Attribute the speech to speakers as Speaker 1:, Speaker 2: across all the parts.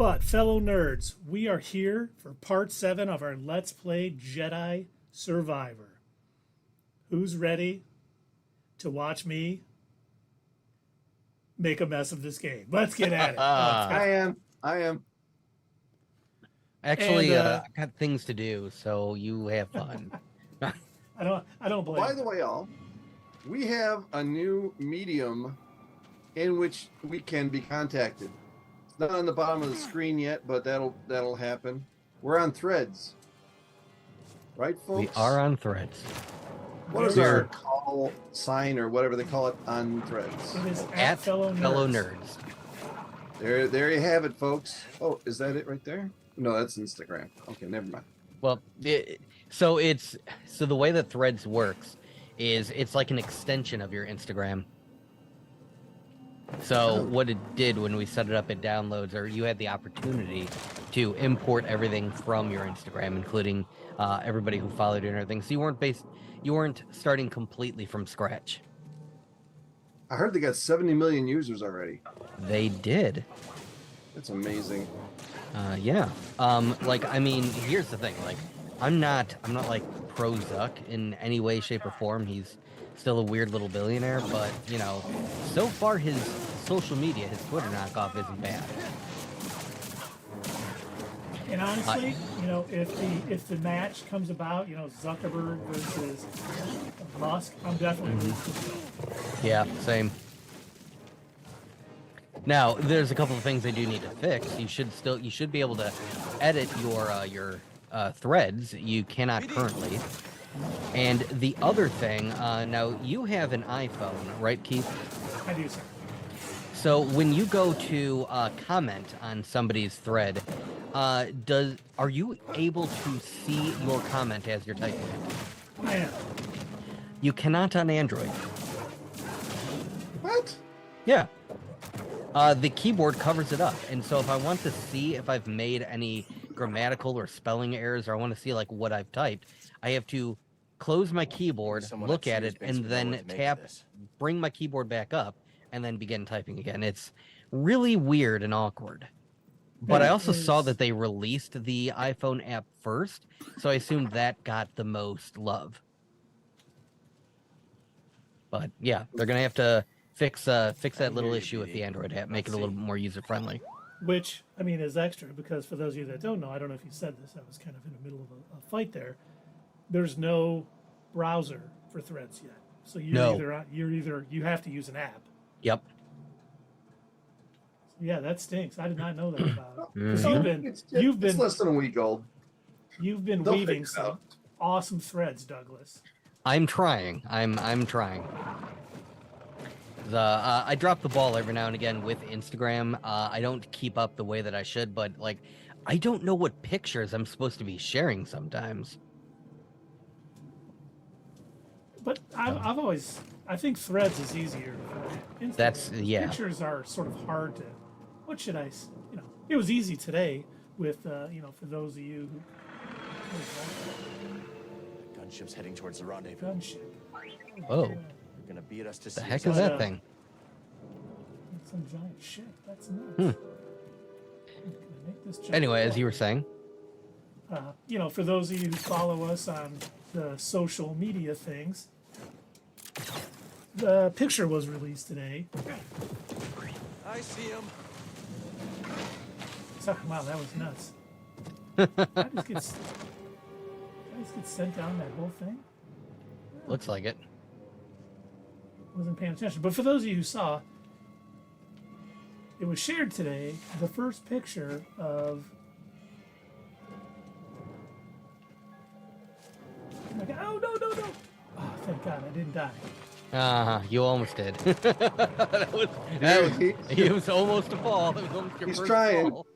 Speaker 1: But, fellow nerds, we are here for part 7 of our Let's Play Jedi Survivor. Who's ready to watch me make a mess of this game? Let's get at it.
Speaker 2: I am.
Speaker 3: Actually, I've got things to do, so you have fun.
Speaker 1: I don't blame
Speaker 2: By the way, all, we have a new medium in which we can be contacted. It's not on the bottom of the screen yet, but that'll happen. We're on Threads, right, folks?
Speaker 3: We are on Threads.
Speaker 2: What is our call sign or whatever they call it on Threads?
Speaker 1: It is
Speaker 3: At fellow nerds.
Speaker 2: There you have it, folks. Oh, is that it right there? No, that's Instagram. Okay, never mind.
Speaker 3: Well, so the way that Threads works is it's like an extension of your Instagram. So what it did when we set it up at downloads, or you had the opportunity to import everything from your Instagram, including everybody who followed you and everything. So you weren't starting completely from scratch.
Speaker 2: I heard they got 70 million users already.
Speaker 3: They did.
Speaker 2: That's amazing.
Speaker 3: Yeah. Like, I mean, here's the thing. Like, I'm not like pro Zuck in any way, shape, or form. He's still a weird little billionaire, but you know, so far his social media, his Twitter knockoff isn't bad.
Speaker 1: And honestly, you know, if the match comes about, you know, Zuckerberg versus Musk, I'm definitely rooting for that.
Speaker 3: Yeah, same. Now, there's a couple of things they do need to fix. You should be able to edit your threads. You cannot currently. And the other thing, now you have an iPhone, right, Keith?
Speaker 1: I do, sir.
Speaker 3: So when you go to comment on somebody's thread, are you able to see your comment as you're typing it?
Speaker 1: I am.
Speaker 3: You cannot on Android.
Speaker 2: What?
Speaker 3: Yeah. The keyboard covers it up, and so if I want to see if I've made any grammatical or spelling errors, or I want to see like what I've typed, I have to close my keyboard, look at it, and then bring my keyboard back up, and then begin typing again. It's really weird and awkward. But I also saw that they released the iPhone app first, so I assumed that got the most love. But yeah, they're gonna have to fix that little issue with the Android app, make it a little bit more user friendly.
Speaker 1: Which, I mean, is extra because for those of you that don't know, I don't know if you said this, I was kind of in the middle of a fight there. There's no browser for Threads yet, so you have to use an app.
Speaker 3: Yep.
Speaker 1: So yeah, that stinks. I did not know that about it.
Speaker 2: It's less than a week old.
Speaker 1: You've been
Speaker 2: They'll
Speaker 1: weaving
Speaker 2: fix it
Speaker 1: some
Speaker 2: out.
Speaker 1: awesome threads, Douglas.
Speaker 3: I'm trying. I'm trying. I drop the ball every now and again with Instagram. I don't keep up the way that I should, but like, I don't know what pictures I'm supposed to be sharing sometimes.
Speaker 1: But I think Threads is easier. Instagram.
Speaker 3: Yeah.
Speaker 1: Pictures are sort of hard to. What should I? You know, it was easy today with you know, for those of you who.
Speaker 4: Gunship's heading towards the rendezvous.
Speaker 1: Gunship.
Speaker 3: Oh.
Speaker 4: They're gonna beat us to
Speaker 3: The
Speaker 4: see
Speaker 3: heck
Speaker 4: us
Speaker 3: is
Speaker 4: out.
Speaker 3: that thing?
Speaker 1: That's some giant ship. That's nuts.
Speaker 3: Hmm.
Speaker 1: Can I make this giant
Speaker 3: Anyway, as
Speaker 1: ball?
Speaker 3: you were saying.
Speaker 1: You know, for those of you who follow us on the social media things, the picture was released today.
Speaker 4: I see him.
Speaker 1: So, wow, that was nuts. I just get sent down that whole thing.
Speaker 3: Looks like it.
Speaker 1: Wasn't paying attention. But for those of you who saw, it was shared today, the first picture of. Like, oh, no. Oh, thank God, I didn't die.
Speaker 3: You almost did. It was almost a fall. It was almost your
Speaker 2: He's
Speaker 3: first
Speaker 2: trying.
Speaker 3: fall.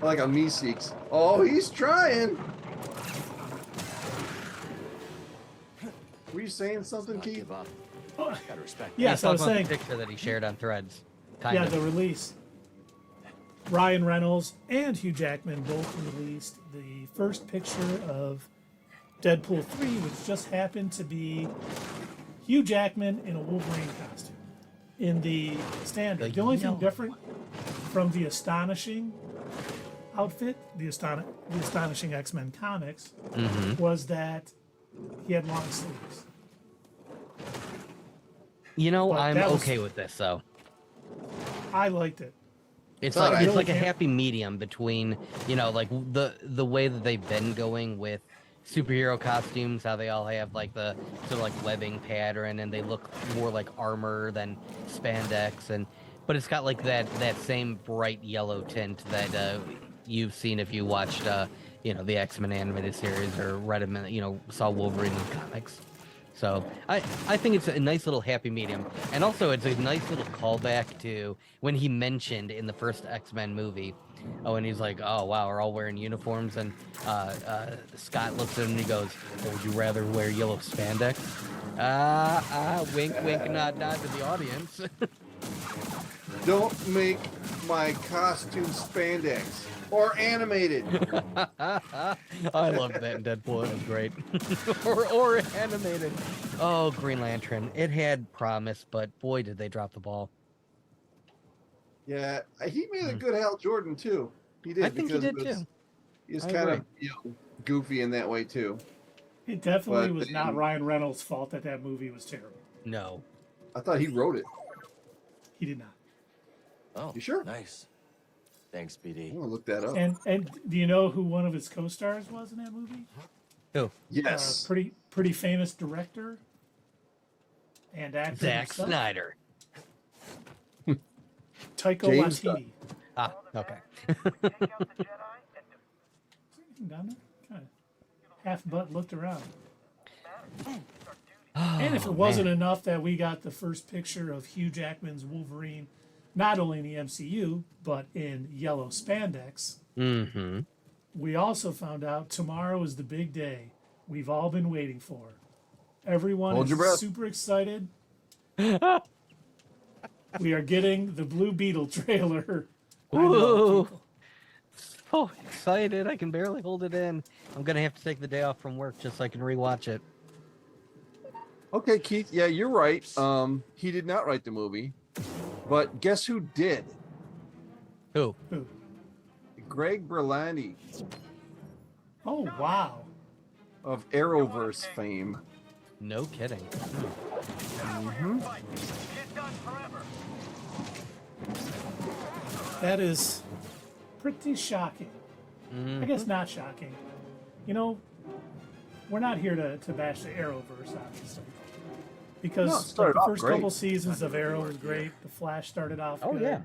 Speaker 2: Like a Meeseeks. Oh, he's trying. Were you saying something,
Speaker 4: Not
Speaker 2: Keith?
Speaker 4: give up.
Speaker 1: Oh,
Speaker 4: Gotta respect.
Speaker 1: yes, I was
Speaker 3: Talk about
Speaker 1: saying.
Speaker 3: the picture that he shared on Threads.
Speaker 1: Yeah, the release. Ryan Reynolds and Hugh Jackman both released the first picture of Deadpool 3, which just happened to be Hugh Jackman in a Wolverine costume. In the standard. The only thing different from the Astonishing outfit, the Astonishing X-Men comics, was that he had long sleeves.
Speaker 3: You know,
Speaker 1: But
Speaker 3: I'm
Speaker 1: that was-
Speaker 3: okay with this though.
Speaker 1: I liked it.
Speaker 3: It's
Speaker 2: All
Speaker 3: like
Speaker 2: right.
Speaker 3: it's like a
Speaker 1: Really
Speaker 3: happy medium between, you know, like the way that they've been going with superhero costumes, how they all have like the sort of like webbing pattern and they look more like armor than spandex, and but it's got like that same bright yellow tint that you've seen if you watched you know, the X-Men animated series or read them, you know, saw Wolverine in the comics. So I think it's a nice little happy medium, and also it's a nice little callback to when he mentioned in the first X-Men movie, and he's like, "Oh wow, we're all wearing uniforms," and Scott looks at him and he goes, "Well, would you rather wear yellow spandex?" Wink, wink, nod, nod to the audience.
Speaker 2: Don't make my costume spandex or animated.
Speaker 3: I loved that in Deadpool. It was great. or animated. Oh, Green Lantern. It had promise, but boy, did they drop the ball.
Speaker 2: Yeah, he made a good Hal Jordan too. He did.
Speaker 3: I think he
Speaker 2: because
Speaker 3: did too.
Speaker 2: He was
Speaker 3: I
Speaker 2: kind
Speaker 3: agree.
Speaker 2: of, you know, goofy in that way too.
Speaker 1: It definitely
Speaker 2: But
Speaker 1: was
Speaker 2: then-
Speaker 1: not Ryan Reynolds' fault that that movie was terrible.
Speaker 3: No.
Speaker 2: I thought he wrote it.
Speaker 1: He did not.
Speaker 4: Oh,
Speaker 2: You sure?
Speaker 4: Nice. Thanks,
Speaker 2: I'm
Speaker 4: BD.
Speaker 2: gonna look that up.
Speaker 1: And do you know who one of his co-stars was in that movie?
Speaker 3: Who?
Speaker 2: Yes.
Speaker 1: Pretty famous director and actor.
Speaker 3: Zack
Speaker 1: himself,
Speaker 3: Snyder.
Speaker 1: Taika
Speaker 2: James
Speaker 1: Waititi.
Speaker 3: Ah, okay.
Speaker 1: Anything down there? Kind of half butt looked around. And if it wasn't enough that we got the first picture of Hugh Jackman's Wolverine, not only in the MCU, but in yellow spandex,
Speaker 3: Mm-hmm.
Speaker 1: we also found out tomorrow is the big day we've all been waiting for. Everyone
Speaker 2: Hold your breath.
Speaker 1: is super excited. We are getting the Blue Beetle trailer. I know,
Speaker 3: Ooh.
Speaker 1: people.
Speaker 3: So excited. I can barely hold it in. I'm going to have to take the day off from work just so I can rewatch it.
Speaker 2: Okay, Keith. Yeah, you're right. He did not write the movie, but guess who did?
Speaker 3: Who?
Speaker 1: Who?
Speaker 2: Greg Berlanti
Speaker 1: Oh, wow.
Speaker 2: of Arrowverse fame.
Speaker 3: No kidding.
Speaker 1: That is pretty shocking. I guess not shocking. You know, we're not here to bash the Arrowverse, obviously. Because
Speaker 2: No, it
Speaker 1: like,
Speaker 2: started
Speaker 1: the
Speaker 2: off
Speaker 1: first
Speaker 2: great.
Speaker 1: couple seasons of Arrow was great. The Flash started off
Speaker 3: Oh,
Speaker 1: good.
Speaker 3: yeah.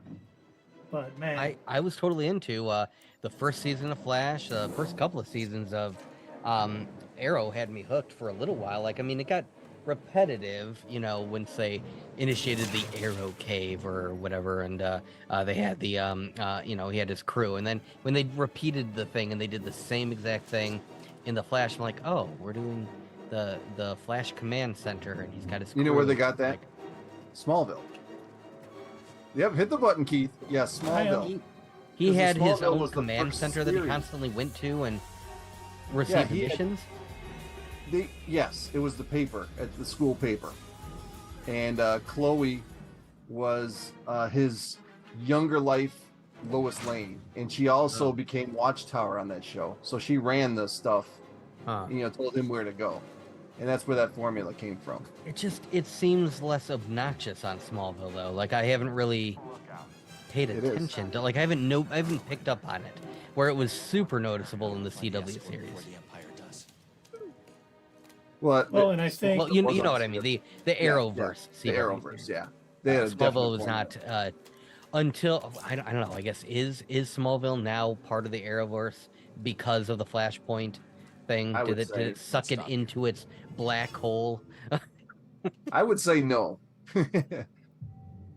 Speaker 1: But, man,
Speaker 3: I was totally into the first season of Flash. The first couple of seasons of Arrow had me hooked for a little while. Like, I mean, it got repetitive, you know, once they initiated the Arrow Cave or whatever, and they had the, you know, he had his crew. And then when they repeated the thing and they did the same exact thing in the Flash, I'm like, oh, we're doing the Flash Command Center, and he's got his crew.
Speaker 2: You know where they got that?
Speaker 3: Like,
Speaker 2: Smallville. Yep, hit the button, Keith. Yes, Smallville.
Speaker 3: he
Speaker 2: Because the
Speaker 3: had his
Speaker 2: Smallville
Speaker 3: own
Speaker 2: was the
Speaker 3: command
Speaker 2: first
Speaker 3: center that he
Speaker 2: series.
Speaker 3: constantly went to and received
Speaker 2: he had-
Speaker 3: missions.
Speaker 2: Yes, it was the paper at the school paper, and Chloe was his younger life Lois Lane, and she also became Watchtower on that show. So she ran the stuff,
Speaker 3: Huh.
Speaker 2: you know, told him where to go, and that's where that formula came from.
Speaker 3: It seems less obnoxious on Smallville though. Like I haven't really paid
Speaker 2: It is.
Speaker 3: attention to. Like I haven't picked up on it where it was super noticeable in the CW series.
Speaker 4: Before the Empire does.
Speaker 1: Well, and I think
Speaker 3: Well, you know what I mean. The Arrowverse.
Speaker 2: the
Speaker 3: CW
Speaker 2: Arrowverse,
Speaker 3: series.
Speaker 2: yeah. They had a definite
Speaker 3: Smallville was
Speaker 2: formula.
Speaker 3: not until I don't know. I guess is Smallville now part of the Arrowverse because of the Flashpoint thing?
Speaker 2: I would
Speaker 3: Did
Speaker 2: say
Speaker 3: it suck it
Speaker 4: stop.
Speaker 3: into its black hole?
Speaker 2: I would say no,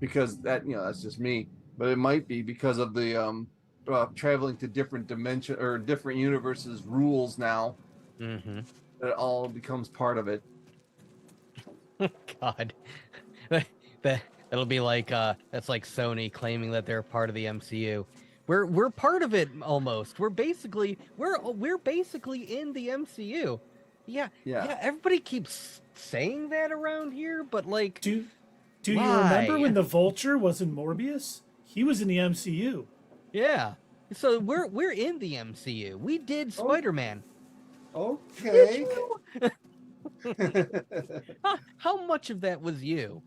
Speaker 2: because that, you know, that's just me. But it might be because of the traveling to different dimension or different universes rules now.
Speaker 3: Mm-hmm.
Speaker 2: That it all becomes part of it.
Speaker 3: God, that'll be like that's like Sony claiming that they're part of the MCU. We're part of it almost. We're basically in the MCU. Yeah. Everybody keeps saying that around here, but like,
Speaker 1: do you
Speaker 3: Why?
Speaker 1: remember when the Vulture was in Morbius? He was in the MCU.
Speaker 3: Yeah. So we're in the MCU. We did Spider-Man.
Speaker 2: Okay.
Speaker 3: How much of that was you?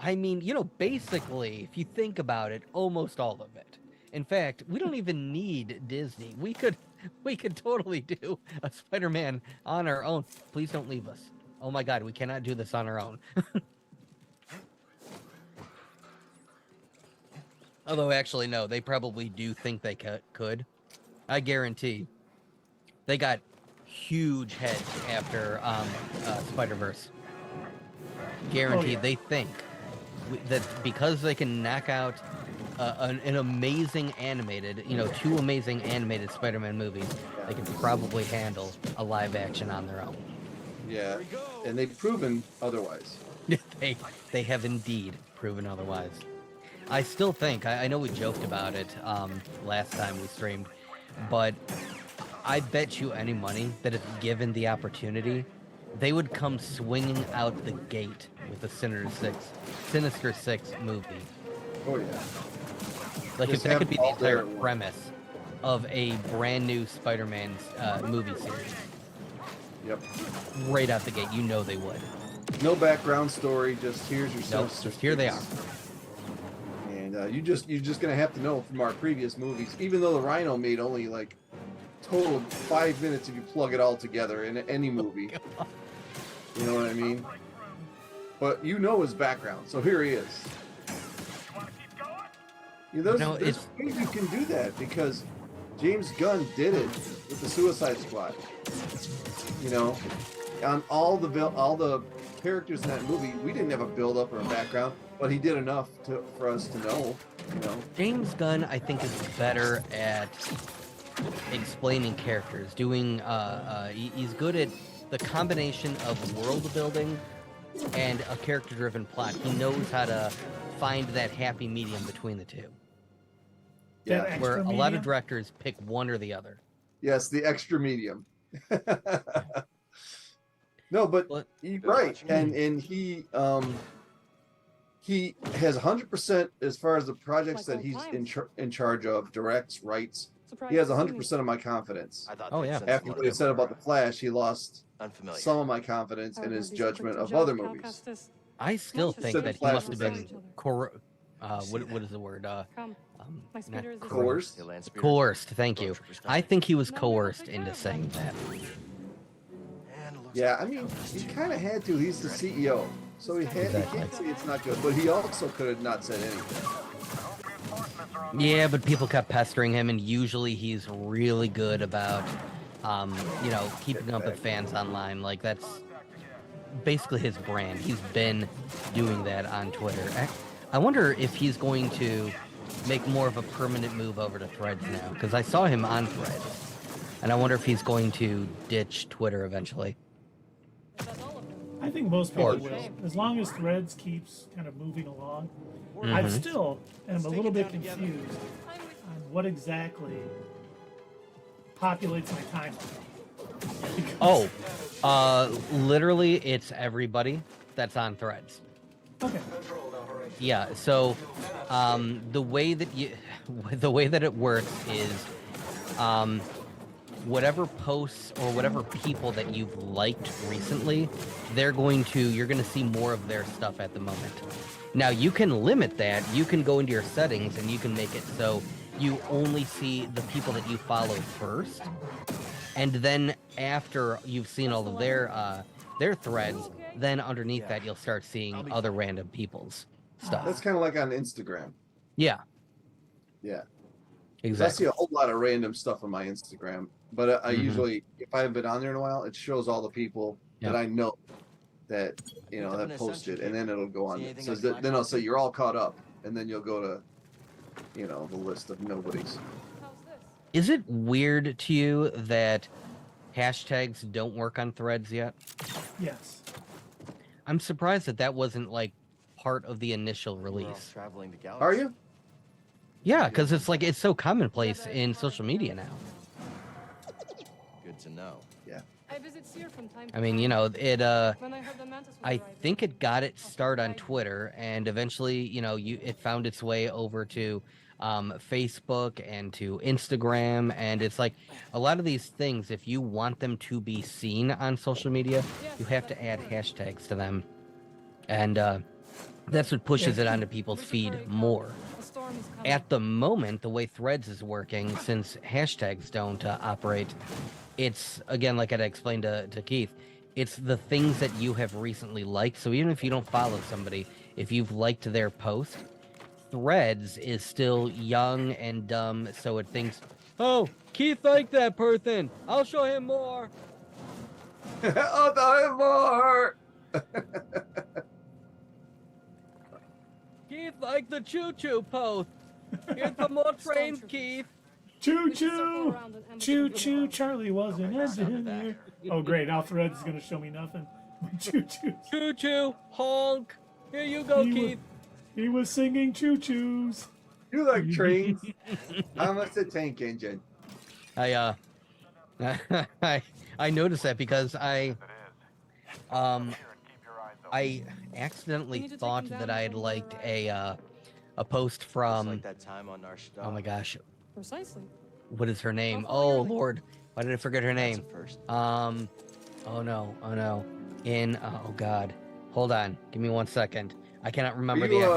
Speaker 3: I mean, basically, if you think about it, almost all of it. In fact, we don't even need Disney. We could totally do a Spider-Man on our own. Please don't leave us. Oh my God, we cannot do this on our own. Although, actually, no, they probably do think they could. I guarantee. They got huge heads after Spider-Verse. Guaranteed. They think that because they can knock out an amazing animated, 2 amazing animated Spider-Man movies, they can probably handle a live action on their own.
Speaker 2: Yeah, and they've proven otherwise.
Speaker 3: They have indeed proven otherwise. I still think, I know we joked about it last time we streamed, but I bet you any money that if given the opportunity, they would come swinging out the gate with a Sinister Six movie.
Speaker 2: Oh yeah.
Speaker 3: Like,
Speaker 2: Just
Speaker 3: if that could be the
Speaker 2: all
Speaker 3: entire
Speaker 2: there at once.
Speaker 3: premise of a brand new Spider-Man movie series.
Speaker 2: Yep.
Speaker 3: Right out the gate, they would.
Speaker 2: No background story. Just here's your.
Speaker 3: Nope,
Speaker 2: Sinister
Speaker 3: just here they
Speaker 2: Six.
Speaker 3: are.
Speaker 2: And you're just gonna have to know from our previous movies. Even though the Rhino made only like total 5 minutes if you plug it all together in any movie. You know what I mean? But his background, so here he is. There's ways you can do that because James Gunn did it with the Suicide Squad. On all the characters in that movie, we didn't have a build up or a background, but he did enough for us to know.
Speaker 3: James Gunn, I think, is better at explaining characters. He's good at the combination of world building and a character-driven plot. He knows how to find that happy medium between the two.
Speaker 2: Yeah,
Speaker 3: where a lot of directors pick one or the other.
Speaker 2: Yes, the extra medium. No, but you're right, and he has 100% as far as the projects that he's in charge of, directs, writes. He has 100% of my confidence.
Speaker 3: Oh yeah.
Speaker 2: After what he said about the Flash, he lost some of my confidence in his judgment of other movies.
Speaker 3: I still think
Speaker 2: Said
Speaker 3: that he
Speaker 2: Flash
Speaker 3: must have
Speaker 2: was
Speaker 3: been what is the word? Not
Speaker 2: Coerced.
Speaker 3: Coerced. Thank you. I think he was coerced into saying that.
Speaker 2: Yeah, I mean, he kind of had to. He's the CEO, so he can't say it's not good. But he also could have not said anything.
Speaker 3: Yeah, but people kept pestering him, and usually he's really good about, keeping up with fans online. Like, that's basically his brand. He's been doing that on Twitter. I wonder if he's going to make more of a permanent move over to Threads now, because I saw him on Threads, and I wonder if he's going to ditch Twitter eventually.
Speaker 1: I think most people will, as long as Threads keeps kind of moving along.
Speaker 3: Mm-hmm.
Speaker 1: I still am a little bit confused on what exactly populates my timeline.
Speaker 3: Literally, it's everybody that's on Threads.
Speaker 1: Okay.
Speaker 3: Yeah. So, the way that it works is, whatever posts or whatever people that you've liked recently, you're going to see more of their stuff at the moment. Now, you can limit that. You can go into your settings and you can make it so you only see the people that you follow first. And then after you've seen all of their threads, then underneath that, you'll start seeing other random people's stuff.
Speaker 2: That's kind of like on Instagram.
Speaker 3: Yeah.
Speaker 2: Yeah.
Speaker 3: Exactly.
Speaker 2: I see a whole lot of random stuff on my Instagram, but I usually, if I haven't been on there in a while, it shows all the people that I know that that posted, and then it'll go on. So then I'll say you're all caught up, and then you'll go to the list of nobodies.
Speaker 3: Is it weird to you that hashtags don't work on Threads yet?
Speaker 1: Yes.
Speaker 3: I'm surprised that wasn't like part of the initial release.
Speaker 2: Are you?
Speaker 3: Yeah, because it's so commonplace in social media now.
Speaker 4: to know.
Speaker 5: I visit Seer from time to
Speaker 3: I mean,
Speaker 5: time.
Speaker 3: you know, it.
Speaker 5: When I heard the Mantis was
Speaker 3: I
Speaker 5: arriving,
Speaker 3: think it got its
Speaker 5: I'll
Speaker 3: start on
Speaker 5: guide you.
Speaker 3: Twitter, and eventually, you know, it found its way over to Facebook and to Instagram, and it's like a lot of these things. If you want them to be seen on social media,
Speaker 5: Yes,
Speaker 3: you have
Speaker 5: that's
Speaker 3: to add
Speaker 5: the word.
Speaker 3: hashtags to them, and that's what pushes it onto people's feed
Speaker 5: Visionary
Speaker 3: more.
Speaker 5: A storm is coming.
Speaker 3: At the moment, the way Threads is working, since hashtags don't operate, it's, again, like I explained to Keith, it's the things that you have recently liked. So even if you don't follow somebody, if you've liked their post, Threads is still young and dumb, so it thinks, oh, Keith liked that person, I'll show him more.
Speaker 2: Oh, the more.
Speaker 3: Keith liked the choo-choo post. Here's some more trains,
Speaker 5: Stormtroopers.
Speaker 3: Keith.
Speaker 1: Choo
Speaker 5: We should circle
Speaker 1: choo,
Speaker 5: around and ambush
Speaker 1: choo
Speaker 5: them.
Speaker 1: choo. Charlie wasn't
Speaker 4: Okay, stop
Speaker 1: in
Speaker 4: that.
Speaker 1: there. Oh great! Now Threads is gonna show me nothing. Choo choo.
Speaker 3: Choo-choo, honk. Here you go,
Speaker 1: He wa-
Speaker 3: Keith.
Speaker 1: He was singing choo choos.
Speaker 2: You like trains? How much the tank engine?
Speaker 3: I I noticed that because I accidentally
Speaker 5: We need to take
Speaker 3: thought
Speaker 5: him down
Speaker 3: that I had
Speaker 5: before
Speaker 3: liked
Speaker 5: we're
Speaker 3: a post
Speaker 4: Just
Speaker 3: from
Speaker 4: like that time on Narshada.
Speaker 3: oh my gosh,
Speaker 5: Precisely.
Speaker 3: what is her name?
Speaker 5: I'll follow
Speaker 3: Oh
Speaker 5: your lead.
Speaker 3: Lord, why did I forget her
Speaker 4: That's
Speaker 3: name?
Speaker 4: a first.
Speaker 3: Oh no, oh God, hold on, give me 1 second. I cannot remember
Speaker 2: Are
Speaker 3: the
Speaker 2: you,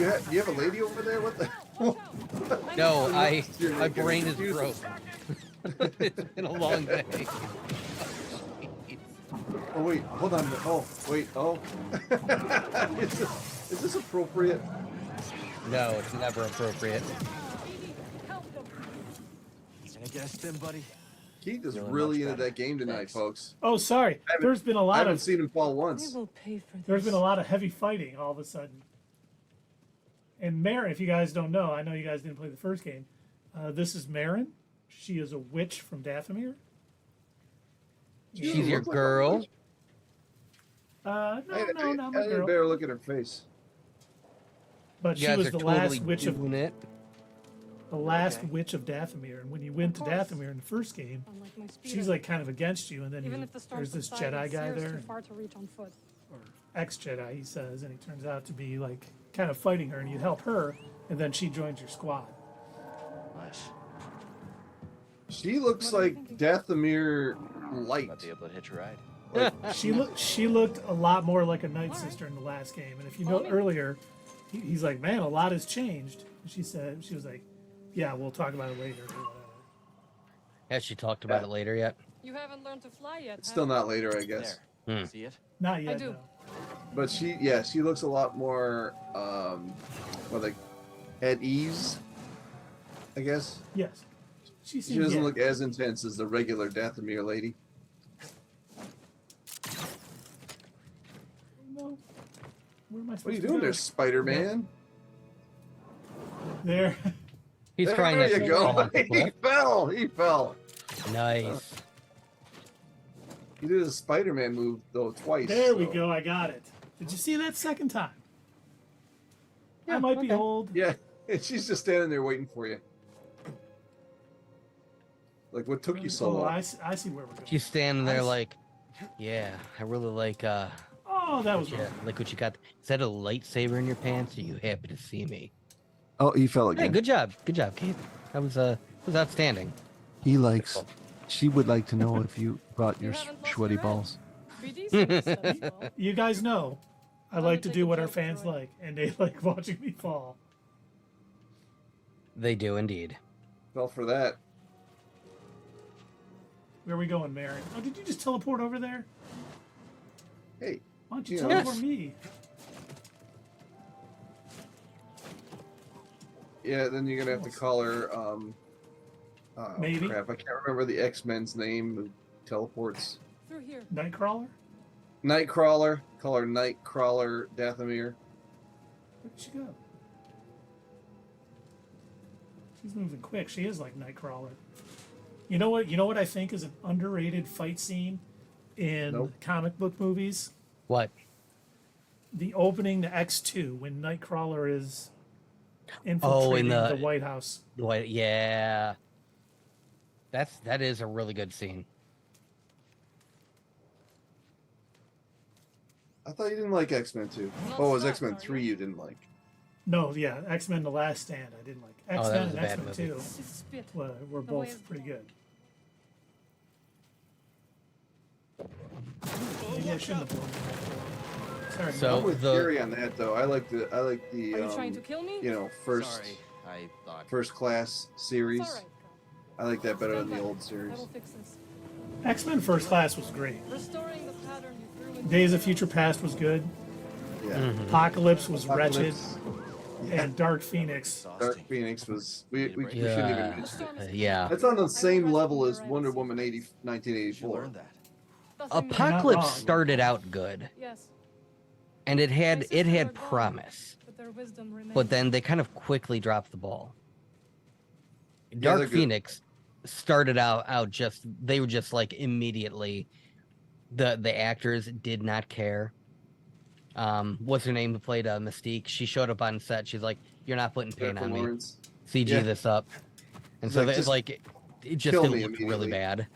Speaker 3: actor.
Speaker 2: do you have a lady over there? What the?
Speaker 5: Watch out.
Speaker 3: No,
Speaker 2: You're
Speaker 3: my
Speaker 2: making
Speaker 3: brain
Speaker 2: me
Speaker 3: is
Speaker 2: confused.
Speaker 3: broke. It's been a long day.
Speaker 2: Oh wait, hold on. Oh wait. Oh. Is this appropriate?
Speaker 3: No, it's never appropriate.
Speaker 5: Help them.
Speaker 4: Can I get a stim, buddy?
Speaker 2: Keith is
Speaker 4: Feeling
Speaker 2: really
Speaker 4: much
Speaker 2: into
Speaker 4: better.
Speaker 2: that game tonight,
Speaker 4: Thanks.
Speaker 2: folks.
Speaker 1: Oh sorry.
Speaker 2: haven't-
Speaker 1: There's been a
Speaker 2: I
Speaker 1: lot
Speaker 2: haven't
Speaker 1: of
Speaker 2: seen him fall
Speaker 5: They
Speaker 2: once.
Speaker 5: will pay for this.
Speaker 1: there's been a lot of heavy fighting all of a sudden. And Marin, if you guys don't know, I know you guys didn't play the first game. This is Marin. She is a witch from Dathomir.
Speaker 3: She's your
Speaker 2: Looks like a
Speaker 3: girl.
Speaker 2: witch.
Speaker 1: No,
Speaker 2: I
Speaker 1: not my
Speaker 2: didn't
Speaker 1: girl.
Speaker 2: better look at her face.
Speaker 1: But
Speaker 3: You
Speaker 1: she
Speaker 3: guys
Speaker 1: was
Speaker 3: are
Speaker 1: the
Speaker 3: totally
Speaker 1: last witch of
Speaker 3: doing it.
Speaker 1: the last
Speaker 4: Okay.
Speaker 1: witch of Dathomir. And when you went to
Speaker 5: Of course.
Speaker 1: Dathomir in the first game,
Speaker 5: Unlike my speeder.
Speaker 1: she's like kind of against you, and then
Speaker 5: Even
Speaker 1: you,
Speaker 5: if the storm
Speaker 1: there's this
Speaker 5: subsided,
Speaker 1: Jedi guy
Speaker 5: Seer's
Speaker 1: there,
Speaker 5: too far to reach on foot.
Speaker 1: or ex-Jedi, he says, and he turns out to be like kind of fighting her, and you help her, and then she joins your squad.
Speaker 4: Nice.
Speaker 2: She looks
Speaker 5: What are you
Speaker 2: like
Speaker 5: thinking?
Speaker 2: Dathomir light.
Speaker 4: Might be able to hitch a ride.
Speaker 1: She looked a lot more like a Night Sister in the last game, and if you know
Speaker 5: Follow me.
Speaker 1: earlier, he's like, man, a lot has changed. And she was like, yeah, we'll talk about it later. or whatever.
Speaker 3: Has she talked about it later yet?
Speaker 5: You haven't learned to fly yet.
Speaker 2: It's
Speaker 5: have
Speaker 2: still
Speaker 5: you?
Speaker 2: not later, I guess.
Speaker 4: There.
Speaker 3: Hmm.
Speaker 4: See it?
Speaker 1: Not yet.
Speaker 5: do.
Speaker 1: No.
Speaker 2: But she looks a lot more, like at ease, I guess.
Speaker 1: Yes. She
Speaker 2: She
Speaker 1: seems
Speaker 2: doesn't
Speaker 1: yeah.
Speaker 2: look as intense as the regular Dathomir lady.
Speaker 1: No. Where am I supposed
Speaker 2: What are you
Speaker 1: to
Speaker 2: doing
Speaker 1: go?
Speaker 2: there, Spider-Man?
Speaker 1: There.
Speaker 3: He's trying
Speaker 2: there
Speaker 3: to
Speaker 2: you go.
Speaker 3: fall off the
Speaker 2: He
Speaker 3: cliff.
Speaker 2: fell. He fell.
Speaker 3: Nice.
Speaker 2: He did a Spider-Man move though twice.
Speaker 1: There we
Speaker 2: so-
Speaker 1: go. I got it. Did you see that second time?
Speaker 3: Yeah,
Speaker 1: I might be
Speaker 3: okay.
Speaker 1: old.
Speaker 2: Yeah, and she's just standing there waiting for you. Like, what took you so
Speaker 1: Oh,
Speaker 2: long?
Speaker 1: I see where we're going.
Speaker 3: She's standing there
Speaker 1: I s-
Speaker 3: like, yeah, I really like
Speaker 1: Oh, that was
Speaker 3: yeah,
Speaker 1: wrong.
Speaker 3: like what you got. Is that a lightsaber in your pants? Are you happy to see me?
Speaker 2: Oh, he fell
Speaker 3: Hey, good job, Keith. That was outstanding.
Speaker 6: He likes. She would like to know if you brought
Speaker 5: You
Speaker 6: your
Speaker 5: haven't lost
Speaker 6: sweaty
Speaker 5: your head.
Speaker 6: balls.
Speaker 5: Be decent instead as well.
Speaker 1: You guys know I
Speaker 5: I'm
Speaker 1: like to
Speaker 5: gonna
Speaker 1: do
Speaker 5: take
Speaker 1: what
Speaker 5: a
Speaker 1: our
Speaker 5: joke,
Speaker 1: fans
Speaker 5: Troy.
Speaker 1: like, and they like watching me fall.
Speaker 3: They do indeed.
Speaker 2: Fell for that.
Speaker 1: Where are we going, Marin? Oh, did you just teleport over there?
Speaker 2: Hey,
Speaker 1: Why don't you
Speaker 2: Yeah.
Speaker 1: teleport
Speaker 3: Yes.
Speaker 1: me?
Speaker 2: yeah. Then you're gonna have to call her.
Speaker 1: Maybe.
Speaker 2: Crap, I can't remember the X-Men's name. Who teleports.
Speaker 5: Through here.
Speaker 1: Nightcrawler?
Speaker 2: Nightcrawler. Call her Nightcrawler Dathomir.
Speaker 1: Where did she go? She's moving quick. She is like Nightcrawler. You know what? You know what I think is an underrated fight scene in
Speaker 2: Nope.
Speaker 1: comic book movies?
Speaker 3: What?
Speaker 1: The opening to X2 when Nightcrawler is
Speaker 3: Oh,
Speaker 1: infiltrating
Speaker 3: in
Speaker 1: the
Speaker 3: the-
Speaker 1: White House.
Speaker 3: What? Yeah. That is a really good scene.
Speaker 2: I thought you didn't like X-Men 2.
Speaker 5: Not
Speaker 2: Oh, it was
Speaker 5: Star,
Speaker 2: X-Men
Speaker 5: are
Speaker 2: 3
Speaker 5: you?
Speaker 2: you didn't like.
Speaker 1: No, yeah, X-Men: The Last Stand. I didn't like.
Speaker 3: Oh, that
Speaker 1: X-Men
Speaker 3: was a
Speaker 1: and
Speaker 3: bad
Speaker 1: X-Men
Speaker 3: movie.
Speaker 1: 2
Speaker 5: This is spit.
Speaker 1: were
Speaker 5: The way
Speaker 1: both
Speaker 5: it's
Speaker 1: pretty
Speaker 5: done.
Speaker 1: good. Maybe I shouldn't have blown that. Sorry.
Speaker 3: So-
Speaker 2: I'm with
Speaker 3: the-
Speaker 2: Gary on that though. I like the
Speaker 5: Are you trying to
Speaker 2: you
Speaker 5: kill me?
Speaker 2: know first
Speaker 4: Sorry, I thought.
Speaker 2: first class series.
Speaker 5: It's alright,
Speaker 2: I like that better than
Speaker 5: Stand
Speaker 2: the
Speaker 5: by.
Speaker 2: old
Speaker 5: I
Speaker 2: series.
Speaker 5: will fix this.
Speaker 1: X-Men First Class was great.
Speaker 5: Restoring the pattern you threw into
Speaker 1: Days of Future Past was good.
Speaker 2: Yeah.
Speaker 3: Mm-hmm.
Speaker 1: Apocalypse was wretched,
Speaker 2: Apocalypse, yeah.
Speaker 1: and Dark Phoenix.
Speaker 2: Dark
Speaker 4: Exhausting.
Speaker 2: Phoenix was we shouldn't even
Speaker 3: Yeah.
Speaker 2: mention.
Speaker 5: The storm is
Speaker 3: Yeah.
Speaker 2: That's on the
Speaker 5: I will
Speaker 2: same
Speaker 5: rescue
Speaker 2: level
Speaker 5: your
Speaker 2: as Wonder
Speaker 5: rivals.
Speaker 2: Woman 80,
Speaker 4: You
Speaker 2: 1984.
Speaker 4: learned that.
Speaker 5: Doesn't mean-
Speaker 3: Apocalypse
Speaker 1: wrong.
Speaker 3: started out good,
Speaker 5: Yes,
Speaker 3: and it
Speaker 5: My
Speaker 3: had
Speaker 5: sisters are gone,
Speaker 3: promise,
Speaker 5: but their wisdom remains.
Speaker 3: but then they kind of quickly dropped the ball.
Speaker 2: they're
Speaker 3: Dark
Speaker 2: good.
Speaker 3: Phoenix started out just they were just like immediately the actors did not care. What's her name who played Mystique? She showed up on set. She's like, "You're not putting paint
Speaker 2: Jennifer
Speaker 3: on me.
Speaker 2: Lawrence.
Speaker 3: CG
Speaker 2: Yeah.
Speaker 3: this up." And
Speaker 2: It's
Speaker 3: so
Speaker 2: like,
Speaker 3: they,
Speaker 2: just
Speaker 3: like it just
Speaker 2: kill
Speaker 3: it
Speaker 2: me
Speaker 3: looked really
Speaker 2: immediately.
Speaker 3: bad.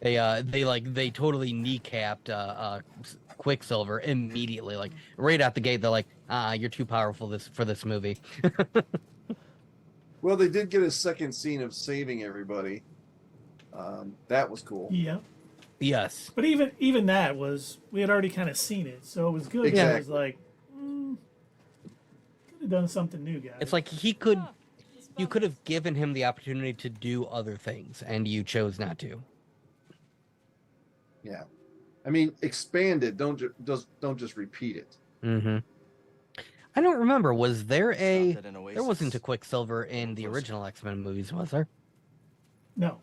Speaker 3: They totally kneecapped Quicksilver immediately, like right out the gate. They're like, you're too powerful for this movie."
Speaker 2: Well, they did get a second scene of saving everybody. That was cool.
Speaker 1: Yeah,
Speaker 3: Yes.
Speaker 1: but even that was we had already kind of seen it, so it was good. It was
Speaker 2: Exactly.
Speaker 1: like could have done something new, guys.
Speaker 3: It's like he could
Speaker 5: Ah, it's
Speaker 3: you
Speaker 5: fun.
Speaker 3: could have given him the opportunity to do other things, and you chose not to.
Speaker 2: Yeah, I mean, expand it. Don't just repeat it.
Speaker 3: Mm-hmm. I don't remember. Was there a?
Speaker 4: Stopped at an
Speaker 3: There wasn't a
Speaker 4: oasis.
Speaker 3: Quicksilver in the original X-Men movies, was there?
Speaker 1: no.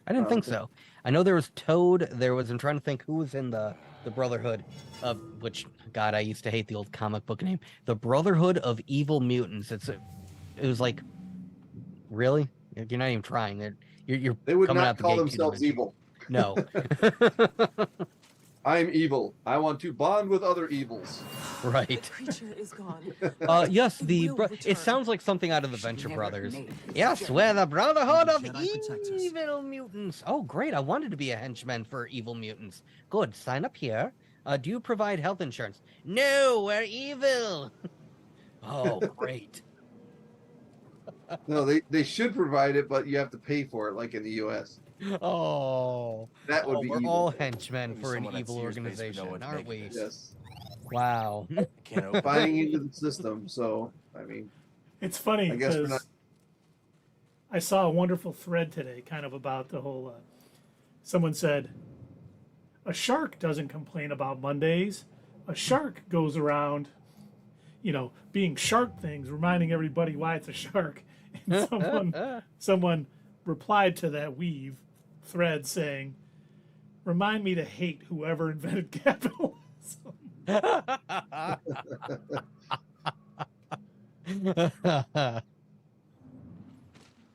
Speaker 3: I didn't
Speaker 2: I
Speaker 3: think
Speaker 2: don't
Speaker 3: so. I know there was Toad. There was. I'm trying to think who was in the Brotherhood of which. God, I used to hate the old comic book name. The Brotherhood of Evil Mutants. It was like, really? You're not even trying. You're
Speaker 2: They would
Speaker 3: coming
Speaker 2: not
Speaker 3: out the
Speaker 2: call
Speaker 3: gate
Speaker 2: themselves
Speaker 3: two-dimensional.
Speaker 2: evil.
Speaker 3: No.
Speaker 2: I'm evil. I want to bond with other evils.
Speaker 3: Right.
Speaker 7: Creature is gone.
Speaker 3: Yes,
Speaker 7: It will return.
Speaker 3: it sounds like something out of the Venture
Speaker 7: Never
Speaker 3: Brothers.
Speaker 7: made it.
Speaker 3: Yes,
Speaker 7: Jedi.
Speaker 3: we're the Brotherhood of
Speaker 7: Jedi protects us.
Speaker 3: Evil Mutants. Oh, great. I wanted to be a henchman for evil mutants. Good. Sign up here. Do you provide health insurance? No, we're evil. Oh, great.
Speaker 2: No, they should provide it, but you have to pay for it, like in the U.S.
Speaker 3: Oh.
Speaker 2: That would be
Speaker 3: we're
Speaker 2: evil.
Speaker 3: all henchmen
Speaker 4: Maybe
Speaker 3: for an
Speaker 4: someone at
Speaker 3: evil
Speaker 4: Sears basement know
Speaker 3: organization,
Speaker 4: what to
Speaker 3: aren't
Speaker 4: make
Speaker 3: we?
Speaker 4: of
Speaker 2: Yes,
Speaker 3: Wow.
Speaker 4: Can't open
Speaker 2: buying into the system. So I mean,
Speaker 1: It's funny
Speaker 2: I guess we're
Speaker 1: because
Speaker 2: not-
Speaker 1: I saw a wonderful thread today, kind of about the whole. Someone said, "A shark doesn't complain about Mondays. A shark goes around, being shark things, reminding everybody why it's a shark." And someone replied to that weave thread saying, "Remind me to hate whoever invented capitalism."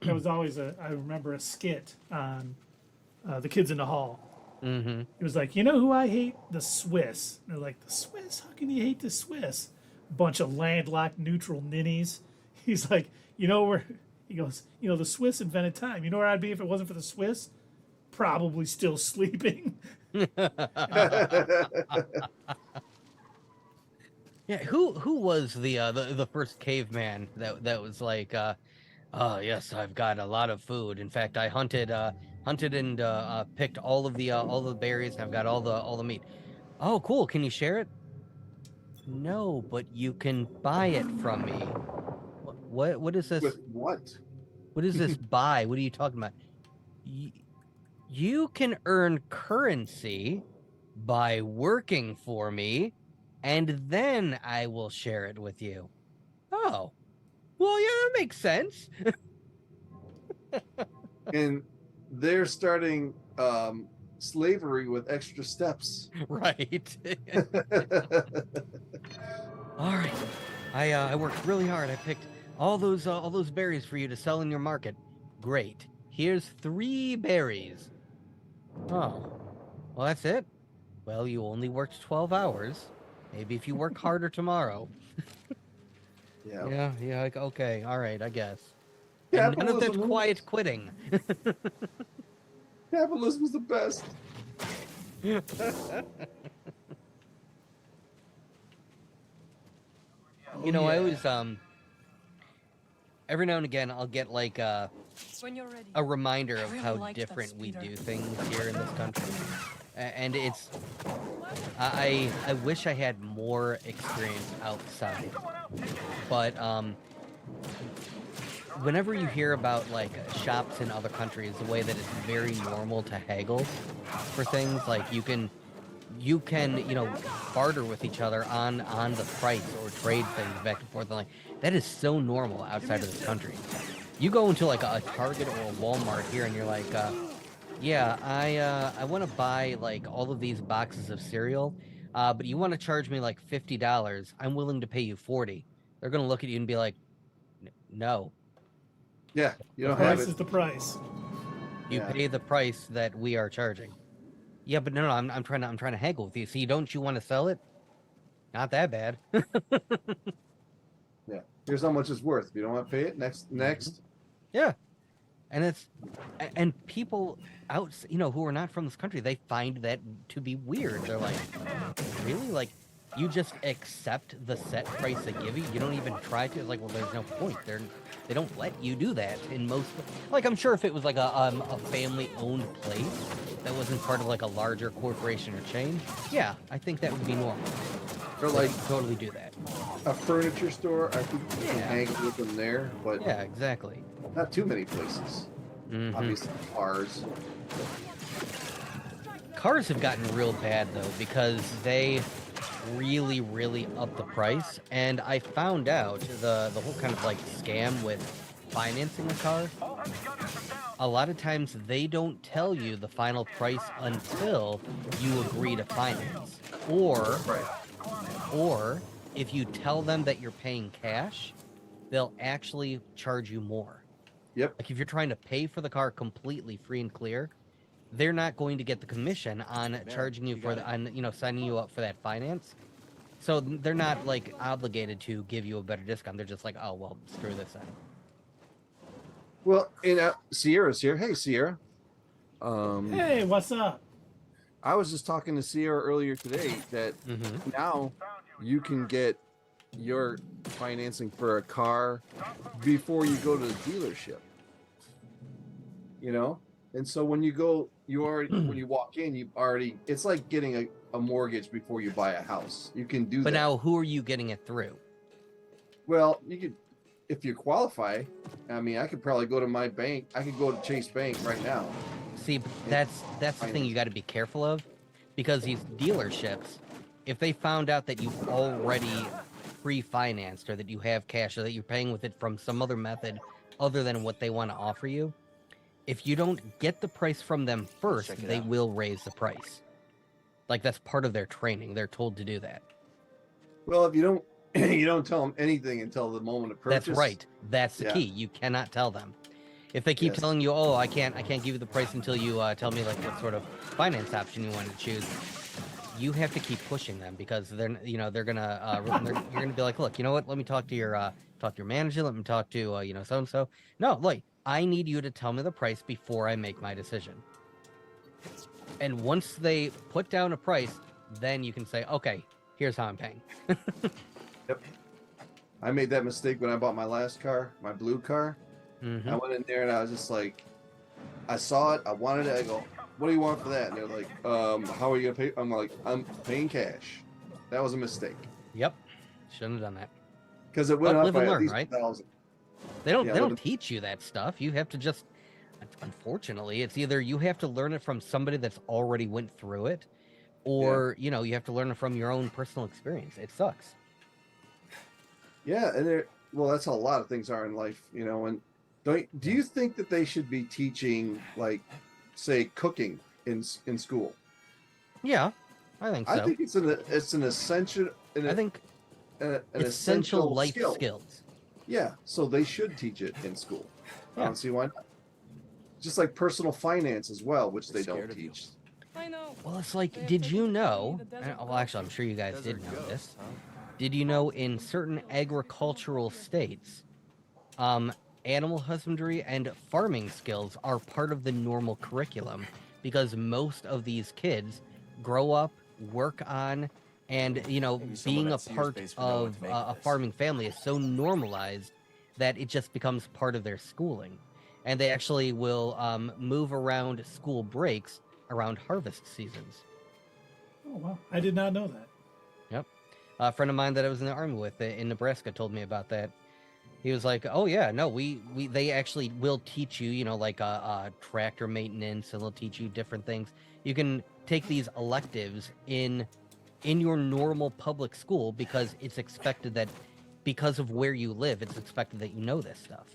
Speaker 1: That was always I remember a skit on the Kids in the Hall.
Speaker 3: Mm-hmm.
Speaker 1: It was like, you know who I hate? The Swiss. And they're like, the Swiss? How can you hate the Swiss? Bunch of landlocked neutral ninnies. He's like, where? He goes, the Swiss invented time. You know where I'd be if it wasn't for the Swiss? Probably still sleeping.
Speaker 3: Yeah, who was the first caveman that was like, oh yes, I've got a lot of food. In fact, I hunted and picked all the berries, and I've got all the meat. Oh, cool. Can you share it? No, but you can buy it from me. What is this?
Speaker 2: with what?
Speaker 3: What is this buy? What are you talking about? You can earn currency by working for me, and then I will share it with you. Oh, well, yeah, that makes sense.
Speaker 2: And they're starting slavery with extra steps.
Speaker 3: Right. All right. I worked really hard. I picked all those berries for you to sell in your market. Great. Here's 3 berries. Oh. Well, that's it. Well, you only worked 12 hours. Maybe if you work harder tomorrow.
Speaker 2: Yeah.
Speaker 3: Yeah, okay. All right, I guess. And none of that
Speaker 2: Capitalism
Speaker 3: quiet quitting.
Speaker 2: Capitalism was the best.
Speaker 3: You know, I always every now and again I'll get like
Speaker 5: When you're ready.
Speaker 3: a reminder of
Speaker 5: I really
Speaker 3: how
Speaker 5: like that
Speaker 3: different we
Speaker 5: speeder.
Speaker 3: do things here in this country. And it's I wish I had more experience outside. But whenever you hear about like shops in other countries, the way that it's very normal to haggle for things, like you can barter with each other on the price or trade things back and forth, and like that is so normal outside of this country. You go into like a Target or a Walmart here and you're like, yeah, I want to buy like all of these boxes of cereal, but you want to charge me like $50. I'm willing to pay you $40. They're gonna look at you and be like, no,
Speaker 2: Yeah, you
Speaker 1: The
Speaker 2: don't have
Speaker 1: price
Speaker 2: it.
Speaker 1: is the price.
Speaker 3: you
Speaker 2: Yeah.
Speaker 3: pay the price that we are charging. Yeah, but no, I'm trying to haggle with you. See, don't you want to sell it? Not that bad.
Speaker 2: Yeah. Here's how much it's worth. If you don't want to pay it, next.
Speaker 3: Yeah, and people out, who are not from this country, they find that to be weird. They're like, really? Like, you just accept the set price they give you? You don't even try to? It's like, well, there's no point. They don't let you do that in most. Like, I'm sure if it was like a family-owned place that wasn't part of like a larger corporation or chain, yeah, I think that would be normal.
Speaker 2: Or like
Speaker 3: Totally do that.
Speaker 2: a furniture store, I think you can
Speaker 3: Yeah.
Speaker 2: hang with them there, but
Speaker 3: Yeah, exactly.
Speaker 2: not too many places.
Speaker 3: Mhm.
Speaker 2: Obviously, cars.
Speaker 3: Cars have gotten real bad though because they really, really up the price. And I found out the whole kind of like scam with financing a car. A lot of times they don't tell you the final price until you agree to finance. Or if you tell them that you're paying cash, they'll actually charge you more.
Speaker 2: Yep.
Speaker 3: Like if you're trying to pay for the car completely free and clear, they're not going to get the commission on charging you for signing you up for that finance. So they're not like obligated to give you a better discount. They're just like, oh well, screw this then.
Speaker 2: Well, Sierra's here. Hey, Sierra.
Speaker 1: Hey, what's up?
Speaker 2: I was just talking to Sierra earlier today that now you can get your financing for a car before you go to the dealership. And so when you go, when you walk in, it's like getting a mortgage before you buy a house. You can do that.
Speaker 3: But now, who are you getting it through?
Speaker 2: Well, you could, if you qualify. I mean, I could probably go to my bank. I could go to Chase Bank right now.
Speaker 3: See, that's the thing you got to be careful of, because these dealerships, if they found out that you've already pre-financed or that you have cash or that you're paying with it from some other method other than what they want to offer you, if you don't get the price from them first, they will raise the price. Like that's part of their training. They're told to do that.
Speaker 2: Well, if you don't, you don't tell them anything until the moment of purchase.
Speaker 3: That's right. That's the key. You cannot tell them. If they keep telling you, "Oh, I can't give you the price until you tell me like what sort of finance option you want to choose," you have to keep pushing them, because they're gonna you're gonna be like, "Look, you know what? Let me talk to your manager. Let me talk to so and so." No, like I need you to tell me the price before I make my decision. And once they put down a price, then you can say, "Okay, here's how I'm paying."
Speaker 2: Yep. I made that mistake when I bought my last car, my blue car. I went in there and I was just like, I saw it, I wanted it. I go, "What do you want for that?" And they're like, "How are you gonna pay?" I'm like, "I'm paying cash." That was a mistake.
Speaker 3: Yep, shouldn't have done that.
Speaker 2: Because it went
Speaker 3: But
Speaker 2: up
Speaker 3: live
Speaker 2: by
Speaker 3: and
Speaker 2: at
Speaker 3: learn,
Speaker 2: least
Speaker 3: right?
Speaker 2: 1,000.
Speaker 3: They don't
Speaker 2: Yeah,
Speaker 3: they don't teach you that stuff. You have to just, unfortunately, it's either you have to learn it from somebody that's already went through it, or you have to learn it from your own personal experience. It sucks.
Speaker 2: Yeah, and that's how a lot of things are in life, And do you think that they should be teaching, like, say, cooking in school?
Speaker 3: Yeah, I think so.
Speaker 2: I think it's an essential.
Speaker 3: I think
Speaker 2: an
Speaker 3: essential life
Speaker 2: skill.
Speaker 3: skills.
Speaker 2: Yeah, so they should teach it in school. I
Speaker 3: Yeah.
Speaker 2: don't see why not. Just like personal finance as well, which they don't teach.
Speaker 5: I know.
Speaker 3: Well, it's like,
Speaker 5: They have
Speaker 3: did
Speaker 5: to
Speaker 3: you
Speaker 5: teach
Speaker 3: know?
Speaker 5: me the desert
Speaker 3: Well, actually, I'm sure you guys did
Speaker 4: Desert
Speaker 3: know this.
Speaker 4: ghosts, huh?
Speaker 3: Did you know in certain agricultural states, animal husbandry and farming skills are part of the normal curriculum because most of these kids grow up, work on, and
Speaker 4: Maybe someone
Speaker 3: being a
Speaker 4: at Sears
Speaker 3: part
Speaker 4: Base would know what
Speaker 3: of
Speaker 4: to make
Speaker 3: a
Speaker 4: of this.
Speaker 3: farming family is so normalized that it just becomes part of their schooling. And they actually will move around school breaks around harvest seasons.
Speaker 1: Oh wow, I did not know that.
Speaker 3: Yep. A friend of mine that I was in the army with in Nebraska told me about that. He was like, "Oh yeah, no, they actually will teach you, like tractor maintenance, and they'll teach you different things. You can take these electives in your normal public school because it's expected that, because of where you live, it's expected that you know this stuff.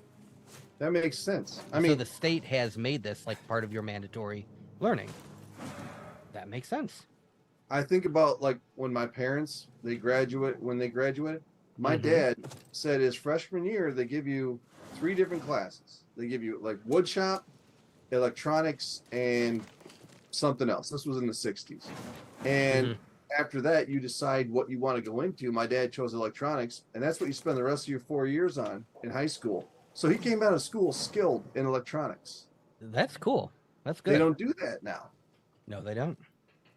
Speaker 2: That makes sense. I
Speaker 3: So
Speaker 2: mean,
Speaker 3: the state has made this like part of your mandatory learning. That makes sense.
Speaker 2: I think about like when my parents when they graduated, my
Speaker 3: Mhm.
Speaker 2: dad said his freshman year they give you 3 different classes. They give you like wood shop, electronics, and something else. This was in the 60s. And
Speaker 3: Mhm.
Speaker 2: after that, you decide what you want to go into. My dad chose electronics, and that's what you spend the rest of your 4 years on in high school. So he came out of school skilled in electronics.
Speaker 3: That's cool. That's
Speaker 2: They
Speaker 3: good.
Speaker 2: don't do that now.
Speaker 3: No, they don't.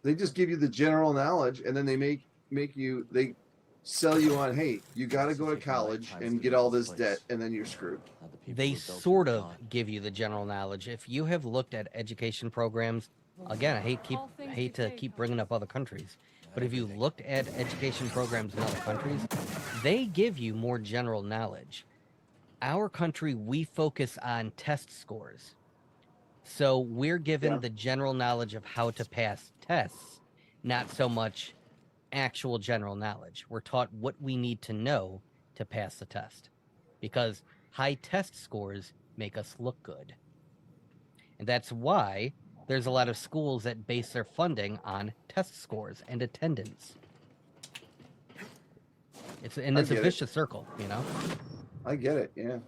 Speaker 2: They just give you the general knowledge, and then they they sell you on, hey, you got to go to college and get all this debt, and then you're screwed.
Speaker 3: They sort of give you the general knowledge. If you have looked at education programs, again, I hate to keep bringing up other countries, but if you looked at education programs in other countries, they give you more general knowledge. Our country, we focus on test scores. So we're given
Speaker 2: Yeah.
Speaker 3: the general knowledge of how to pass tests, not so much actual general knowledge. We're taught what we need to know to pass the test because high test scores make us look good. And that's why there's a lot of schools that base their funding on test scores and attendance. It's a
Speaker 2: get it.
Speaker 3: vicious circle,
Speaker 2: I get it. Yeah.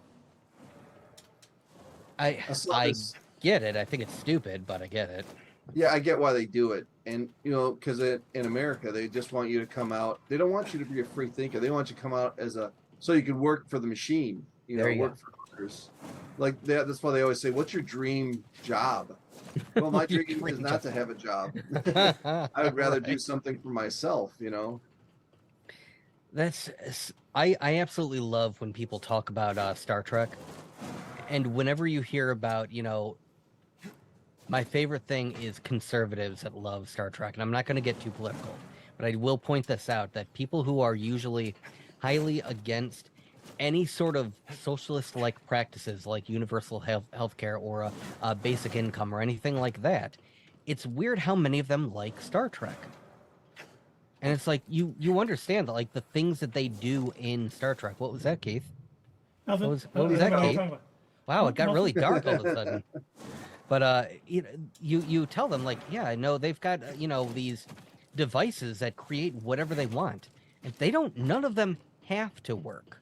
Speaker 3: I
Speaker 2: saw this.
Speaker 3: get it. I think it's stupid, but I get it.
Speaker 2: Yeah, I get why they do it. And, because in America, they just want you to come out. They don't want you to be a free thinker. They want you to come out so you can work for the machine,
Speaker 3: There you
Speaker 2: work for others. Like that's why they always say, what's your dream job? Well, my dream is not to have a job. I would rather do something for myself,
Speaker 3: I absolutely love when people talk about Star Trek. And whenever you hear about, my favorite thing is conservatives that love Star Trek. And I'm not going to get too political, but I will point this out, that people who are usually highly against any sort of socialist-like practices like universal health care or a basic income or anything like that, it's weird how many of them like Star Trek. And it's like, you understand that, like, the things that they do in Star Trek. What was that, Keith?
Speaker 1: Nothing.
Speaker 3: What was that,
Speaker 1: What are you
Speaker 3: Kate?
Speaker 1: talking about?
Speaker 3: Wow, it got really dark all of a sudden. But you tell them, like, yeah, I know they've got these devices that create whatever they want, and none of them have to work.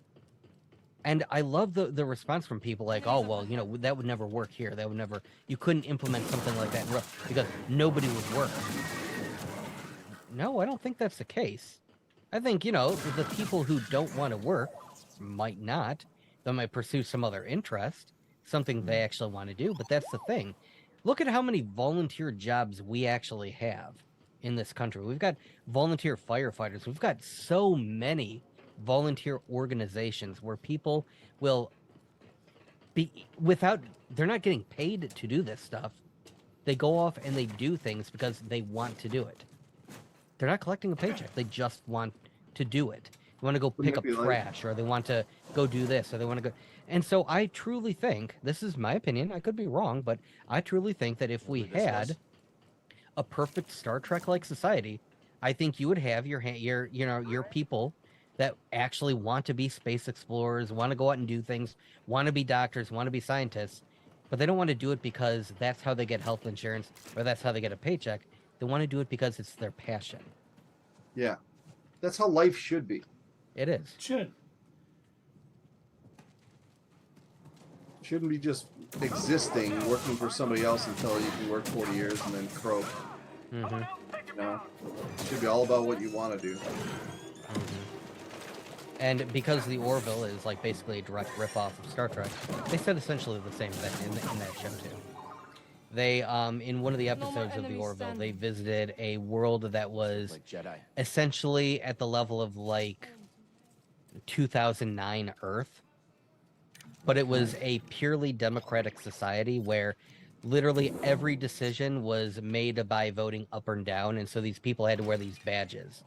Speaker 3: And I love the response from people like, oh well, that would never work here. You couldn't implement something like that because nobody would work. No, I don't think that's the case. I think the people who don't want to work might not. They might pursue some other interest, something they actually want to do. But that's the thing. Look at how many volunteer jobs we actually have in this country. We've got volunteer firefighters. We've got so many volunteer organizations where people will be they're not getting paid to do this stuff. They go off and they do things because they want to do it. They're not collecting a paycheck. They just want to do it. They want to go pick up trash, or they want to go do this, or they want to go. And so I truly think, this is my opinion, I could be wrong, but I truly think that if we had a perfect Star Trek-like society, I think you would have your people that actually want to be space explorers, want to go out and do things, want to be doctors, want to be scientists, but they don't want to do it because that's how they get health insurance or that's how they get a paycheck. They want to do it because it's their passion.
Speaker 2: Yeah. That's how life should be.
Speaker 3: It is.
Speaker 2: Shouldn't be just existing, working for somebody else until you can work 40 years and then croak.
Speaker 3: Mm-hmm.
Speaker 2: It should be all about what you want to do.
Speaker 3: Mm-hmm. And because the Orville is like basically a direct ripoff of Star Trek, they said essentially the same thing in that show too. They in one of the
Speaker 5: No more
Speaker 3: episodes of the
Speaker 5: enemies
Speaker 3: Orville, they
Speaker 5: standing.
Speaker 3: visited a world that was
Speaker 4: Like Jedi.
Speaker 3: essentially at the level of like 2009 Earth, but it was a purely democratic society where literally every decision was made by voting up or down, and so these people had to wear these badges.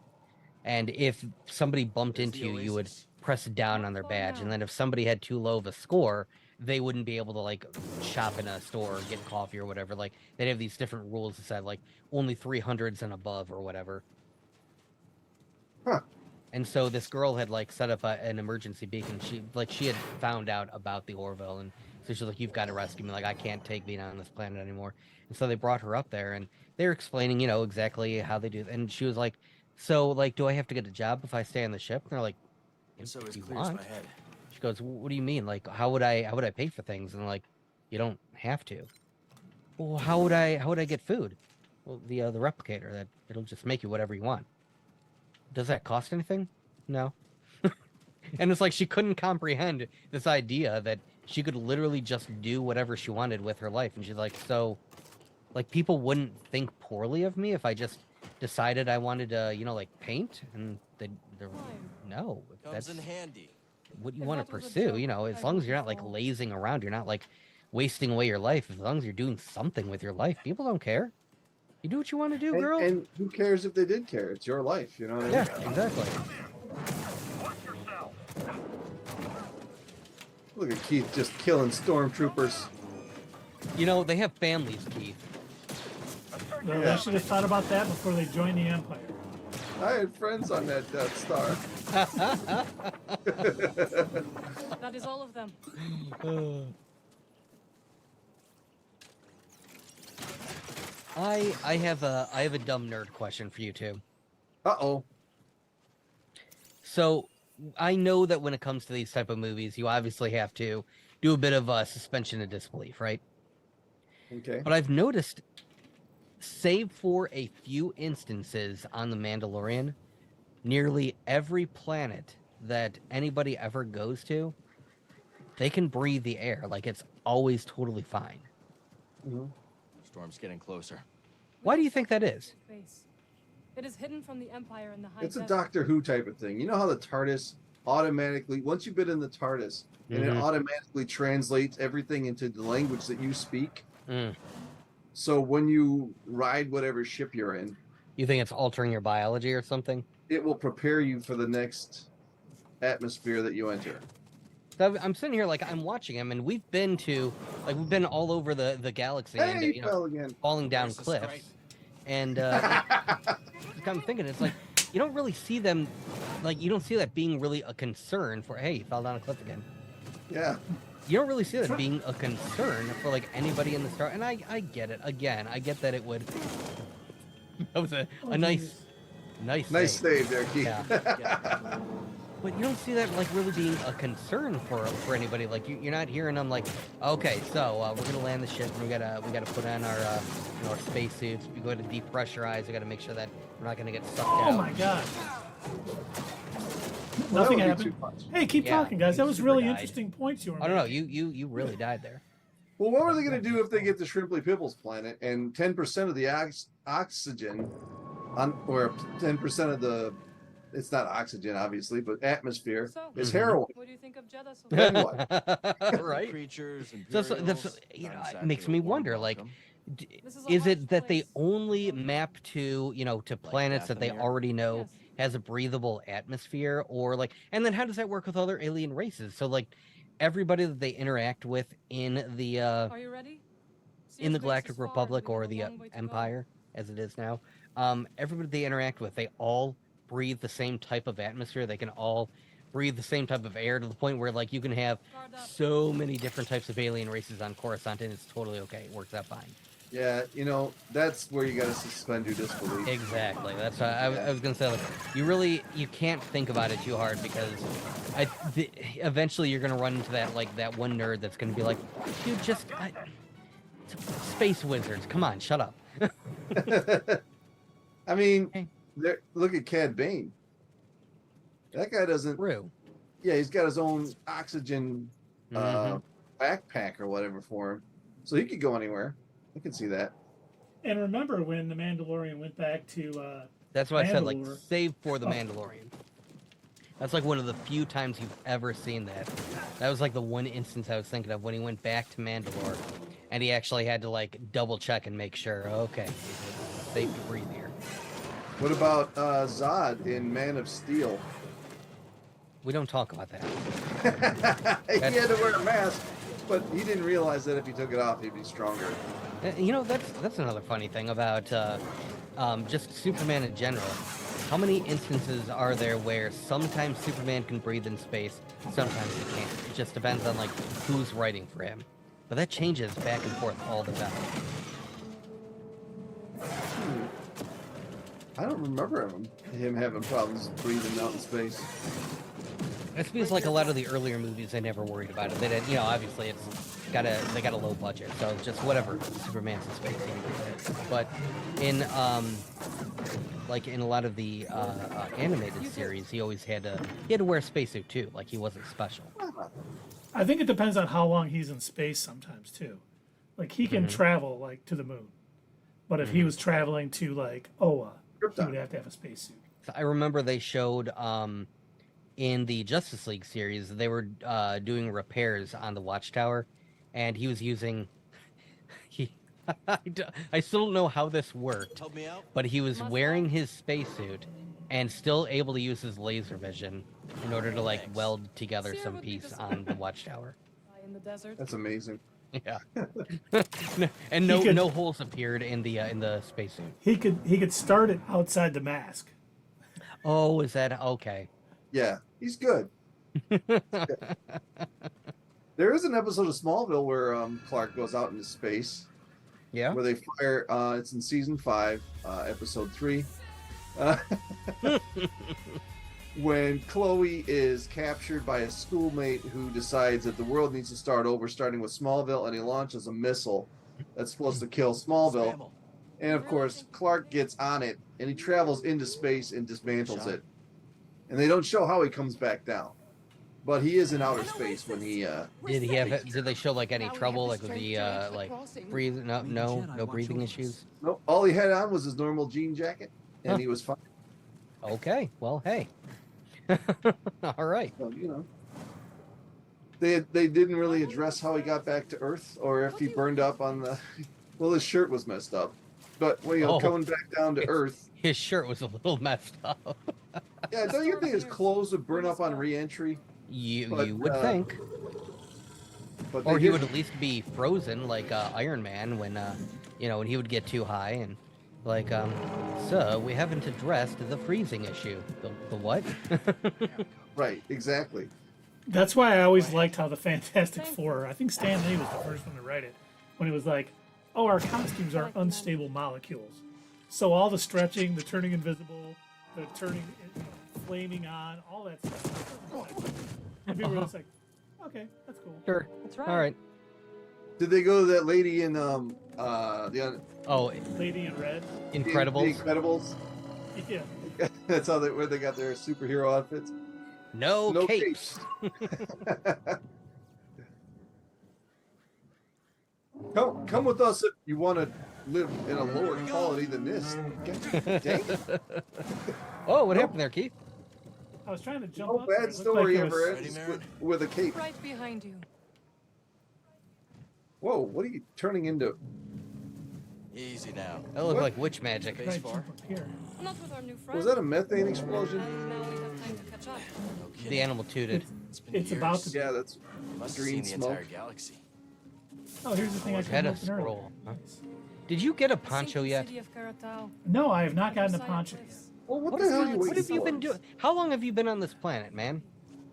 Speaker 3: And if somebody bumped
Speaker 4: There's
Speaker 3: into
Speaker 4: the
Speaker 3: you, you would
Speaker 4: Oasis.
Speaker 3: press down on their
Speaker 5: What for
Speaker 3: badge, and
Speaker 5: now?
Speaker 3: then if somebody had too low of a score, they wouldn't be able to like shop in a store or get coffee or whatever. Like they'd have these different rules that said like only 300s and above or whatever.
Speaker 2: Huh.
Speaker 3: And so this girl had like set up an emergency beacon. She had found out about the Orville, and so she's like, "You've got to rescue me. Like I can't take being on this planet anymore." And so they brought her up there, and they were explaining, exactly how they do. And she was like, "So like, do I have to get a job if I stay on the ship?" And they're like,
Speaker 4: So
Speaker 3: "If
Speaker 4: it
Speaker 3: you
Speaker 4: clears
Speaker 3: want."
Speaker 4: my head.
Speaker 3: She goes, "What do you mean? Like, how would I pay for things?" And they're like, "You don't have to." Well, how would I get food? Well, the replicator that it'll just make you whatever you want. Does that cost anything? No. And it's like she couldn't comprehend this idea that she could literally just do whatever she wanted with her life. And she's like, so, like, people wouldn't think poorly of me if I just decided I wanted to, like, paint? And they're no, if
Speaker 4: Comes
Speaker 3: that's
Speaker 4: in handy.
Speaker 3: what you
Speaker 5: If
Speaker 3: want
Speaker 5: that
Speaker 3: to
Speaker 5: was a
Speaker 3: pursue,
Speaker 5: joke,
Speaker 3: as
Speaker 5: I
Speaker 3: long as
Speaker 5: would
Speaker 3: you're not, like,
Speaker 5: fall.
Speaker 3: lazing around, you're not, like, wasting away your life, as long as you're doing something with your life, people don't care. You do what you want to do, girl.
Speaker 2: And who cares if they did care? It's your life, you know what I mean?
Speaker 3: Yeah, exactly.
Speaker 2: Look at Keith just killing stormtroopers.
Speaker 3: They have families, Keith.
Speaker 1: Well,
Speaker 2: Yeah.
Speaker 1: they should have thought about that before they joined the Empire.
Speaker 2: I had friends on that Death Star.
Speaker 5: That is all of them.
Speaker 3: I have a dumb nerd question for you too.
Speaker 2: Uh-oh.
Speaker 3: So I know that when it comes to these type of movies, you obviously have to do a bit of a suspension of disbelief, right?
Speaker 2: Okay.
Speaker 3: But I've noticed, save for a few instances on The Mandalorian, nearly every planet that anybody ever goes to, they can breathe the air. Like, it's always totally fine.
Speaker 2: Mhm.
Speaker 4: Storm's getting closer.
Speaker 3: Why do you think that is?
Speaker 5: Base. It is hidden from the Empire in the high
Speaker 2: It's a
Speaker 5: desert.
Speaker 2: Doctor Who type of thing. You know how the TARDIS automatically, once you've been in the TARDIS, and it
Speaker 3: Mhm.
Speaker 2: automatically translates everything into the language that you speak.
Speaker 3: Mm.
Speaker 2: So when you ride whatever ship you're in,
Speaker 3: You think it's altering your biology or something?
Speaker 2: it will prepare you for the next atmosphere that you enter.
Speaker 3: So I'm sitting here like I'm watching him, and we've been all over the galaxy, and
Speaker 2: Hey, fell again.
Speaker 3: falling down
Speaker 4: Where's the
Speaker 3: cliffs.
Speaker 4: stripe?
Speaker 3: And I'm thinking, it's like you don't really see them, like you don't see that being really a concern for. Hey, you fell down a cliff again.
Speaker 2: Yeah.
Speaker 3: You don't really see that being a concern for like anybody in the Star. And I get it. Again, I get that it would. That was a nice
Speaker 2: Nice
Speaker 3: save.
Speaker 2: save there, Keith.
Speaker 3: Yeah. But you don't see that like really being a concern for anybody. Like you're not hearing them like, okay, so we're gonna land the ship and we gotta put on our our spacesuits. We go to depressurize. We gotta make sure that we're not gonna get sucked out.
Speaker 1: Oh my god.
Speaker 2: Well,
Speaker 1: Nothing
Speaker 2: that would be
Speaker 1: happened.
Speaker 2: too much.
Speaker 1: Hey, keep
Speaker 3: Yeah,
Speaker 1: talking, guys. That was
Speaker 3: super
Speaker 1: really
Speaker 3: died.
Speaker 1: interesting points you were
Speaker 3: I don't know.
Speaker 1: making.
Speaker 3: You really died there.
Speaker 2: Well, what were they going to do if they get to Shrimply Pibble's planet and 10% of the oxygen, or 10% of the, it's not oxygen, obviously, but atmosphere
Speaker 5: So,
Speaker 2: is
Speaker 3: Mhm.
Speaker 2: heroin?
Speaker 5: what do you think of Jedi
Speaker 2: Then
Speaker 5: Survivor?
Speaker 2: what?
Speaker 3: Right?
Speaker 4: Creatures,
Speaker 3: That's
Speaker 4: Imperials,
Speaker 3: you know,
Speaker 4: not
Speaker 3: it makes
Speaker 4: exactly
Speaker 3: me
Speaker 4: a warm
Speaker 3: wonder, like,
Speaker 4: welcome.
Speaker 5: This is a
Speaker 3: is
Speaker 5: harsh
Speaker 3: it that they
Speaker 5: place.
Speaker 3: only map to to planets that they
Speaker 4: Dathomir?
Speaker 3: already know
Speaker 5: Yes.
Speaker 3: has a breathable atmosphere, or like, and then how does that work with other alien races? So like, everybody that they interact with in the
Speaker 5: Are you ready?
Speaker 3: in the
Speaker 5: CS base
Speaker 3: Galactic
Speaker 5: is far,
Speaker 3: Republic
Speaker 5: but we
Speaker 3: or
Speaker 5: have a
Speaker 3: the
Speaker 5: long way to go.
Speaker 3: Empire, as it is now, everybody they interact with, they all breathe the same type of atmosphere. They can all breathe the same type of air to the point where like you can have
Speaker 5: Guard up.
Speaker 3: so many different types of alien races on Coruscant, and it's totally okay. It works out fine.
Speaker 2: Yeah, that's where you got to suspend your disbelief.
Speaker 3: Exactly. That's what I was gonna say. Like, you can't think about it too hard because eventually you're gonna run into that one nerd that's gonna be like, dude, space wizards. Come on, shut up.
Speaker 2: I mean,
Speaker 3: Hey.
Speaker 2: look at Cad Bane. That guy doesn't.
Speaker 3: True.
Speaker 2: Yeah, he's got his own oxygen backpack or whatever for him, so he could go anywhere. I can see that.
Speaker 1: And remember when the Mandalorian went back to
Speaker 3: That's why I said, like,
Speaker 1: Mandalore.
Speaker 3: save for the
Speaker 1: Oh.
Speaker 3: Mandalorian. That's like one of the few times you've ever seen that. That was like the one instance I was thinking of when he went back to Mandalore, and he actually had to like double check and make sure. Okay, safe to breathe here.
Speaker 2: What about Zod in Man of Steel?
Speaker 3: We don't talk about that.
Speaker 2: He had to wear a mask, but he didn't realize that if he took it off, he'd be stronger.
Speaker 3: You know, that's another funny thing about just Superman in general. How many instances are there where sometimes Superman can breathe in space, sometimes he can't? It just depends on like who's writing for him. But that changes back and forth all the time.
Speaker 2: I don't remember him having problems breathing out in space.
Speaker 3: It's because like a lot of the earlier movies, they never worried about it. They didn't, you know, obviously they got a low budget, so it's just whatever. Superman's in space, he can breathe it. But in like in a lot of the animated series, he had to wear a spacesuit too. Like he wasn't special.
Speaker 1: I think it depends on how long he's in space sometimes too. Like he can travel like to the moon, but if he was traveling to like Oa, he would have to have a spacesuit.
Speaker 3: So I remember they showed in the Justice League series, they were doing repairs on the Watchtower, and he was using. I still don't know how this worked,
Speaker 4: Help me out.
Speaker 3: but he was wearing his spacesuit and still able to use his laser vision in order to like weld together
Speaker 5: Seer
Speaker 3: some
Speaker 5: would be
Speaker 3: piece
Speaker 5: the
Speaker 3: on the Watchtower.
Speaker 5: In the desert.
Speaker 2: That's amazing.
Speaker 3: Yeah, and
Speaker 1: He could-
Speaker 3: no holes appeared in the spacesuit.
Speaker 1: He could start it outside the mask.
Speaker 3: Oh, is that okay?
Speaker 2: Yeah, he's good. There is an episode of Smallville where Clark goes out into space.
Speaker 3: Yeah.
Speaker 2: Where they fire. It's in season 5, episode 3. When Chloe is captured by a schoolmate who decides that the world needs to start over, starting with Smallville, and he launches a missile that's supposed to kill Smallville.
Speaker 4: Scramble.
Speaker 2: And of course, Clark gets on it and he travels into space and dismantles it. And they don't show how he comes back down, but he is in outer space when he.
Speaker 3: Did they show like any trouble, like with the like breathe? No breathing issues.
Speaker 2: No, all he had on was his normal jean jacket, and
Speaker 3: Huh.
Speaker 2: he was fine.
Speaker 3: Okay, well, hey. All right.
Speaker 2: So, you know, they didn't really address how he got back to Earth or if he burned up on the. Well, his shirt was messed up, but when coming back down to Earth,
Speaker 3: His shirt was a little messed up.
Speaker 2: yeah, don't you think his clothes would burn up on re-entry?
Speaker 3: You
Speaker 2: But,
Speaker 3: would think,
Speaker 2: But
Speaker 3: or
Speaker 2: they
Speaker 3: he would
Speaker 2: didn't.
Speaker 3: at least be frozen like Iron Man when when he would get too high and like sir, we haven't addressed the freezing issue. The what?
Speaker 2: Right, exactly.
Speaker 1: That's why I always liked how the Fantastic Four. I think Stan Lee was the first one to write it when it was like, "Oh, our costumes are unstable molecules, so all the stretching, the turning invisible, the turning flaming on, all that stuff." And people were just like, "Okay, that's cool."
Speaker 3: Sure.
Speaker 5: That's right.
Speaker 3: All right.
Speaker 2: Did they go to that lady in the
Speaker 1: Lady in Red.
Speaker 3: Incredibles.
Speaker 2: The Incredibles?
Speaker 1: Yeah.
Speaker 2: That's how where they got their superhero outfits.
Speaker 3: No,
Speaker 2: No
Speaker 3: capes.
Speaker 2: Come with us if you want to live in a lower quality than this. Dang it.
Speaker 3: Oh, what happened there, Keith?
Speaker 1: I was trying to jump
Speaker 2: No
Speaker 1: up. there.
Speaker 2: bad
Speaker 1: It looked
Speaker 2: story
Speaker 1: like it
Speaker 2: ever
Speaker 1: was-
Speaker 2: ends
Speaker 4: Ready,
Speaker 2: with a cape.
Speaker 5: Right behind you.
Speaker 2: Whoa, what are you turning into?
Speaker 4: Easy now.
Speaker 3: That looked
Speaker 2: What?
Speaker 3: like witch magic.
Speaker 1: Try to
Speaker 4: far.
Speaker 1: jump up here.
Speaker 5: Not with our new friend.
Speaker 2: Was that a methane explosion?
Speaker 5: And now we have time to catch up.
Speaker 4: No kidding.
Speaker 3: The animal tooted.
Speaker 4: It's been
Speaker 1: It's
Speaker 4: years.
Speaker 1: about to.
Speaker 2: Yeah, that's
Speaker 4: You must
Speaker 2: green
Speaker 4: have seen the
Speaker 2: smoke.
Speaker 4: entire galaxy.
Speaker 1: Oh, here's the thing I
Speaker 3: Head
Speaker 1: couldn't
Speaker 3: of
Speaker 1: open earlier.
Speaker 3: scroll, huh?
Speaker 1: Nice.
Speaker 3: Did you get a
Speaker 5: The
Speaker 3: poncho
Speaker 5: sinking
Speaker 3: yet?
Speaker 5: city of Karatao.
Speaker 1: No, I have not gotten a
Speaker 5: Other side
Speaker 1: poncho
Speaker 5: of
Speaker 1: yet.
Speaker 5: this.
Speaker 2: Well, what
Speaker 3: What,
Speaker 2: the hell are you
Speaker 3: what
Speaker 2: waiting
Speaker 3: have you
Speaker 2: for?
Speaker 3: been doing? How long have you been on this planet, man?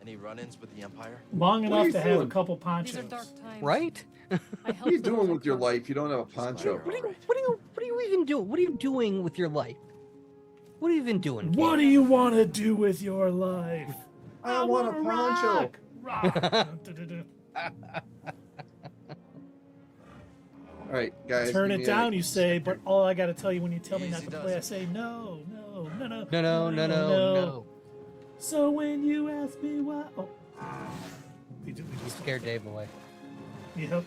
Speaker 4: Any run-ins with the Empire?
Speaker 1: Long
Speaker 2: What are
Speaker 1: enough
Speaker 2: you
Speaker 1: to have a
Speaker 2: doing?
Speaker 1: couple
Speaker 5: These
Speaker 1: ponchos.
Speaker 5: are dark times.
Speaker 3: Right?
Speaker 5: I
Speaker 2: What
Speaker 5: helped
Speaker 2: are you
Speaker 5: them
Speaker 2: doing with your
Speaker 5: overcome.
Speaker 2: life? You don't have a poncho.
Speaker 3: What are you even doing? What are you doing with your life? What have you been doing? Keith?
Speaker 1: What do you want to do with your life?
Speaker 2: I want a poncho.
Speaker 1: Rock. Dun-dun-dun-dun.
Speaker 2: All right, guys.
Speaker 1: Turn
Speaker 2: give
Speaker 1: it
Speaker 2: me
Speaker 1: down,
Speaker 2: a-
Speaker 1: you say, but all I got to tell you when you tell me not
Speaker 4: Easy
Speaker 1: to
Speaker 4: does
Speaker 1: play, I
Speaker 4: it.
Speaker 1: say no, no, no, no,
Speaker 3: No.
Speaker 1: So when you ask me why, oh, We
Speaker 3: You
Speaker 1: just
Speaker 3: scared Dave away.
Speaker 1: Yep.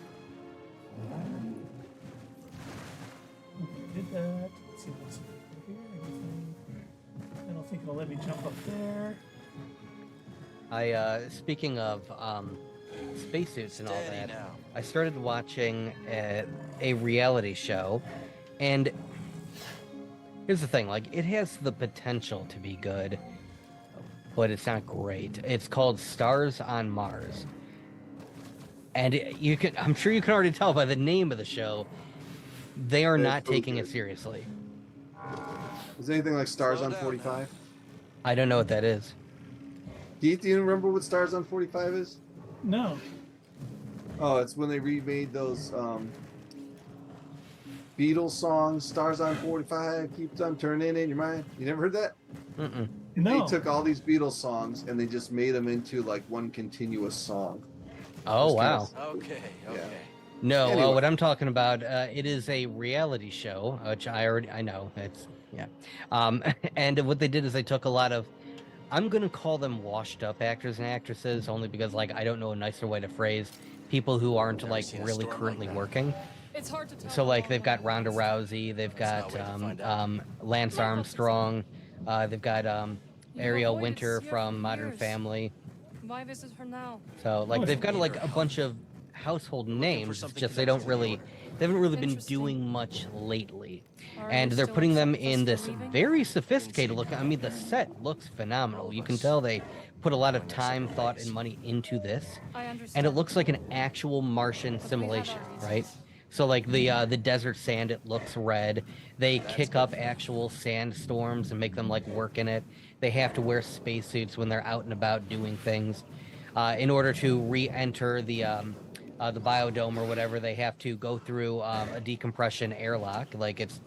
Speaker 1: Did that. Let's see what's over here. Anything? I don't think it'll let me jump up there.
Speaker 3: Speaking of spacesuits and all
Speaker 4: Steady
Speaker 3: that,
Speaker 4: now.
Speaker 3: I started watching a reality show, and here's the thing: like, it has the potential to be good, but it's not great. It's called Stars on Mars, and I'm sure you can already tell by the name of the show, they are
Speaker 2: It's
Speaker 3: not
Speaker 2: really
Speaker 3: taking it
Speaker 2: good.
Speaker 3: seriously.
Speaker 2: Is anything like Stars
Speaker 4: Slow
Speaker 2: on
Speaker 4: down
Speaker 2: 45?
Speaker 3: I don't know what that is.
Speaker 2: Keith, do you remember what Stars on 45 is?
Speaker 1: No.
Speaker 2: Oh, it's when they remade those Beatles songs, Stars on 45, keeps on turning in your mind. You never heard that?
Speaker 3: Mm-mm.
Speaker 1: No.
Speaker 2: They took all these Beatles songs and they just made them into like one continuous song.
Speaker 3: Oh,
Speaker 2: Just kinda-
Speaker 3: wow.
Speaker 4: Okay, okay.
Speaker 3: No,
Speaker 2: Anyway.
Speaker 3: what I'm talking about, it is a reality show, which I know it's, yeah. And what they did is they took a lot of, I'm gonna call them washed up actors and actresses, only because like I don't know a nicer way to phrase people who aren't
Speaker 4: Never
Speaker 3: like
Speaker 4: seen a
Speaker 3: really
Speaker 4: storm like
Speaker 3: currently
Speaker 4: that.
Speaker 3: working.
Speaker 5: It's hard to tell.
Speaker 3: So
Speaker 5: how
Speaker 3: like
Speaker 5: long
Speaker 3: they've
Speaker 5: the
Speaker 3: got
Speaker 5: wind
Speaker 3: Ronda
Speaker 5: lasts.
Speaker 3: Rousey, they've
Speaker 4: Let's
Speaker 3: got
Speaker 4: not wait to find out.
Speaker 3: Lance Armstrong, they've got
Speaker 5: You've
Speaker 3: Ariel
Speaker 5: avoided
Speaker 3: Winter
Speaker 5: Sierra
Speaker 3: from
Speaker 5: for
Speaker 3: Modern
Speaker 5: years.
Speaker 3: Family.
Speaker 5: Why visit her now?
Speaker 3: So like
Speaker 1: Oh,
Speaker 3: they've got
Speaker 4: need
Speaker 3: like
Speaker 4: her
Speaker 3: a
Speaker 4: help.
Speaker 3: bunch of household
Speaker 4: Looking for
Speaker 3: names. It's
Speaker 4: something
Speaker 3: just they
Speaker 4: connected
Speaker 3: don't
Speaker 4: to the
Speaker 3: really,
Speaker 4: order.
Speaker 3: they haven't really been
Speaker 5: Interesting.
Speaker 3: doing much lately.
Speaker 5: Are
Speaker 3: And
Speaker 5: you
Speaker 3: they're
Speaker 5: still
Speaker 3: putting them
Speaker 5: upset with
Speaker 3: in
Speaker 5: us
Speaker 3: this
Speaker 5: for leaving?
Speaker 3: very sophisticated look. I mean, the set looks phenomenal.
Speaker 4: All of
Speaker 3: You can
Speaker 4: us
Speaker 3: tell they put a lot of
Speaker 4: going our
Speaker 3: time,
Speaker 4: separate
Speaker 3: thought,
Speaker 4: ways.
Speaker 3: and money into this,
Speaker 5: I understand.
Speaker 3: and it looks like an actual Martian
Speaker 5: But we had
Speaker 3: simulation,
Speaker 5: our
Speaker 3: right?
Speaker 5: reasons.
Speaker 3: So like the desert sand, it looks red. They
Speaker 4: That's
Speaker 3: kick
Speaker 4: good.
Speaker 3: up actual sandstorms and make them like work in it. They have to wear spacesuits when they're out and about doing things. In order to re-enter the biodome or whatever, they have to go through a decompression airlock. Like it's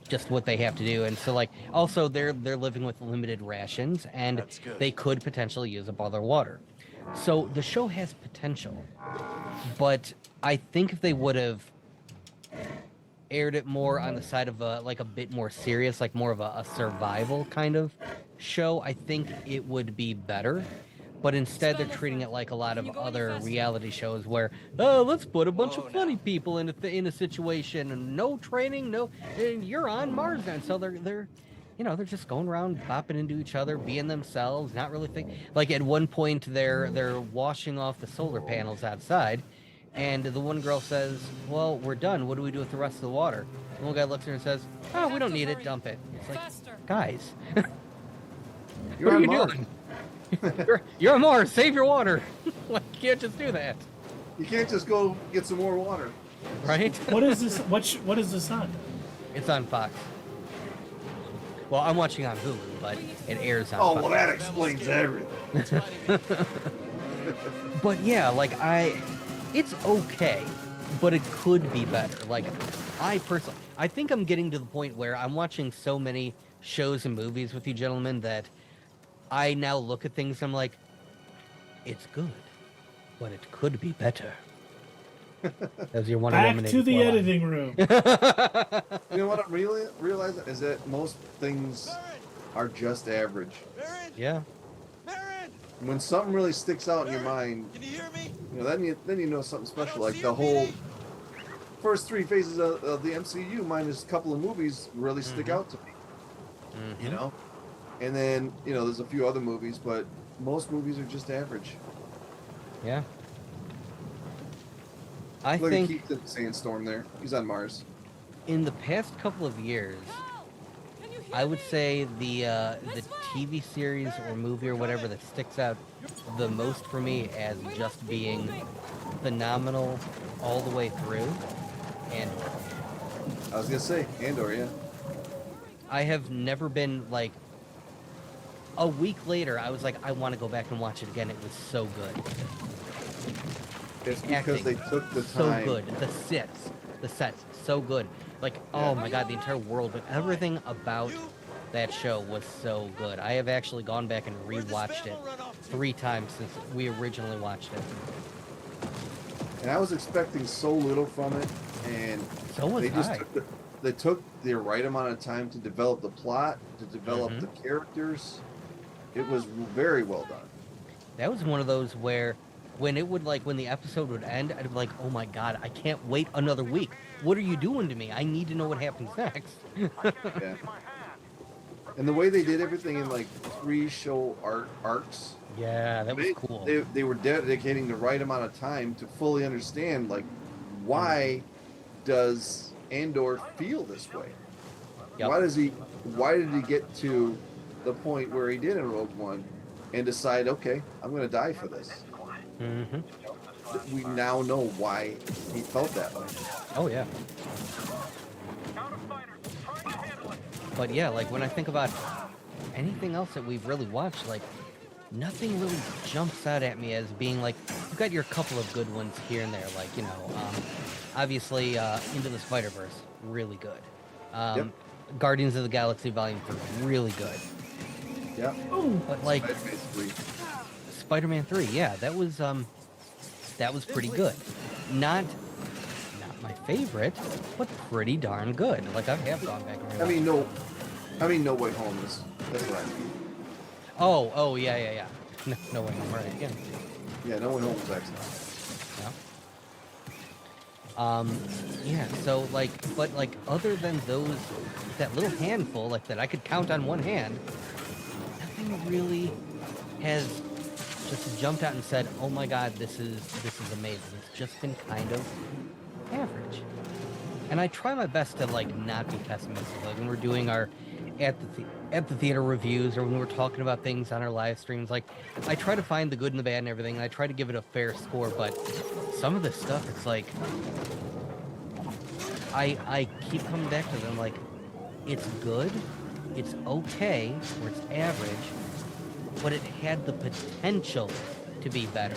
Speaker 3: just what they have to do. And so like also they're living with limited rations, and
Speaker 4: That's good.
Speaker 3: they could potentially use up all their water. So the show has potential, but I think if they would have aired it more on the side of a bit more serious, like more of a survival kind of show, I think it would be better. But instead, they're treating it like a lot of other reality shows where, oh, let's put a bunch
Speaker 4: Whoa,
Speaker 3: of funny
Speaker 4: now.
Speaker 3: people in a situation and no training, and you're on Mars now. And so they're they're just going around bopping into each other, being themselves, not really thinking. Like at one point, they're washing off the solar panels outside, and the one girl says, "Well, we're done. What do we do with the rest of the water?" And one guy looks at her and says, "Oh, we don't need it. Dump it." It's like,
Speaker 5: Faster.
Speaker 3: guys,
Speaker 2: You're
Speaker 3: what are
Speaker 2: on
Speaker 3: you
Speaker 2: Mars.
Speaker 3: doing? You're on Mars. Save your water. Like, you can't just do that,
Speaker 2: You can't just go get some more water.
Speaker 3: right?
Speaker 1: What is this? What is this on?
Speaker 3: It's on Fox. Well, I'm watching on Hulu, but it airs on
Speaker 2: Oh,
Speaker 3: Fox.
Speaker 2: well, that explains everything.
Speaker 3: But yeah, like it's okay, but it could be better. Like I think I'm getting to the point where I'm watching so many shows and movies with you gentlemen that I now look at things and I'm like, it's good, but it could be better. As your one
Speaker 1: Back to the editing room.
Speaker 2: You know what I'm really realizing is that most things are just average.
Speaker 4: Marin!
Speaker 3: Yeah.
Speaker 4: Marin!
Speaker 2: When something really sticks out in your mind,
Speaker 4: Can you hear me?
Speaker 2: you know, then you know something special.
Speaker 4: I don't
Speaker 2: Like
Speaker 4: see
Speaker 2: the
Speaker 4: your
Speaker 2: whole
Speaker 4: meeting.
Speaker 2: first three phases of the MCU, minus a couple of movies, really stick out to me. You know, and then there's a few other movies, but most movies are just average.
Speaker 3: Yeah. I
Speaker 2: Look
Speaker 3: think
Speaker 2: at Keith in the sandstorm there. He's on Mars.
Speaker 3: in the past couple of years,
Speaker 5: Can you hear
Speaker 3: I would
Speaker 5: me?
Speaker 3: say the TV series or movie or whatever that sticks out the most for me as just being phenomenal all the way through. And
Speaker 2: I was gonna say Andor, yeah.
Speaker 3: I have never been like a week later. I was like, I want to go back and watch it again. It was so good,
Speaker 2: It's because
Speaker 3: acting,
Speaker 2: they took the
Speaker 3: so
Speaker 2: time.
Speaker 3: good. The sets, so good. Like, oh my god, the entire world, but everything about that show was so good. I have actually gone back and rewatched it 3 times since we originally watched it.
Speaker 2: And I was expecting so little from it, and
Speaker 3: So was
Speaker 2: they just
Speaker 3: I.
Speaker 2: they took the right amount of time to develop the plot, to develop
Speaker 3: Mhm.
Speaker 2: the characters. It was very well done.
Speaker 3: That was one of those where when it would when the episode would end, I'd be like, oh my god, I can't wait another week. What are you doing to me? I need to know what happens next.
Speaker 2: Yeah. And the way they did everything in like 3 show arcs,
Speaker 3: Yeah, that was cool.
Speaker 2: They were dedicating the right amount of time to fully understand like why does Andor feel this way?
Speaker 3: Yep.
Speaker 2: Why did he get to the point where he did in Rogue One and decide, okay, I'm going to die for this?
Speaker 3: Mm-hmm.
Speaker 2: We now know why he felt that way.
Speaker 3: Oh yeah. But yeah, like when I think about anything else that we've really watched, like nothing really jumps out at me as being like, you've got your couple of good ones here and there, like, you know, obviously Into the Spider-Verse, really good.
Speaker 2: Yep.
Speaker 3: Guardians of the Galaxy Volume 3, really good.
Speaker 2: Yeah.
Speaker 3: But like
Speaker 2: Basically.
Speaker 3: Spider-Man 3, yeah, that was pretty good. Not my favorite, but pretty darn good. Like I have gone back and
Speaker 2: I mean, No Way Home is. That's what I mean.
Speaker 3: Oh, yeah. No way, I'm right.
Speaker 2: Yeah, No Way Home was excellent.
Speaker 3: Yeah. So like, but like, other than those, that little handful, like that I could count on one hand, nothing really has just jumped out and said, "Oh my God, this is amazing." It's just been kind of average. And I try my best to like not be pessimistic. Like when we're doing our at the theater reviews, or when we're talking about things on our live streams, like I try to find the good and the bad and everything, and I try to give it a fair score. But some of this stuff, it's like I keep coming back to them. Like it's good, it's okay, or it's average, but it had the potential to be better.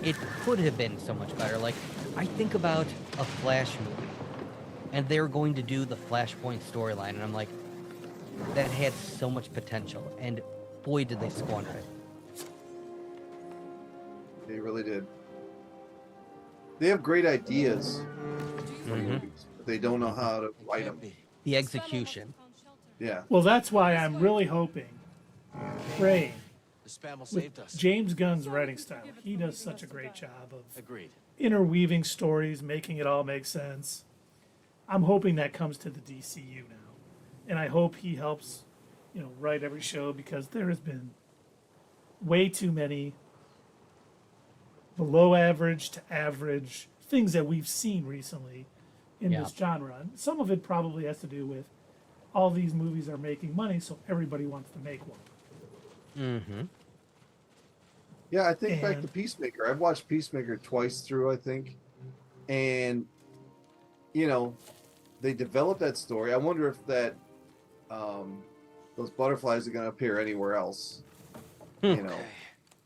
Speaker 3: It could have been so much better. Like I think about a Flash movie, and they're going to do the Flashpoint storyline, and I'm like, that had so much potential, and boy did they squander it.
Speaker 2: They really did. They have great ideas for movies, but they don't know how to write them.
Speaker 3: The execution.
Speaker 2: Yeah.
Speaker 1: Well, that's why I'm really hoping, praying,
Speaker 4: The spam will
Speaker 1: with
Speaker 4: saved us.
Speaker 1: James Gunn's writing style. He does such a great job of
Speaker 4: Agreed.
Speaker 1: interweaving stories, making it all make sense. I'm hoping that comes to the DCU now. And I hope he helps, write every show, because there has been way too many below average to average things that we've seen recently in this genre. And some of it probably has to do with all these movies are making money, so everybody wants to make one.
Speaker 3: Mm-hmm.
Speaker 2: Yeah, I think back to Peacemaker. I've watched Peacemaker twice through, I think. And, they developed that story. I wonder if that those butterflies are going to appear anywhere else, in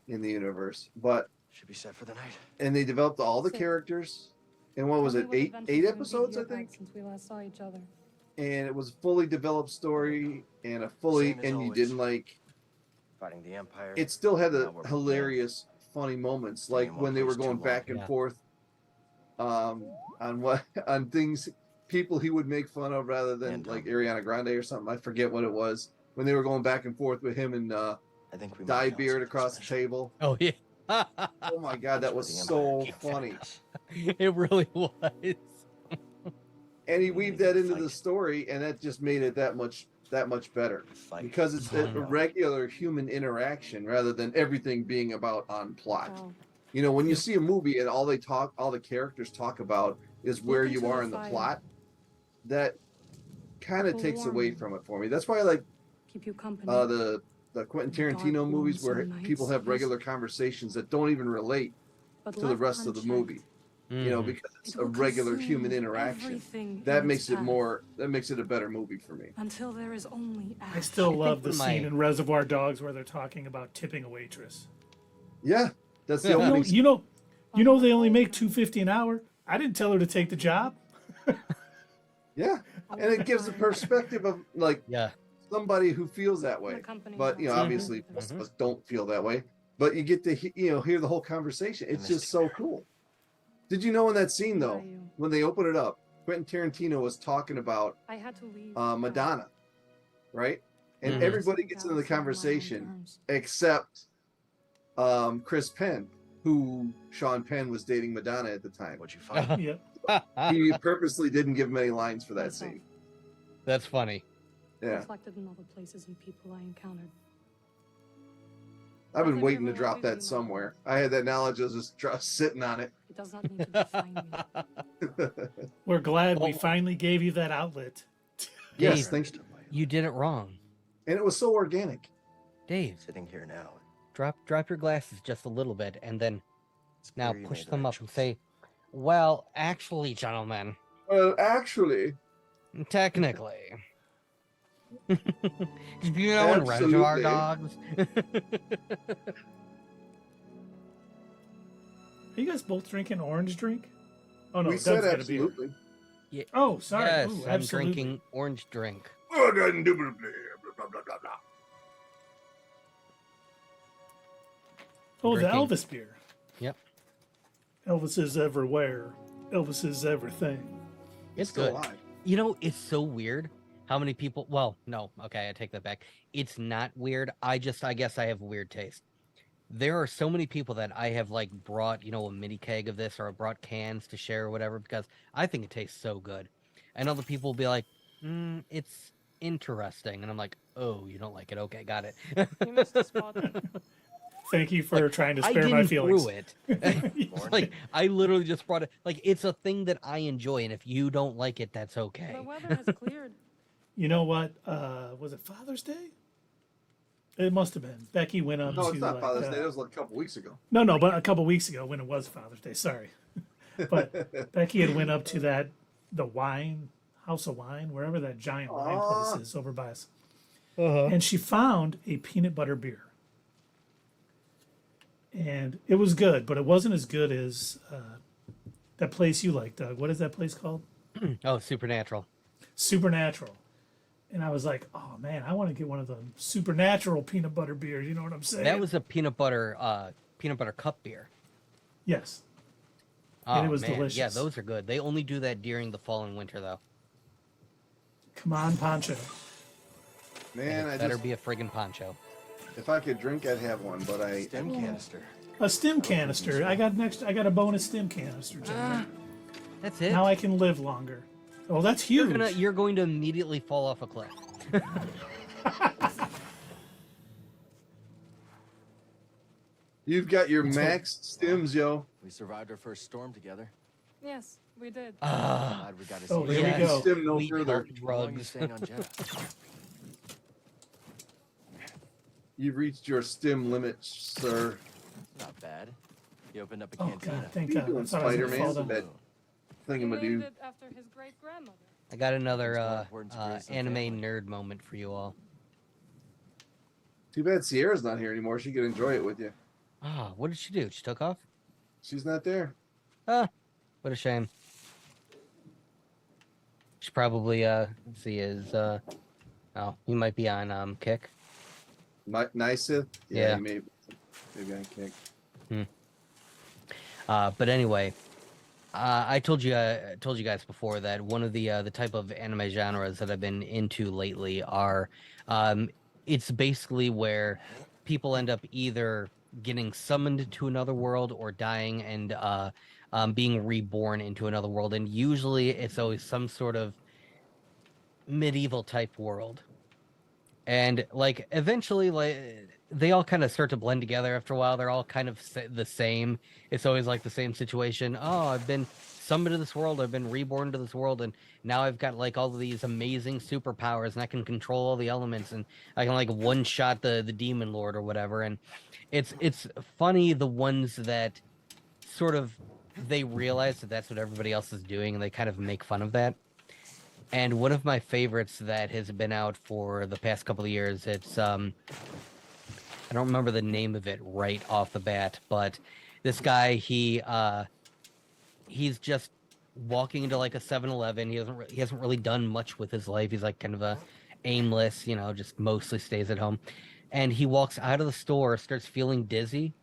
Speaker 2: the universe. But
Speaker 4: Should be set for the night.
Speaker 2: and they developed all the characters. And what was it?
Speaker 5: Tell me what
Speaker 2: Eight
Speaker 5: adventures
Speaker 2: episodes, I
Speaker 5: you've had
Speaker 2: think.
Speaker 5: since we last saw each other.
Speaker 2: And it was a fully developed story and
Speaker 4: Same as
Speaker 2: you
Speaker 4: always. Didn't fighting the Empire.
Speaker 2: it still had the
Speaker 4: Now we're
Speaker 2: hilarious, funny moments, like
Speaker 4: in one
Speaker 2: when they were
Speaker 4: place too
Speaker 2: going back
Speaker 4: long.
Speaker 2: and forth on things, people he would make fun of rather than
Speaker 4: And,
Speaker 2: like Ariana Grande or something. I forget what it was. When they were going back and forth with him and
Speaker 4: I think we might
Speaker 2: Dye
Speaker 4: found
Speaker 2: Beard
Speaker 4: something
Speaker 2: across the
Speaker 4: special.
Speaker 2: table.
Speaker 3: Oh yeah.
Speaker 2: Oh my God, that was
Speaker 4: The Empire
Speaker 2: so
Speaker 4: can't
Speaker 2: funny.
Speaker 4: find us.
Speaker 3: It really was.
Speaker 2: And he weaved that into the story, and that just made it that much better.
Speaker 4: Fight.
Speaker 2: Because it's a regular human interaction rather than everything being about on plot.
Speaker 5: Wow.
Speaker 2: When you see a movie and all the characters talk about is where
Speaker 5: Look
Speaker 2: you
Speaker 5: into
Speaker 2: are
Speaker 5: the
Speaker 2: in the
Speaker 5: fire.
Speaker 2: plot, that kind of
Speaker 5: Keep
Speaker 2: takes
Speaker 5: warm.
Speaker 2: away from it for me. That's why I like
Speaker 5: Keep you company.
Speaker 2: the Quentin
Speaker 5: Dark
Speaker 2: Tarantino movies where
Speaker 5: lonesome
Speaker 2: people
Speaker 5: nights.
Speaker 2: have regular conversations that don't even relate
Speaker 5: But
Speaker 2: to the
Speaker 5: left
Speaker 2: rest of the
Speaker 5: unchecked,
Speaker 2: movie.
Speaker 3: Mhm.
Speaker 2: Because it's
Speaker 5: it
Speaker 2: a
Speaker 5: will
Speaker 2: regular
Speaker 5: consume
Speaker 2: human interaction.
Speaker 5: everything
Speaker 2: That
Speaker 5: in
Speaker 2: makes
Speaker 5: its
Speaker 2: it
Speaker 5: path,
Speaker 2: that makes it a better movie for me.
Speaker 5: until there is only
Speaker 1: I
Speaker 5: ash.
Speaker 1: still
Speaker 3: I
Speaker 1: love
Speaker 3: think
Speaker 1: the
Speaker 3: my-
Speaker 1: scene in Reservoir Dogs where they're talking about tipping a waitress.
Speaker 2: Yeah, that's the
Speaker 3: Yeah.
Speaker 2: opening.
Speaker 1: You know they only make $2.50 an hour. I didn't tell her to take the job.
Speaker 2: Yeah, and it gives a perspective of like
Speaker 3: Yeah.
Speaker 2: somebody who feels that way.
Speaker 5: The company
Speaker 2: But
Speaker 5: has
Speaker 2: obviously
Speaker 5: Mhm.
Speaker 2: most of us don't feel that way. But you get to hear the whole conversation. It's just so cool. Did you know in that scene
Speaker 5: Who
Speaker 2: though,
Speaker 5: are you?
Speaker 2: when they open it up, Quentin Tarantino was talking about
Speaker 5: I had to leave.
Speaker 2: Madonna, right? And
Speaker 3: Mhm.
Speaker 2: everybody gets into the
Speaker 5: Galaxy on my own
Speaker 2: conversation
Speaker 5: terms.
Speaker 2: except Chris Penn, who Sean Penn was dating Madonna at the time.
Speaker 4: What'd you find?
Speaker 1: Yep.
Speaker 2: He purposely didn't give many lines for that scene.
Speaker 3: That's funny.
Speaker 2: Yeah,
Speaker 5: Reflected in all the places and people I encountered.
Speaker 2: I've been
Speaker 5: Nothing
Speaker 2: waiting to
Speaker 5: will
Speaker 2: drop
Speaker 5: always be
Speaker 2: that
Speaker 5: my
Speaker 2: somewhere. I had that knowledge. I was just sitting on it.
Speaker 5: It does not need to define me.
Speaker 1: We're glad we
Speaker 3: Oh.
Speaker 1: finally gave you that outlet.
Speaker 2: Yes,
Speaker 3: Dave,
Speaker 2: thanks.
Speaker 3: You did it wrong.
Speaker 2: And it was so organic.
Speaker 3: Dave,
Speaker 4: Sitting here now.
Speaker 3: drop your glasses just a little bit and then
Speaker 4: It's
Speaker 3: now
Speaker 4: clear you
Speaker 3: push
Speaker 4: made the
Speaker 3: them
Speaker 4: right
Speaker 3: up and
Speaker 4: choice.
Speaker 3: say, well, actually, gentlemen,
Speaker 2: Well, actually,
Speaker 3: technically. You know, in Reservoir
Speaker 2: Absolutely.
Speaker 3: Dogs.
Speaker 1: Are you guys both drinking orange drink? Oh no,
Speaker 2: we
Speaker 1: Doug's
Speaker 2: said
Speaker 1: got a beer.
Speaker 2: absolutely.
Speaker 1: Oh, sorry.
Speaker 3: Yes,
Speaker 1: Ooh,
Speaker 3: I'm
Speaker 1: absolutely.
Speaker 3: drinking orange drink.
Speaker 1: Oh, the
Speaker 3: Drinking.
Speaker 1: Elvis beer.
Speaker 3: Yep.
Speaker 1: Elvis is everywhere. Elvis is everything.
Speaker 3: It's
Speaker 2: Still
Speaker 3: good.
Speaker 2: alive.
Speaker 3: You know, it's so weird how many people. Well, no, okay, I take that back. It's not weird. I guess I have weird taste. There are so many people that I have like brought, a mini keg of this or I brought cans to share or whatever because I think it tastes so good. And other people will be like, it's interesting. And I'm like, oh, you don't like it? Okay, got it.
Speaker 5: You missed a spot.
Speaker 1: Thank you for trying to
Speaker 3: I
Speaker 1: spare
Speaker 3: didn't
Speaker 1: my feelings.
Speaker 3: brew it. It's like I literally just brought it. Like it's a thing that I enjoy, and if you don't like it, that's okay.
Speaker 5: The weather has cleared.
Speaker 1: You know what? Was it Father's Day? It must have been. Becky went up
Speaker 2: No,
Speaker 1: to
Speaker 2: it's not
Speaker 1: like,
Speaker 2: Father's Day. That was like a couple weeks ago.
Speaker 1: No, but a couple weeks ago when it was Father's Day. Sorry, but Becky had went up to the wine house of wine, wherever that giant wine place is over by us, and she found a peanut butter beer, and it was good, but it wasn't as good as that place you like, Doug. What is that place called?
Speaker 3: Oh, Supernatural.
Speaker 1: Supernatural. And I was like, oh man, I want to get one of the Supernatural peanut butter beers. You know what I'm saying?
Speaker 3: That was a peanut butter cup beer.
Speaker 1: Yes.
Speaker 3: Oh,
Speaker 1: And it was
Speaker 3: man. Yeah,
Speaker 1: delicious.
Speaker 3: those are good. They only do that during the fall and winter, though.
Speaker 1: Come on, Poncho.
Speaker 2: Man,
Speaker 3: it better be a friggin' poncho.
Speaker 2: if I could drink, I'd have one, but I
Speaker 4: Stem canister.
Speaker 1: A stim canister. I got a bonus stim canister, gentlemen.
Speaker 3: That's it.
Speaker 1: Now I can live longer. Oh, that's huge.
Speaker 3: You're going to immediately fall off a cliff.
Speaker 2: You've got your max stims, yo.
Speaker 4: We survived our first storm together.
Speaker 5: Yes, we did.
Speaker 4: Glad we got to see
Speaker 1: Oh,
Speaker 4: you.
Speaker 1: here we
Speaker 3: yes.
Speaker 1: go.
Speaker 2: Stim no
Speaker 3: Sweet
Speaker 2: further.
Speaker 3: health
Speaker 4: How long are you
Speaker 3: drugs.
Speaker 4: staying on Jedi?
Speaker 2: You've reached your stim limit, sir.
Speaker 4: Not bad. He opened up a
Speaker 1: Oh
Speaker 4: cantina.
Speaker 1: God, thank
Speaker 2: What are
Speaker 1: God.
Speaker 2: you
Speaker 1: I
Speaker 2: doing,
Speaker 1: thought I was gonna
Speaker 2: Spider-Man?
Speaker 1: fall down.
Speaker 2: That
Speaker 5: He named
Speaker 2: thingamadoo.
Speaker 5: it after his great grandmother.
Speaker 3: I got another
Speaker 4: It's more important to raise some
Speaker 3: anime
Speaker 4: family.
Speaker 3: nerd moment for you all.
Speaker 2: Too bad Sierra's not here anymore. She could enjoy it with you.
Speaker 3: Ah, what did she do? She took off?
Speaker 2: She's not there.
Speaker 3: Ah, what a shame. She probably see is oh, you might be on kick.
Speaker 2: Nysith?
Speaker 3: Yeah.
Speaker 2: Maybe I can't.
Speaker 3: But anyway, I told you guys before that one of the type of anime genres that I've been into lately are it's basically where people end up either getting summoned to another world or dying and being reborn into another world, and usually it's always some sort of medieval type world. And like eventually, like they all kind of start to blend together after a while. They're all kind of the same. It's always like the same situation. Oh, I've been summoned to this world. I've been reborn to this world, and now I've got like all of these amazing superpowers, and I can control all the elements, and I can like one shot the demon lord or whatever. And it's funny the ones that sort of they realize that that's what everybody else is doing, and they kind of make fun of that. And one of my favorites that has been out for the past couple of years, it's I don't remember the name of it right off the bat, but this guy he's just walking into like a 7-Eleven. He hasn't really done much with his life. He's like kind of a aimless, just mostly stays at home. And he walks out of the store, starts feeling dizzy,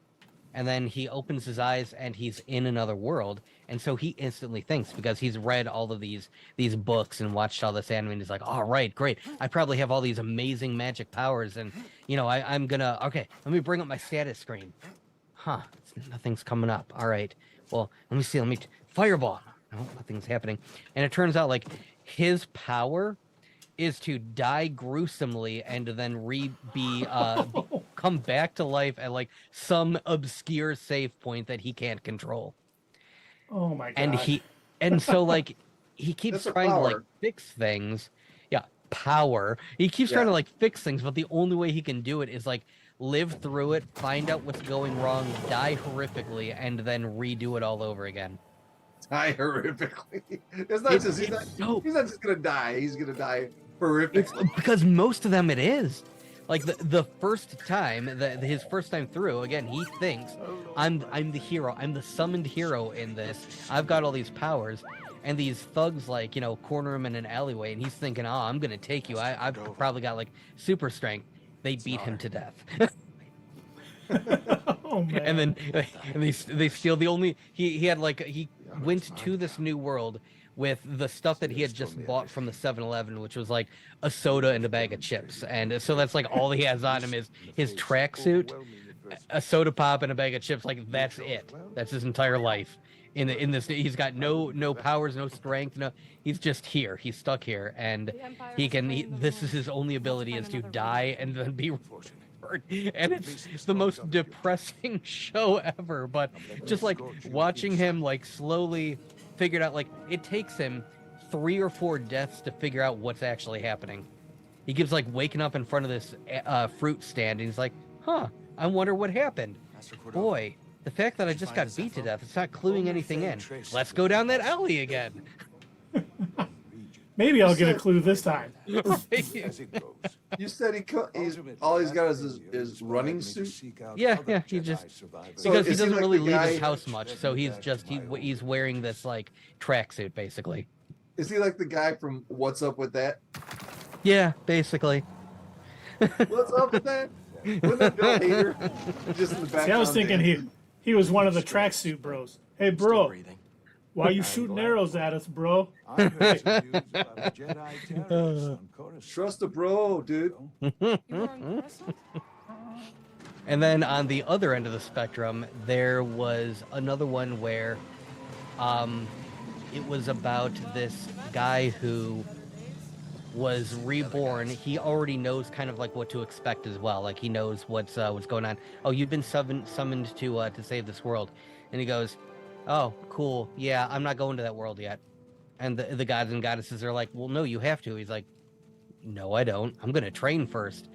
Speaker 3: and then he opens his eyes and he's in another world. And so he instantly thinks, because he's read all of these books and watched all this anime, and he's like, all right, great. I probably have all these amazing magic powers, and I'm gonna, okay, let me bring up my status screen. huh, nothing's coming up. All right, well, let me see. Fireball. No, nothing's happening. And it turns out like his power is to die gruesomely and then come back to life at like some obscure save point that he can't control.
Speaker 1: Oh my god.
Speaker 3: And so like he keeps
Speaker 2: That's a
Speaker 3: trying to like
Speaker 2: power.
Speaker 3: fix things. Yeah, power. He keeps trying to like fix things, but the only way he can do it is like live through it, find out what's going wrong, die horrifically, and then redo it all over again.
Speaker 2: Die horrifically. It's not just he's not just gonna die. He's gonna die horrifically.
Speaker 3: Because most of them it is. Like the first time, his first time through, again, he thinks I'm the hero. I'm the summoned hero in this. I've got all these powers, and these thugs like corner him in an alleyway, and he's thinking, oh, I'm gonna take you. I've probably got like super strength. They beat him to death.
Speaker 1: Oh man.
Speaker 3: And then they steal the only he had like he went to this new world with the stuff that he had just bought from the 7-Eleven, which was like a soda and a bag of chips. And so that's like all he has on him is his tracksuit, a soda pop, and a bag of chips. Like that's it. That's his entire life. In this, he's got no powers, no strength. No, he's just here. He's stuck here, and this is his only ability is to die and then be. And it's the most depressing show ever, but just like watching him like slowly figure it out, like it takes him 3 or 4 deaths to figure out what's actually happening. He keeps like waking up in front of this fruit stand and he's like, huh, I wonder what happened. Boy, the fact that I just got beat to death, it's not cluing anything in. Let's go down that alley again.
Speaker 1: Maybe I'll get a clue this time.
Speaker 2: You said all he's got is his running suit.
Speaker 3: Yeah, he just
Speaker 2: So
Speaker 3: because he
Speaker 2: is
Speaker 3: doesn't
Speaker 2: like
Speaker 3: really
Speaker 2: the
Speaker 3: leave
Speaker 2: guy-
Speaker 3: his house much, so he's just he's wearing this like tracksuit basically.
Speaker 2: Is he like the guy from What's Up with That?
Speaker 3: Yeah, basically.
Speaker 2: What's up with that? Wouldn't that Bill Hader? Just in the background.
Speaker 1: See, I was thinking he was one of the tracksuit bros. Hey, bro,
Speaker 4: Breathing.
Speaker 1: why are you shooting arrows at us, bro?
Speaker 2: Trust a bro, dude.
Speaker 5: You were impressive.
Speaker 3: And then on the other end of the spectrum, there was another one where it was about this guy who was reborn. He already knows kind of like what to expect as well. Like he knows what's going on. Oh, you've been summoned to save this world. And he goes, oh, cool. Yeah, I'm not going to that world yet. And the gods and goddesses are like, well, no, you have to. He's like, no, I don't. I'm going to train first.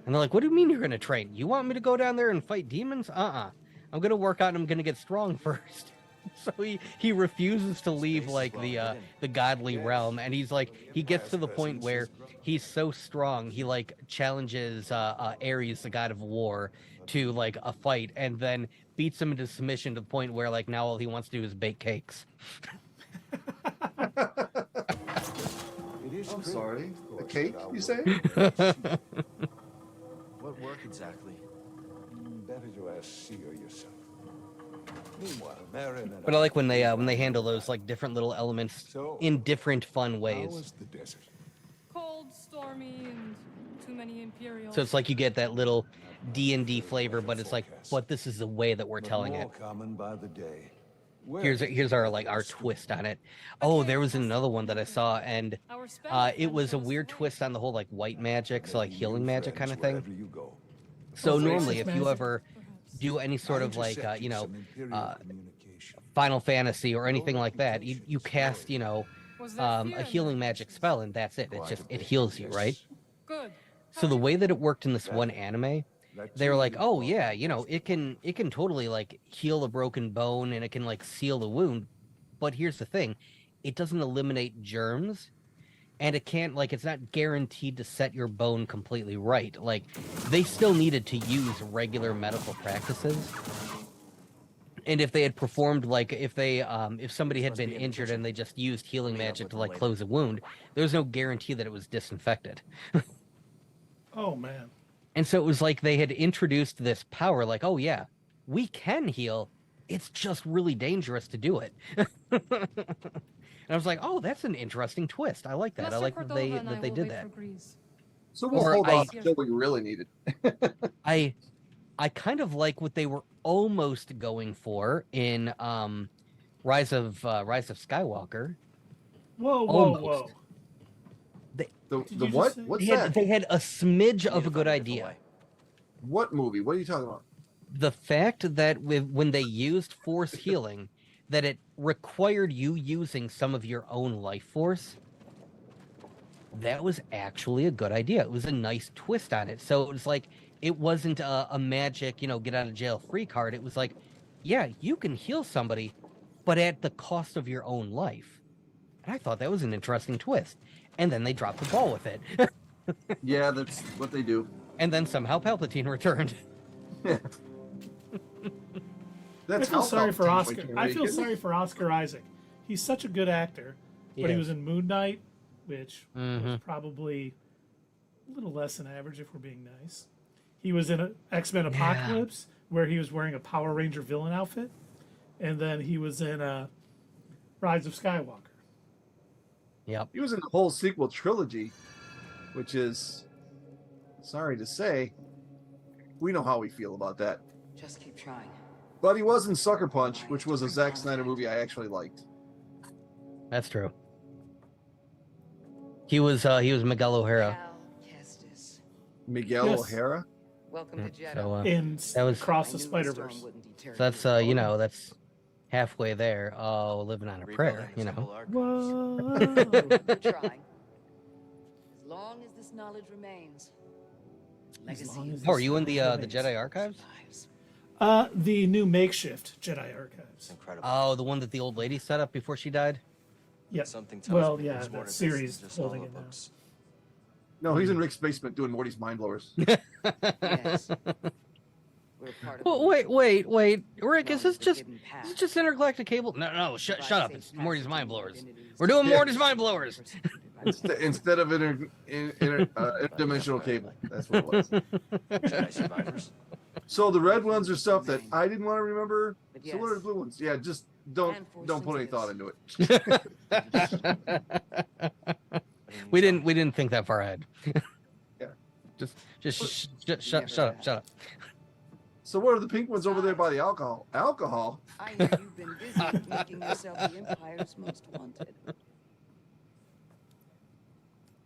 Speaker 3: And they're like, what do you mean you're going to train? You want me to go down there and fight demons? I'm going to work out and I'm going to get strong first. So he refuses to leave like the godly realm. And he's like, he gets to the point where he's so strong. He like challenges Ares, the god of war, to like a fight and then beats him into submission to the point where like now all he wants to do is bake cakes.
Speaker 2: I'm sorry. A cake, you say?
Speaker 4: What work exactly?
Speaker 7: Better to ask Seer yourself. Meanwhile, Marin and
Speaker 3: But I like when they handle those like different little elements in different fun
Speaker 7: How
Speaker 3: ways.
Speaker 7: was the desert?
Speaker 5: Cold, stormy, and too many Imperials.
Speaker 3: So it's like you get that little D&D flavor, but it's like, but this is the way that we're
Speaker 7: But
Speaker 3: telling
Speaker 7: more
Speaker 3: it.
Speaker 7: common by the day. Where
Speaker 3: Here's our like our twist on it. Oh, there was another one that I saw, and
Speaker 5: Our Spanish
Speaker 3: it was a
Speaker 5: friend
Speaker 3: weird
Speaker 5: passed away.
Speaker 3: twist on the whole like white magic, so like healing magic kind of thing.
Speaker 7: wherever you go.
Speaker 3: So
Speaker 1: Oh,
Speaker 3: normally,
Speaker 1: racist
Speaker 3: if you
Speaker 1: magic?
Speaker 3: ever
Speaker 5: Perhaps.
Speaker 3: do any sort
Speaker 7: I
Speaker 3: of like
Speaker 7: intercepted some Imperial communication.
Speaker 3: Final Fantasy or anything like that, you cast
Speaker 5: Was there fear
Speaker 3: a
Speaker 5: in
Speaker 3: healing
Speaker 5: that?
Speaker 3: magic spell, and that's it. It's
Speaker 7: Quite
Speaker 3: just
Speaker 7: a
Speaker 3: it
Speaker 7: bit,
Speaker 3: heals you, right?
Speaker 7: yes.
Speaker 5: Good.
Speaker 3: So the way that it worked in this one
Speaker 7: That-
Speaker 3: anime,
Speaker 7: That
Speaker 3: they were
Speaker 7: too
Speaker 3: like,
Speaker 7: you
Speaker 3: oh
Speaker 7: thought
Speaker 3: yeah,
Speaker 7: was
Speaker 3: it can totally like heal a broken bone and it can like seal a wound. But here's the thing, it doesn't eliminate germs, and it can't like it's not guaranteed to set your bone completely right. Like they still needed to use regular medical practices. And if they had performed like if somebody had been injured and they just used healing magic to like close a wound, there's no guarantee that it was disinfected.
Speaker 1: Oh man.
Speaker 3: And so it was like they had introduced this power, like, oh yeah, we can heal. It's just really dangerous to do it. And I was like, oh, that's an interesting twist. I like that. I
Speaker 5: Master
Speaker 3: like that they
Speaker 5: Cordova and I
Speaker 3: that they
Speaker 5: will
Speaker 3: did
Speaker 5: wait
Speaker 3: that.
Speaker 5: for Greece.
Speaker 2: So we'll
Speaker 3: Or
Speaker 2: hold
Speaker 3: I-
Speaker 2: off until we really need it.
Speaker 3: I I kind of like what they were almost going for in Rise of Skywalker.
Speaker 1: Whoa, whoa,
Speaker 3: Almost.
Speaker 1: whoa.
Speaker 2: The
Speaker 1: Did you just
Speaker 2: what?
Speaker 1: say-
Speaker 2: What's
Speaker 3: They had,
Speaker 2: that?
Speaker 3: they had a smidge
Speaker 4: We
Speaker 3: of
Speaker 4: need
Speaker 3: a
Speaker 4: to
Speaker 3: good
Speaker 4: find a different
Speaker 3: idea.
Speaker 4: way.
Speaker 2: What movie? What are you talking about?
Speaker 3: The fact that when they used force healing, that it required you using some of your own life force, that was actually a good idea. It was a nice twist on it. So it was like, it wasn't a magic, get out of jail free card. It was like, yeah, you can heal somebody, but at the cost of your own life. And I thought that was an interesting twist. And then they dropped the ball with it.
Speaker 2: Yeah, that's what they do.
Speaker 3: And then somehow Palpatine returned.
Speaker 2: That's
Speaker 1: I feel
Speaker 2: how
Speaker 1: sorry for
Speaker 2: Palpatine
Speaker 1: Oscar.
Speaker 2: went,
Speaker 1: I
Speaker 2: are you
Speaker 1: feel
Speaker 2: kidding me?
Speaker 1: sorry for Oscar Isaac. He's such a good actor, but he
Speaker 3: Yeah.
Speaker 1: was in Moon Knight, which was
Speaker 3: Mhm.
Speaker 1: probably a little less than average if we're being nice. He was in X-Men Apocalypse, where he was wearing a Power Ranger villain outfit, and then he was in Rise of Skywalker.
Speaker 3: Yep.
Speaker 2: He was in the whole sequel trilogy, which is, sorry to say, we know how we feel about that.
Speaker 8: Just keep trying.
Speaker 2: But he was in Sucker Punch, which was a Zack Snyder movie I actually liked.
Speaker 3: That's true. He was Miguel O'Hara.
Speaker 8: Cal Kestis.
Speaker 2: Miguel
Speaker 1: Yes.
Speaker 2: O'Hara.
Speaker 8: Welcome to Jedi.
Speaker 3: So
Speaker 1: In
Speaker 3: that was-
Speaker 1: Across
Speaker 8: I
Speaker 1: the
Speaker 8: knew
Speaker 1: Spider-Verse.
Speaker 8: storm wouldn't deter
Speaker 3: so that's
Speaker 8: you.
Speaker 3: that's halfway there. Oh, living on a prayer,
Speaker 4: Rebuilding the temple archives.
Speaker 1: Whoa.
Speaker 8: We're trying. As long as this knowledge remains. Legacy
Speaker 1: long as
Speaker 3: Oh, are
Speaker 1: this
Speaker 3: you in the
Speaker 1: remains.
Speaker 3: Jedi Archives?
Speaker 8: survives.
Speaker 1: The new makeshift Jedi
Speaker 4: It's
Speaker 1: Archives.
Speaker 4: incredible.
Speaker 3: Oh, the one that the old lady set up before she died.
Speaker 1: Yeah.
Speaker 4: Something tells
Speaker 1: Well,
Speaker 4: me
Speaker 1: yeah,
Speaker 4: there's more
Speaker 1: that
Speaker 4: to this than
Speaker 1: series
Speaker 4: just all
Speaker 1: holding
Speaker 4: the
Speaker 1: it now.
Speaker 4: books.
Speaker 2: No, he's in Rick's basement doing Morty's mind blowers.
Speaker 8: Yes. We're part of
Speaker 3: Well, wait, Rick, is
Speaker 8: known
Speaker 3: this
Speaker 8: as the
Speaker 3: just
Speaker 8: hidden path.
Speaker 3: is this just intergalactic cable? No, shut up!
Speaker 8: Provides
Speaker 3: It's
Speaker 8: safe
Speaker 3: Morty's
Speaker 8: passage
Speaker 3: mind
Speaker 8: into
Speaker 3: blowers.
Speaker 8: identities
Speaker 3: We're doing
Speaker 2: Yeah.
Speaker 3: Morty's mind blowers.
Speaker 8: persecuted by the
Speaker 2: Instead of interdimensional cable. That's what it was.
Speaker 4: Jedi survivors.
Speaker 2: So the red ones are stuff that I didn't want to remember.
Speaker 8: But
Speaker 2: So what are the
Speaker 8: yes.
Speaker 2: blue ones? Yeah, just don't
Speaker 8: And force
Speaker 2: put any
Speaker 8: sensitive.
Speaker 2: thought into it.
Speaker 3: we didn't think that far ahead.
Speaker 2: Yeah.
Speaker 3: Shut up.
Speaker 2: So what are the pink ones over there by the alcohol? Alcohol?
Speaker 8: I hear you've been busy making yourself the Empire's most wanted.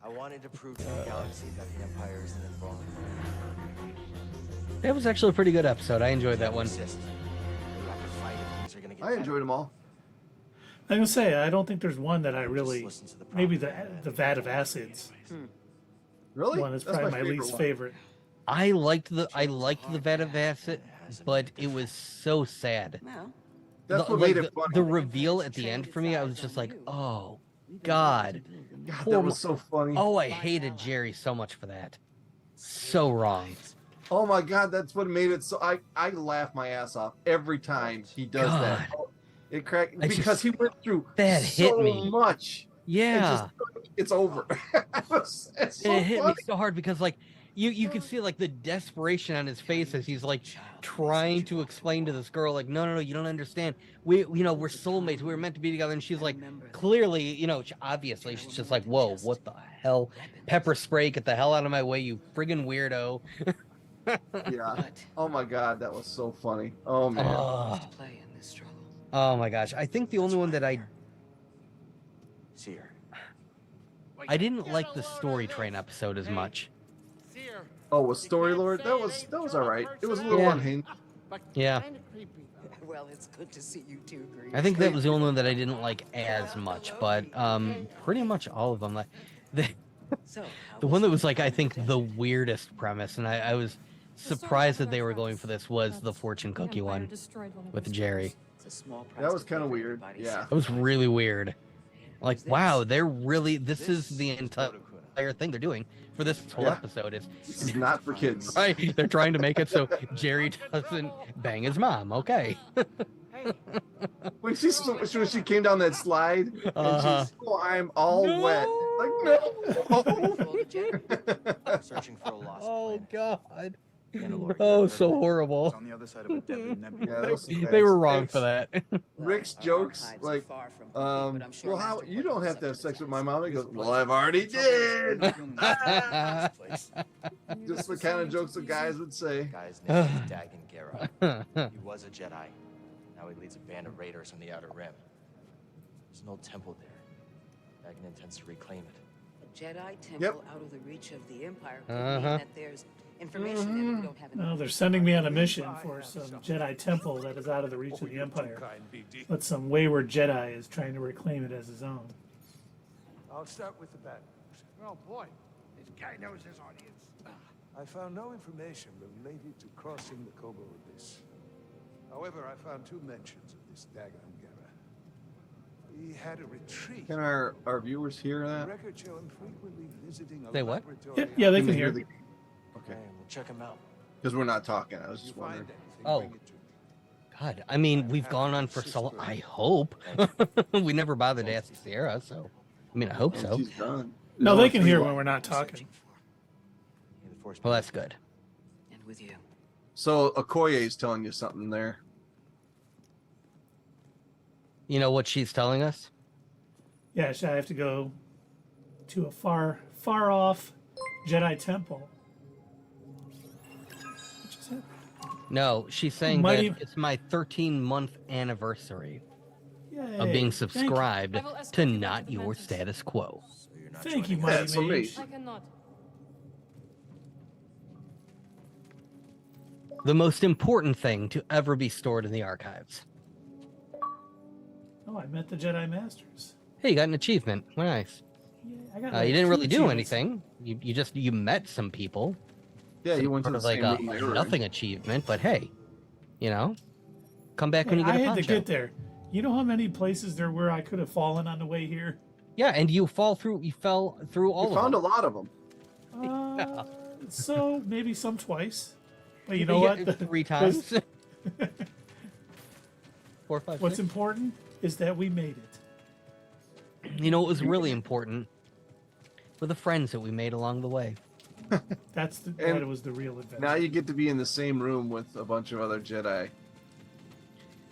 Speaker 4: I wanted to prove to the galaxy that the Empire isn't involved.
Speaker 3: That was actually a pretty good episode. I enjoyed that one.
Speaker 4: Resist. We have to fight if things are gonna get
Speaker 2: I
Speaker 4: better.
Speaker 2: enjoyed them all.
Speaker 1: I'm gonna say I don't think there's one that I
Speaker 4: Just
Speaker 1: really.
Speaker 4: listen to the
Speaker 1: Maybe
Speaker 4: propaganda
Speaker 1: the
Speaker 4: and
Speaker 1: Vat of
Speaker 4: the
Speaker 1: Acids
Speaker 2: Really?
Speaker 1: one is
Speaker 2: That's
Speaker 1: probably my least
Speaker 2: one.
Speaker 1: favorite.
Speaker 3: I liked the Vat of Acid, but it was so sad.
Speaker 8: Well,
Speaker 2: That's
Speaker 3: The-
Speaker 2: what
Speaker 3: like
Speaker 2: made it funny.
Speaker 3: the reveal at the end for me, I was just like, oh God.
Speaker 2: God,
Speaker 3: poor
Speaker 2: that was so funny.
Speaker 3: Oh, I hated Jerry so much for that. So wrong.
Speaker 2: Oh my God, that's what made it so. I laugh my ass off every time he does that.
Speaker 3: God.
Speaker 2: It cracked
Speaker 3: I
Speaker 2: because
Speaker 3: just-
Speaker 2: he went through
Speaker 3: that
Speaker 2: so
Speaker 3: hit me.
Speaker 2: much.
Speaker 3: Yeah.
Speaker 2: It's over. It's so
Speaker 3: It hit me
Speaker 2: funny.
Speaker 3: so hard because like you could see like the desperation on his face as he's like trying to explain to this girl like no you don't understand, we're soulmates, we were meant to be together, and she's like clearly obviously she's just like, whoa, what the hell, pepper spray, get the hell out of my way, you friggin' weirdo.
Speaker 2: Yeah.
Speaker 8: but
Speaker 2: Oh my God, that was so funny. Oh man.
Speaker 3: Oh,
Speaker 8: play in this struggle.
Speaker 3: oh my gosh, I think the only one that I
Speaker 4: See her.
Speaker 3: didn't like the story train episode as much.
Speaker 2: Oh, was Story Lord? That was all right. It was a little
Speaker 3: Yeah.
Speaker 2: unhinged.
Speaker 3: Yeah,
Speaker 8: Well, it's good to see you two agree.
Speaker 3: I think that was the only one that I didn't like as much, but pretty much all of them. Like
Speaker 8: So,
Speaker 3: the one that was like I think the weirdest premise, and I was surprised that they were going for this, was the fortune cookie one with Jerry.
Speaker 8: It's a small price
Speaker 2: That was
Speaker 8: to pay
Speaker 2: kind of
Speaker 8: for
Speaker 2: weird.
Speaker 8: everybody's
Speaker 2: Yeah.
Speaker 3: It was really weird. Like, wow, they're really, this is the
Speaker 4: is
Speaker 3: entire
Speaker 4: Oda Kuna.
Speaker 3: thing they're doing for this whole
Speaker 2: Yeah.
Speaker 3: episode is
Speaker 2: This is not for kids.
Speaker 3: right. They're trying to make it so Jerry doesn't bang his mom. Okay.
Speaker 2: When she came down that slide and
Speaker 3: Uh-huh.
Speaker 2: she's, oh, I'm all
Speaker 3: No.
Speaker 2: wet. Like, no.
Speaker 4: Searching for a lost
Speaker 3: Oh
Speaker 4: planet.
Speaker 3: God. Oh, so horrible.
Speaker 9: On the other side of a deadly nebula.
Speaker 2: Yeah, those
Speaker 3: They were wrong for that.
Speaker 2: Rick's
Speaker 8: Our
Speaker 2: jokes
Speaker 8: archives are
Speaker 2: like,
Speaker 8: far from complete, but I'm sure
Speaker 2: well, how
Speaker 8: Master
Speaker 2: you don't have to have
Speaker 8: Portal
Speaker 2: sex with my
Speaker 8: accepted
Speaker 2: mom? He
Speaker 8: his
Speaker 2: goes, well, I've already did.
Speaker 9: Place.
Speaker 2: Just the kind of jokes that guys would say.
Speaker 4: Guy's name is Dagan Gera. He was a Jedi. Now he leads a band of raiders on the Outer Rim. There's an old temple there. Dagan intends to reclaim it.
Speaker 8: A Jedi temple out of the reach of the Empire could mean
Speaker 3: Uh-huh.
Speaker 8: that there's information there that we don't have.
Speaker 1: No, they're sending me on a mission for some Jedi temple that is out of the reach of the Empire. But some wayward Jedi is trying to reclaim it as his own.
Speaker 7: I'll start with the bad news.
Speaker 9: Oh boy, this guy knows his audience.
Speaker 7: I found no information related to crossing the Kobo Abyss. However, I found 2 mentions of this Dagan Gera. He had a retreat.
Speaker 2: Can our viewers hear
Speaker 7: The
Speaker 2: that?
Speaker 7: records show him frequently visiting a
Speaker 3: They what?
Speaker 7: laboratory.
Speaker 1: Yeah, they
Speaker 2: Can
Speaker 1: can
Speaker 2: they
Speaker 1: hear.
Speaker 2: the-
Speaker 4: Okay,
Speaker 2: Okay,
Speaker 4: we'll check him out.
Speaker 2: because we're not talking. I was
Speaker 7: If you
Speaker 2: just
Speaker 7: find
Speaker 2: wondering.
Speaker 7: anything,
Speaker 3: Oh.
Speaker 7: bring it to me.
Speaker 3: God, I mean, we've gone on for so long. I hope. We never bothered to ask Sierra, so. I mean, I hope so.
Speaker 2: She's done.
Speaker 1: No, they can hear
Speaker 2: Well,
Speaker 1: when we're not talking.
Speaker 8: Searching for.
Speaker 4: May the Force be
Speaker 3: Well,
Speaker 4: with
Speaker 3: that's
Speaker 4: you.
Speaker 3: good.
Speaker 8: And with you.
Speaker 2: So Okoye's telling you something there.
Speaker 3: You know what she's telling us?
Speaker 1: Yeah, I have to go to a far off Jedi temple. What just happened?
Speaker 3: No, she's saying
Speaker 1: Might
Speaker 3: that
Speaker 1: even-
Speaker 3: it's my 13-month anniversary
Speaker 1: Yay.
Speaker 3: of being
Speaker 1: Thank you.
Speaker 3: subscribed
Speaker 5: I will escort
Speaker 3: to
Speaker 5: you back
Speaker 3: not
Speaker 5: to the
Speaker 3: your
Speaker 5: Mantis.
Speaker 3: status quo.
Speaker 4: So you're not
Speaker 1: Thank you,
Speaker 4: joining
Speaker 1: Mighty
Speaker 2: That's
Speaker 1: Mage.
Speaker 2: amazing.
Speaker 5: I cannot.
Speaker 3: The most important thing to ever be stored in the archives.
Speaker 1: Oh, I met the Jedi Masters.
Speaker 3: Hey, you got an achievement. Nice.
Speaker 1: Yeah, I got.
Speaker 3: You
Speaker 1: like
Speaker 3: didn't
Speaker 1: 2
Speaker 3: really do
Speaker 1: achievements.
Speaker 3: anything. You just met some people.
Speaker 2: Yeah, you went to
Speaker 3: Sort
Speaker 2: the
Speaker 3: of like
Speaker 2: same
Speaker 3: a
Speaker 2: room they were in.
Speaker 3: nothing achievement, but hey, you know, come back
Speaker 1: Hey,
Speaker 3: when you get
Speaker 1: I
Speaker 3: a
Speaker 1: had to
Speaker 3: poncho.
Speaker 1: get there. You know how many places there were I could have fallen on the way here?
Speaker 3: Yeah, and you fell through all
Speaker 2: You
Speaker 3: of
Speaker 2: found a
Speaker 3: them.
Speaker 2: lot of them.
Speaker 1: So maybe some twice. But you know
Speaker 3: Yeah,
Speaker 1: what?
Speaker 3: 3 times. 4, 5,
Speaker 1: What's
Speaker 3: 6.
Speaker 1: important is that we made it.
Speaker 3: You know what was really important were the friends that we made along the way.
Speaker 1: That
Speaker 2: And
Speaker 1: was the real adventure.
Speaker 2: Now you get to be in the same room with a bunch of other Jedi.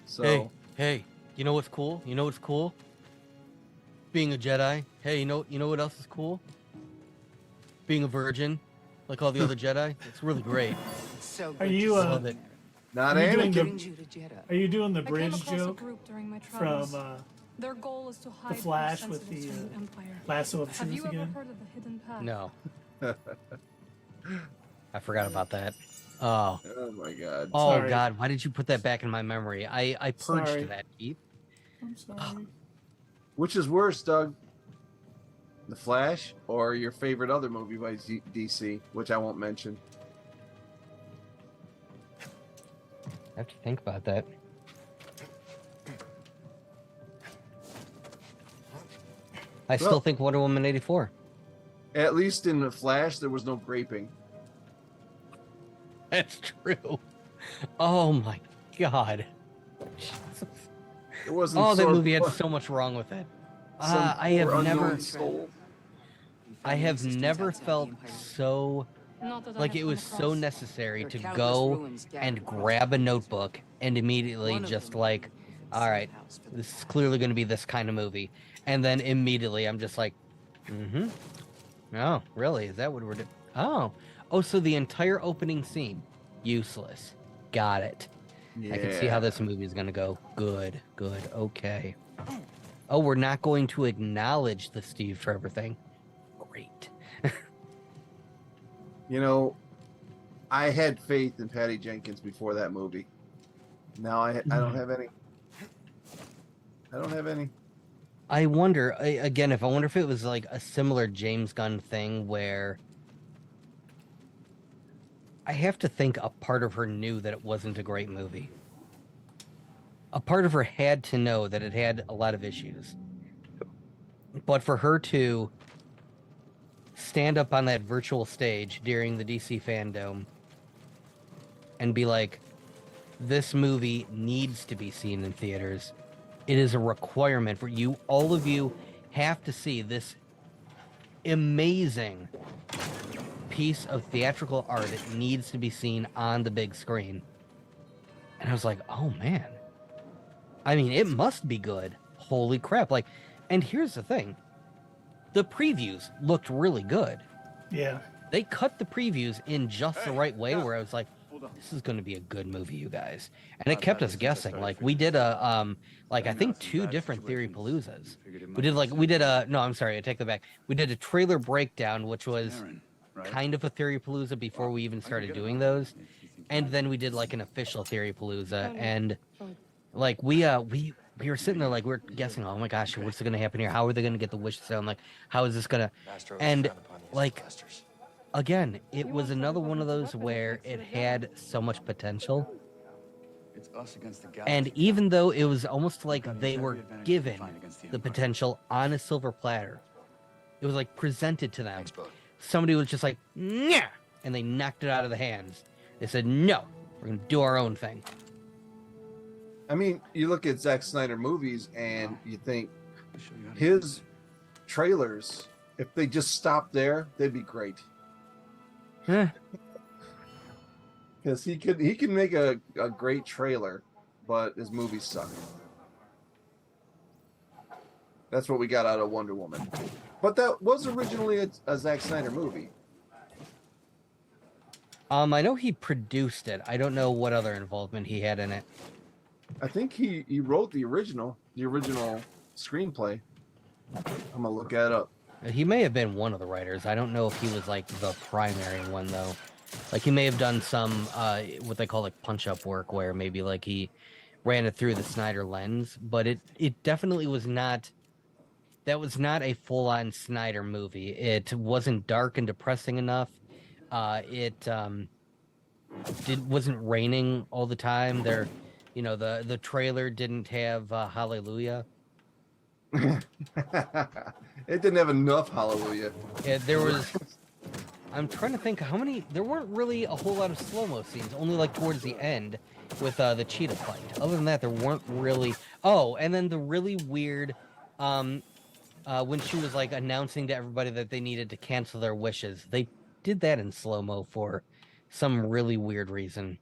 Speaker 2: So
Speaker 3: Hey, you know what's cool? You know what's cool? Being a Jedi. Hey, you know what else is cool? Being a virgin, like all the other Jedi. It's really great.
Speaker 8: So
Speaker 1: Are
Speaker 8: good
Speaker 1: you,
Speaker 8: to
Speaker 3: I
Speaker 8: see
Speaker 3: love it.
Speaker 2: not
Speaker 1: Are you doing
Speaker 2: Anakin.
Speaker 8: brings you to Jeddah.
Speaker 1: Are you doing the
Speaker 5: I came
Speaker 1: bridge
Speaker 5: across a
Speaker 1: joke
Speaker 5: group during my travels.
Speaker 1: from
Speaker 5: Their goal is to hide
Speaker 1: Flash
Speaker 5: who's
Speaker 1: with
Speaker 5: sensitive
Speaker 1: the,
Speaker 5: to Empire.
Speaker 1: Lasso of
Speaker 5: Have
Speaker 1: Truth
Speaker 5: you ever
Speaker 1: again?
Speaker 5: heard of the Hidden Path?
Speaker 3: No. I forgot about that. Oh.
Speaker 2: Oh my God.
Speaker 3: Oh
Speaker 1: Sorry.
Speaker 3: God, why did you put that back in my memory? I purged
Speaker 1: Sorry.
Speaker 3: that, Keith.
Speaker 1: I'm sorry.
Speaker 2: Which is worse, Doug? The Flash or your favorite other movie by DC, which I won't mention?
Speaker 3: I have to think about that. I still
Speaker 2: Well-
Speaker 3: think Wonder Woman 84.
Speaker 2: At least in the Flash, there was no graping.
Speaker 3: That's true. Oh my God.
Speaker 2: It wasn't.
Speaker 3: Oh, that
Speaker 2: so-
Speaker 3: movie had so much wrong with it.
Speaker 2: some
Speaker 3: I have
Speaker 2: poor
Speaker 3: never,
Speaker 2: unknown soul.
Speaker 3: I have never felt so
Speaker 5: Not that I
Speaker 3: like
Speaker 5: have
Speaker 3: it
Speaker 5: come
Speaker 3: was so
Speaker 5: across.
Speaker 3: necessary
Speaker 8: There
Speaker 3: to
Speaker 8: are countless
Speaker 3: go
Speaker 8: ruins scattered
Speaker 3: and
Speaker 8: across
Speaker 3: grab
Speaker 8: the
Speaker 3: a
Speaker 8: galaxy.
Speaker 3: notebook and immediately
Speaker 8: One of
Speaker 3: just
Speaker 8: them
Speaker 3: like,
Speaker 8: the
Speaker 3: all right,
Speaker 8: safe house for the
Speaker 3: this is
Speaker 8: Empire.
Speaker 3: clearly going to be this kind of movie, and then immediately I'm just like, oh, really? Is that what we're doing? Oh, so the entire opening scene, useless. Got it.
Speaker 2: Yeah.
Speaker 3: I can see how this movie is going to go. Good, okay. Oh, we're not going to acknowledge the Steve Trevor thing. Great.
Speaker 2: You know, I had faith in Patty Jenkins before that movie. Now I don't have any. I don't have any.
Speaker 3: I wonder, again, if it was like a similar James Gunn thing where I have to think a part of her knew that it wasn't a great movie. A part of her had to know that it had a lot of issues. But for her to stand up on that virtual stage during the DC Fandom and be like, this movie needs to be seen in theaters. It is a requirement for you. All of you have to see this amazing piece of theatrical art. It needs to be seen on the big screen. And I was like, oh man. I mean, it must be good. Holy crap. Like, and here's the thing. The previews looked really good.
Speaker 1: Yeah.
Speaker 3: They cut the previews in just the right way where I was like, this is going to be a good movie, you guys. And it kept us guessing. Like, we did a, I think 2 different Theory Paloozas. No, I'm sorry, I take that back. We did a trailer breakdown, which was kind of a Theory Palooza before we even started doing those. And then we did like an official Theory Palooza. And like, we were sitting there like, we were guessing, oh my gosh, what's going to happen here? How are they going to get the wish sound? Like, how is this going to, and like, again, it was another one of those where it had so much potential.
Speaker 9: It's us against the galaxy.
Speaker 3: And even though it was almost like they were given the potential on a silver platter, it was like presented to them. Somebody was just like, yeah, and they knocked it out of the hands. They said, no, we're going to do our own thing.
Speaker 2: I mean, you look at Zack Snyder movies and you think his trailers, if they just stopped there, they'd be great. Because he can make a great trailer, but his movies suck. That's what we got out of Wonder Woman. But that was originally a Zack Snyder movie.
Speaker 3: I know he produced it. I don't know what other involvement he had in it.
Speaker 2: I think he wrote the original screenplay. I'm gonna look that up.
Speaker 3: He may have been one of the writers. I don't know if he was like the primary one though. Like he may have done some what they call like punch-up work where maybe like he ran it through the Snyder lens, but it definitely was not. That was not a full-on Snyder movie. It wasn't dark and depressing enough. It wasn't raining all the time. There, you know, the trailer didn't have Hallelujah.
Speaker 2: It didn't have enough Hallelujah.
Speaker 3: Yeah, there was. I'm trying to think how many. There weren't really a whole lot of slow-mo scenes. Only like towards the end with the cheetah fight. Other than that, there weren't really. Oh, and then the really weird. When she was like announcing to everybody that they needed to cancel their wishes, they did that in slow-mo for some really weird reason.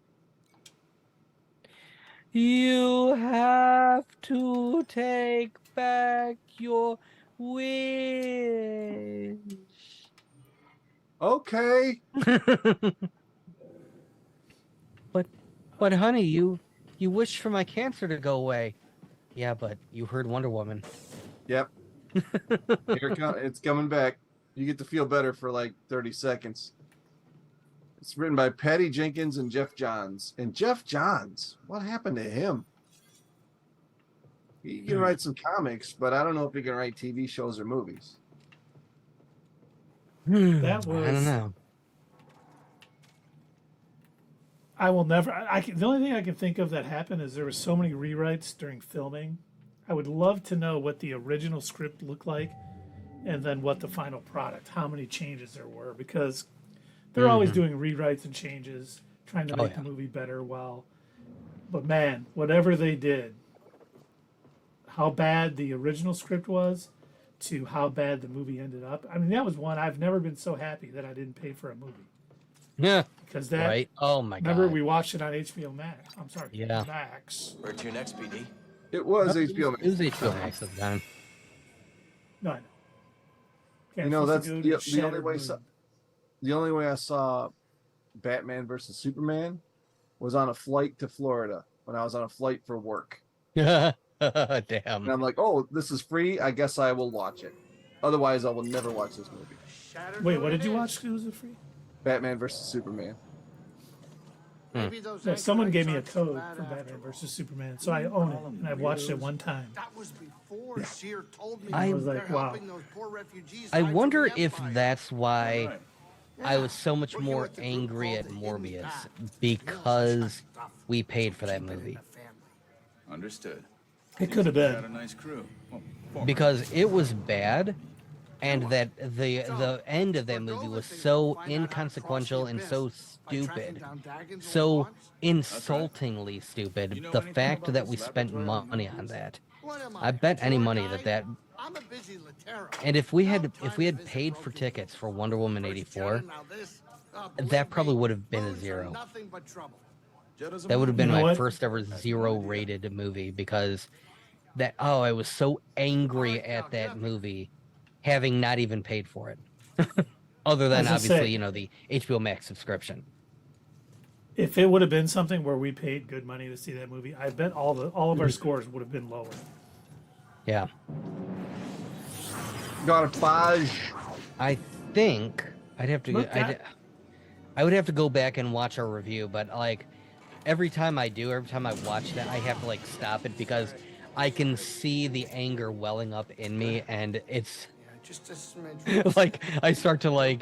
Speaker 3: You have to take back your wish.
Speaker 2: Okay.
Speaker 3: But honey, you wished for my cancer to go away. Yeah, but you heard Wonder Woman.
Speaker 2: Yep. Here it's coming back. You get to feel better for like 30 seconds. It's written by Patty Jenkins and Jeff Johns. And Jeff Johns, what happened to him? He can write some comics, but I don't know if he can write TV shows or movies.
Speaker 1: That was.
Speaker 3: I don't know.
Speaker 1: I will never. The only thing I can think of that happened is there were so many rewrites during filming. I would love to know what the original script looked like, and then what the final product, how many changes there were, because they're always doing rewrites and changes, trying to make the movie better. But man, whatever they did, how bad the original script was, to how bad the movie ended up. I mean, that was one I've never been so happy that I didn't pay for a movie.
Speaker 3: Yeah.
Speaker 1: Because that.
Speaker 3: Right. Oh my god.
Speaker 1: Remember we watched it on HBO Max. I'm sorry.
Speaker 3: Yeah.
Speaker 1: Max.
Speaker 4: Where to next, PD?
Speaker 2: It was HBO Max.
Speaker 3: It was HBO Max at the time.
Speaker 1: No, I know.
Speaker 2: You know, that's the only way. The only way I saw Batman versus Superman was on a flight to Florida when I was on a flight for work.
Speaker 3: Damn.
Speaker 2: And I'm like, oh, this is free. I guess I will watch it. Otherwise, I will never watch this movie.
Speaker 1: Wait, what did you watch? Was it free?
Speaker 2: Batman versus Superman.
Speaker 1: Yeah, someone gave me a code for Batman versus Superman, so I own it, and I've watched it one time.
Speaker 9: That was before Sear told me
Speaker 1: I was like, wow.
Speaker 3: I wonder if that's why I was so much more angry at Morbius, because we paid for that movie.
Speaker 9: Understood.
Speaker 1: It could have
Speaker 9: Got a
Speaker 1: been.
Speaker 9: nice crew.
Speaker 3: Because it was bad, and that the end of that movie was so inconsequential and so stupid, so insultingly stupid. The fact that we spent money on that, I bet any money that. And if we had paid for tickets for Wonder Woman 84, that probably would have been a zero.
Speaker 9: Nothing but trouble.
Speaker 3: That would have been
Speaker 1: You know
Speaker 3: my
Speaker 1: what?
Speaker 3: first ever zero rated movie because I was so angry at that movie, having not even paid for it. Other than
Speaker 1: As I
Speaker 3: obviously,
Speaker 1: say-
Speaker 3: the HBO Max subscription.
Speaker 1: If it would have been something where we paid good money to see that movie, I bet all of our scores would have been lower.
Speaker 3: Yeah.
Speaker 2: Garbage.
Speaker 3: I think I'd have to.
Speaker 1: Look,
Speaker 3: I would have to go back and watch our review, but like every time I watch that, I have to like stop it because I can see the anger welling up in me, and it's
Speaker 9: Just a smidge.
Speaker 3: like I start to like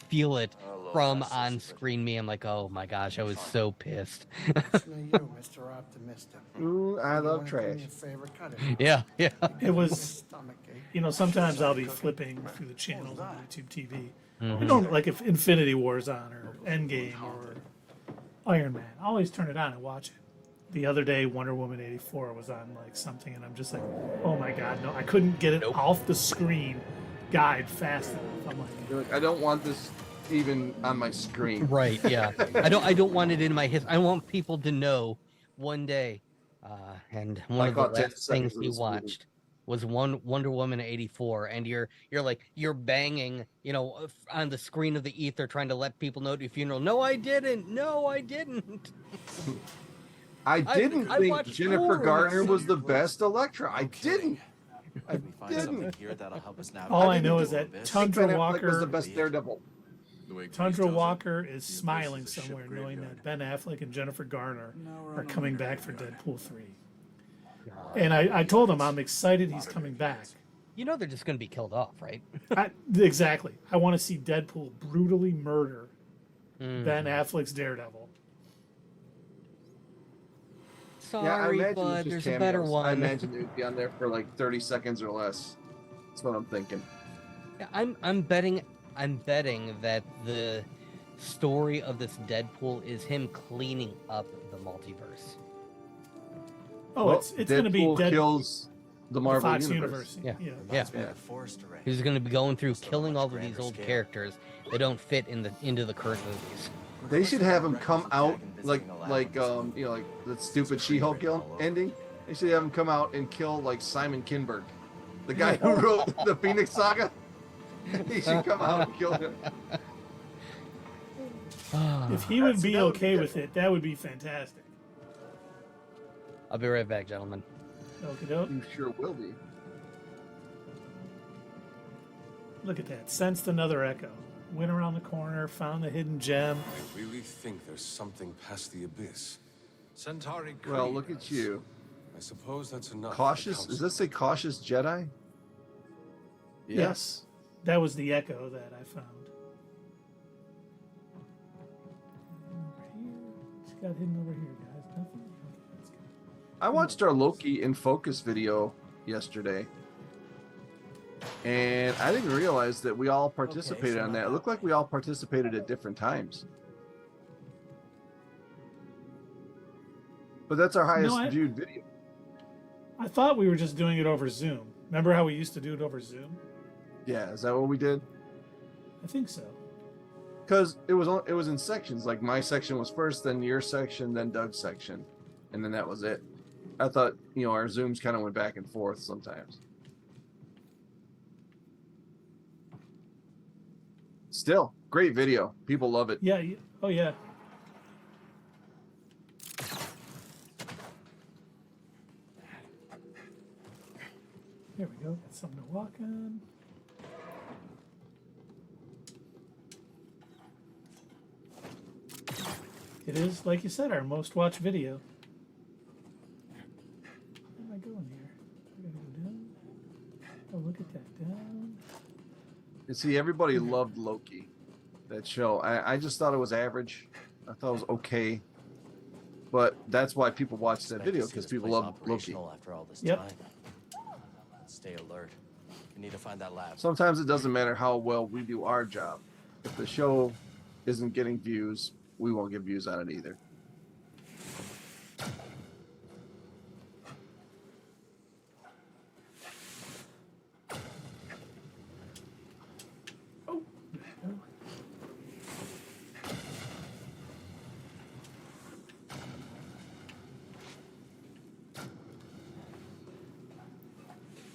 Speaker 3: feel it from on screen me. I'm like, oh my gosh, I was so pissed.
Speaker 9: It's me, you, Mr. Optimistic.
Speaker 2: Ooh, I
Speaker 9: You
Speaker 2: love
Speaker 9: wanna do
Speaker 2: trash.
Speaker 9: me a favor? Cut it.
Speaker 3: Yeah.
Speaker 1: It was,
Speaker 9: Stomachache.
Speaker 1: sometimes I'll be flipping through the channels on YouTube TV.
Speaker 3: Mhm.
Speaker 1: You don't like if Infinity War's on or Endgame or Iron Man. I always turn it on and watch it. The other day, Wonder Woman 84 was on like something, and I'm just like, oh my god, no! I couldn't get it off the screen guide fast enough. I'm like,
Speaker 2: You're like, I don't want this even on my screen.
Speaker 3: Right. Yeah. I don't want it in my history. I want people to know one day. And one
Speaker 2: I
Speaker 3: of the
Speaker 2: caught 10
Speaker 3: last things
Speaker 2: seconds of
Speaker 3: we
Speaker 2: this movie.
Speaker 3: watched was Wonder Woman 84, and you're banging, on the screen of the ether trying to let people know at your funeral. No, I didn't. No, I didn't.
Speaker 2: I didn't
Speaker 3: I
Speaker 2: think
Speaker 3: watched
Speaker 2: Jennifer
Speaker 3: horror
Speaker 2: Garner was the
Speaker 4: movies.
Speaker 2: best Elektra. I didn't. I
Speaker 4: Can we find something
Speaker 2: didn't.
Speaker 4: here that'll help us navigate?
Speaker 1: all I know
Speaker 4: through
Speaker 1: is that
Speaker 4: this?
Speaker 1: Tundra
Speaker 2: Ben Affleck was
Speaker 1: Walker,
Speaker 2: the best Daredevil.
Speaker 1: Tundra Walker is smiling somewhere, knowing that Ben Affleck and Jennifer Garner are coming back for Deadpool 3. And I told him I'm excited he's coming back.
Speaker 3: They're just going to be killed off, right?
Speaker 1: Exactly. I want to see Deadpool brutally murder
Speaker 3: Mm.
Speaker 1: Ben Affleck's Daredevil.
Speaker 2: Yeah, I
Speaker 3: Sorry,
Speaker 2: imagine
Speaker 3: but
Speaker 2: it's just
Speaker 3: there's a better
Speaker 2: cameos.
Speaker 3: one.
Speaker 2: I imagine it would be on there for like 30 seconds or less. That's what I'm thinking.
Speaker 3: Yeah, I'm betting that the story of this Deadpool is him cleaning up the multiverse.
Speaker 1: Oh,
Speaker 2: Well,
Speaker 1: it's going to be
Speaker 2: Deadpool kills the
Speaker 1: the
Speaker 2: Marvel
Speaker 1: Fox
Speaker 2: universe.
Speaker 1: universe.
Speaker 3: Yeah.
Speaker 4: Reminds me
Speaker 2: Yeah.
Speaker 4: of the forest array.
Speaker 3: He's going to be going through
Speaker 4: So
Speaker 3: killing
Speaker 4: much
Speaker 3: all of these
Speaker 4: grander
Speaker 3: old
Speaker 4: scale.
Speaker 3: characters that don't fit into the current movies.
Speaker 2: They should have him come out like
Speaker 4: Visiting a
Speaker 2: like
Speaker 4: lab.
Speaker 2: like the stupid She-Hulk ending. They should have him come out and kill like Simon Kinberg, the guy who wrote the Phoenix Saga. He should come out and kill him.
Speaker 1: If he would be
Speaker 2: that would be
Speaker 1: okay
Speaker 2: good.
Speaker 1: with it, that would be fantastic.
Speaker 3: I'll be right back, gentlemen.
Speaker 1: Okey-doke.
Speaker 2: You sure will be.
Speaker 1: Look at that. Sensed another echo. Went around the corner, found the hidden gem.
Speaker 7: I really think there's something past the abyss. Centauri Creed.
Speaker 2: Well, look at you.
Speaker 7: I suppose that's enough.
Speaker 2: Cautious. Does this say cautious Jedi?
Speaker 1: Yes. That was the echo that I found. Over here. It's got hidden over here, guys. Nothing. Okay, that's good.
Speaker 2: I watched our Loki in Focus video yesterday, and I didn't realize that we all participated
Speaker 4: so
Speaker 2: on that. It
Speaker 4: not
Speaker 2: looked like we all participated at different times. But that's our highest
Speaker 1: I-
Speaker 2: viewed video.
Speaker 1: I thought we were just doing it over Zoom. Remember how we used to do it over Zoom?
Speaker 2: Yeah, is that what we did?
Speaker 1: I think so.
Speaker 2: Because it was in sections. Like my section was first, then your section, then Doug's section, and then that was it. I thought our Zooms kind of went back and forth sometimes. Still, great video. People love it.
Speaker 1: Yeah. Oh, yeah. There we go. Got something to walk on. It is, like you said, our most watched video. Where am I going here? I gotta go down. Oh, look at that. Down.
Speaker 2: You see, everybody loved Loki, that show. I just thought it was average. I thought it was okay. But that's why people watch that
Speaker 4: Expect to
Speaker 2: video,
Speaker 4: see
Speaker 2: because
Speaker 4: this
Speaker 2: people
Speaker 4: place
Speaker 2: love Loki.
Speaker 4: operational after all this
Speaker 1: Yep.
Speaker 4: time. Stay alert. We need to find that lab.
Speaker 2: Sometimes it doesn't matter how well we do our job. If the show isn't getting views, we won't get views on it either.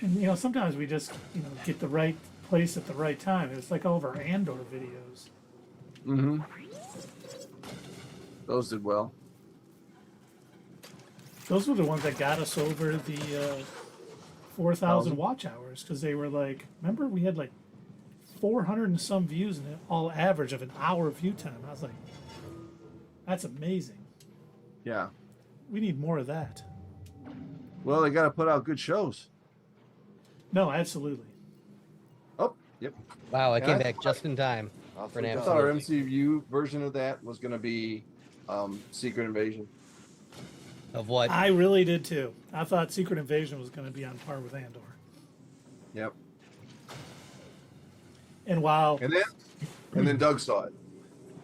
Speaker 1: And sometimes we just get the right place at the right time. It's like all of our Andor videos.
Speaker 2: Mm-hmm. Those did well.
Speaker 1: Those were the ones that got us over the 4,000 watch hours, because they were like, remember we had like 400 and some views and all average of an hour view time. I was like, that's amazing.
Speaker 2: Yeah.
Speaker 1: We need more of that.
Speaker 2: Well, they got to put out good shows.
Speaker 1: No, absolutely.
Speaker 2: Oh, yep.
Speaker 3: Wow, I
Speaker 2: And
Speaker 3: came
Speaker 2: I
Speaker 3: back just in time for an
Speaker 2: I thought our
Speaker 3: absolute
Speaker 2: MCU version of that was going to be Secret Invasion.
Speaker 3: of what?
Speaker 1: I really did too. I thought Secret Invasion was going to be on par with Andor.
Speaker 2: Yep.
Speaker 1: And while,
Speaker 2: And then Doug saw it,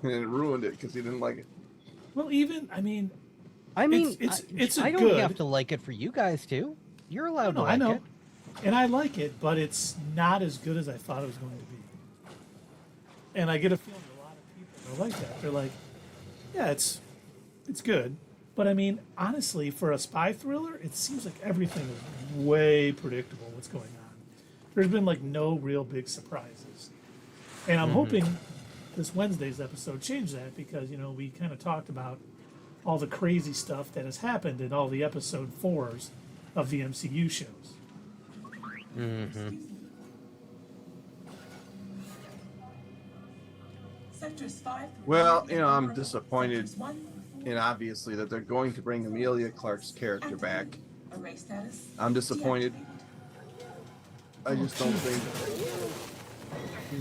Speaker 2: and it ruined it because he didn't like it.
Speaker 1: well,
Speaker 3: I mean,
Speaker 1: it's
Speaker 3: I don't
Speaker 1: good.
Speaker 3: have to like it for you guys to. You're allowed to like
Speaker 1: I know,
Speaker 3: it.
Speaker 1: and I like it, but it's not as good as I thought it was going to be. And I get a feeling a lot of people are like that. They're like, yeah, it's good, but I mean, honestly, for a spy thriller, it seems like everything is way predictable. What's going on? There's been like no real big surprises, and I'm hoping this Wednesday's episode changed that, because we kind of talked about all the crazy stuff that has happened in all the episode 4s of the MCU shows.
Speaker 3: Mm-hmm.
Speaker 2: Well, I'm disappointed, and obviously that they're going to bring Amelia Clark's character back. I'm disappointed. I just don't think,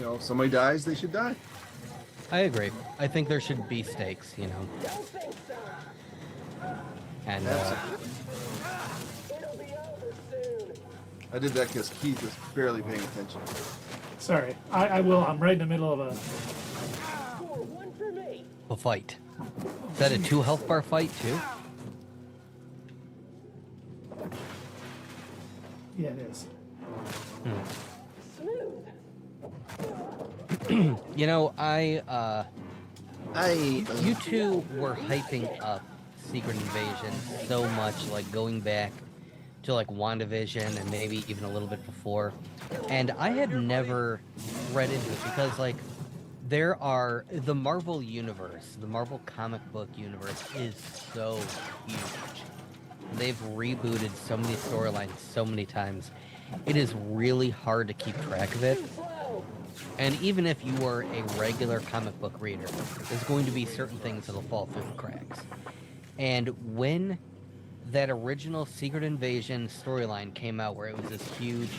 Speaker 2: if somebody dies, they should die.
Speaker 3: I agree. I think there should be stakes, And
Speaker 2: I did that because Keith is barely paying attention.
Speaker 1: Sorry, I will. I'm right in the middle of
Speaker 3: a fight. Is that a 2 health bar fight too?
Speaker 1: Yeah, it is.
Speaker 3: You two were hyping up Secret Invasion so much, like going back to like WandaVision and maybe even a little bit before. And I had never read into it because there are the Marvel universe, the Marvel comic book universe is so huge. They've rebooted so many storylines so many times. It is really hard to keep track of it. And even if you are a regular comic book reader, there's going to be certain things that'll fall through the cracks. And when that original Secret Invasion storyline came out, where it was this huge,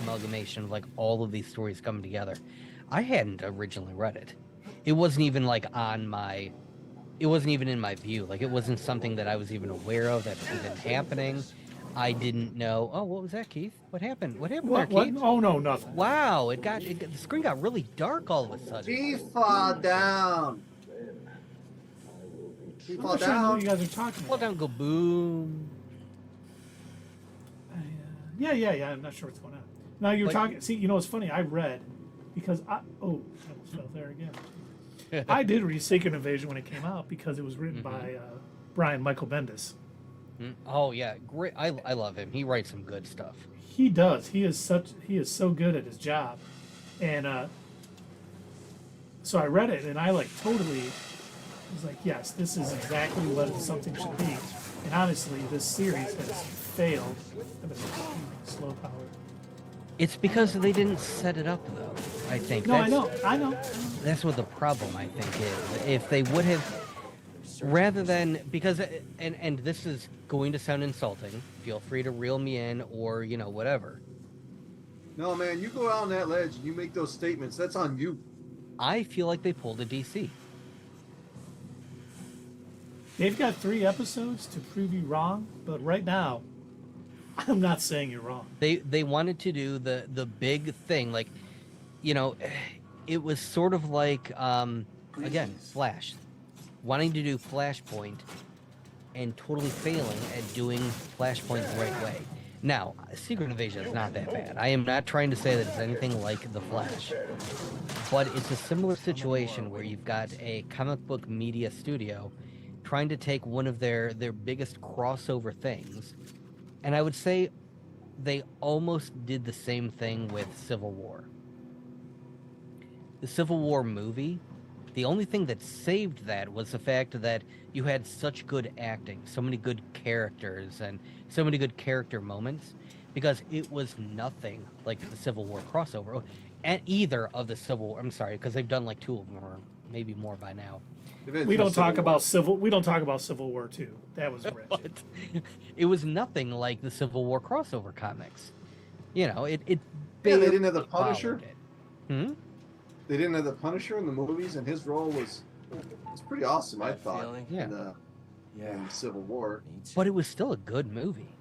Speaker 3: amalgamation of all of these stories coming together, I hadn't originally read it. It wasn't even it wasn't even in my view. It wasn't something that I was even aware of that was even happening. I didn't know. Oh, what was that, Keith? What happened? What happened there, Keith?
Speaker 1: Oh, no, nothing.
Speaker 3: Wow, the screen got really dark all of a sudden.
Speaker 2: He fall down. He fall
Speaker 1: I'm not sure what
Speaker 2: down.
Speaker 1: you guys are talking
Speaker 3: Fall
Speaker 1: about.
Speaker 3: down, go boom.
Speaker 1: Yeah. I'm not sure what's going on. Now you're talking. See, it's funny. I read because I almost fell there again. I did read Secret Invasion when it came out because it was written by Brian Michael Bendis.
Speaker 3: Oh yeah, great. I love him. He writes some good stuff.
Speaker 1: He does. He is so good at his job, and so I read it and I totally was like, yes, this is exactly what something should be. And honestly, this series has failed. I'm gonna slow power.
Speaker 3: It's because they didn't set it up though. I think.
Speaker 1: No, I know.
Speaker 3: That's what the problem I think is. If they would have, rather than, because, and this is going to sound insulting, feel free to reel me in or, whatever.
Speaker 2: No, man, you go out on that ledge and you make those statements. That's on you.
Speaker 3: I feel like they pulled a DC.
Speaker 1: They've got 3 episodes to prove you wrong, but right now, I'm not saying you're wrong.
Speaker 3: They wanted to do the big thing, it was sort of like, again, Flash. Wanting to do Flashpoint and totally failing at doing Flashpoint the right way. Now, Secret Invasion is not that bad. I am not trying to say that it's anything like The Flash. But it's a similar situation where you've got a comic book media studio trying to take one of their biggest crossover things. And I would say they almost did the same thing with Civil War. The Civil War movie, the only thing that saved that was the fact that you had such good acting, so many good characters, and so many good character moments, because it was nothing like the Civil War crossover. And either of the Civil War, I'm sorry, because they've done like 2 of them, or maybe more by now.
Speaker 1: We don't talk about Civil War 2. That was wretched.
Speaker 3: But it was nothing like the Civil War crossover comics. You know, it
Speaker 2: Yeah, they didn't have the
Speaker 3: barely
Speaker 2: Punisher.
Speaker 3: followed it.
Speaker 2: They didn't have the Punisher in the movies, and his role was pretty awesome, I
Speaker 4: That
Speaker 2: thought,
Speaker 4: feeling?
Speaker 3: Yeah.
Speaker 2: in the Civil War.
Speaker 4: Me too.
Speaker 3: But it was still a good movie.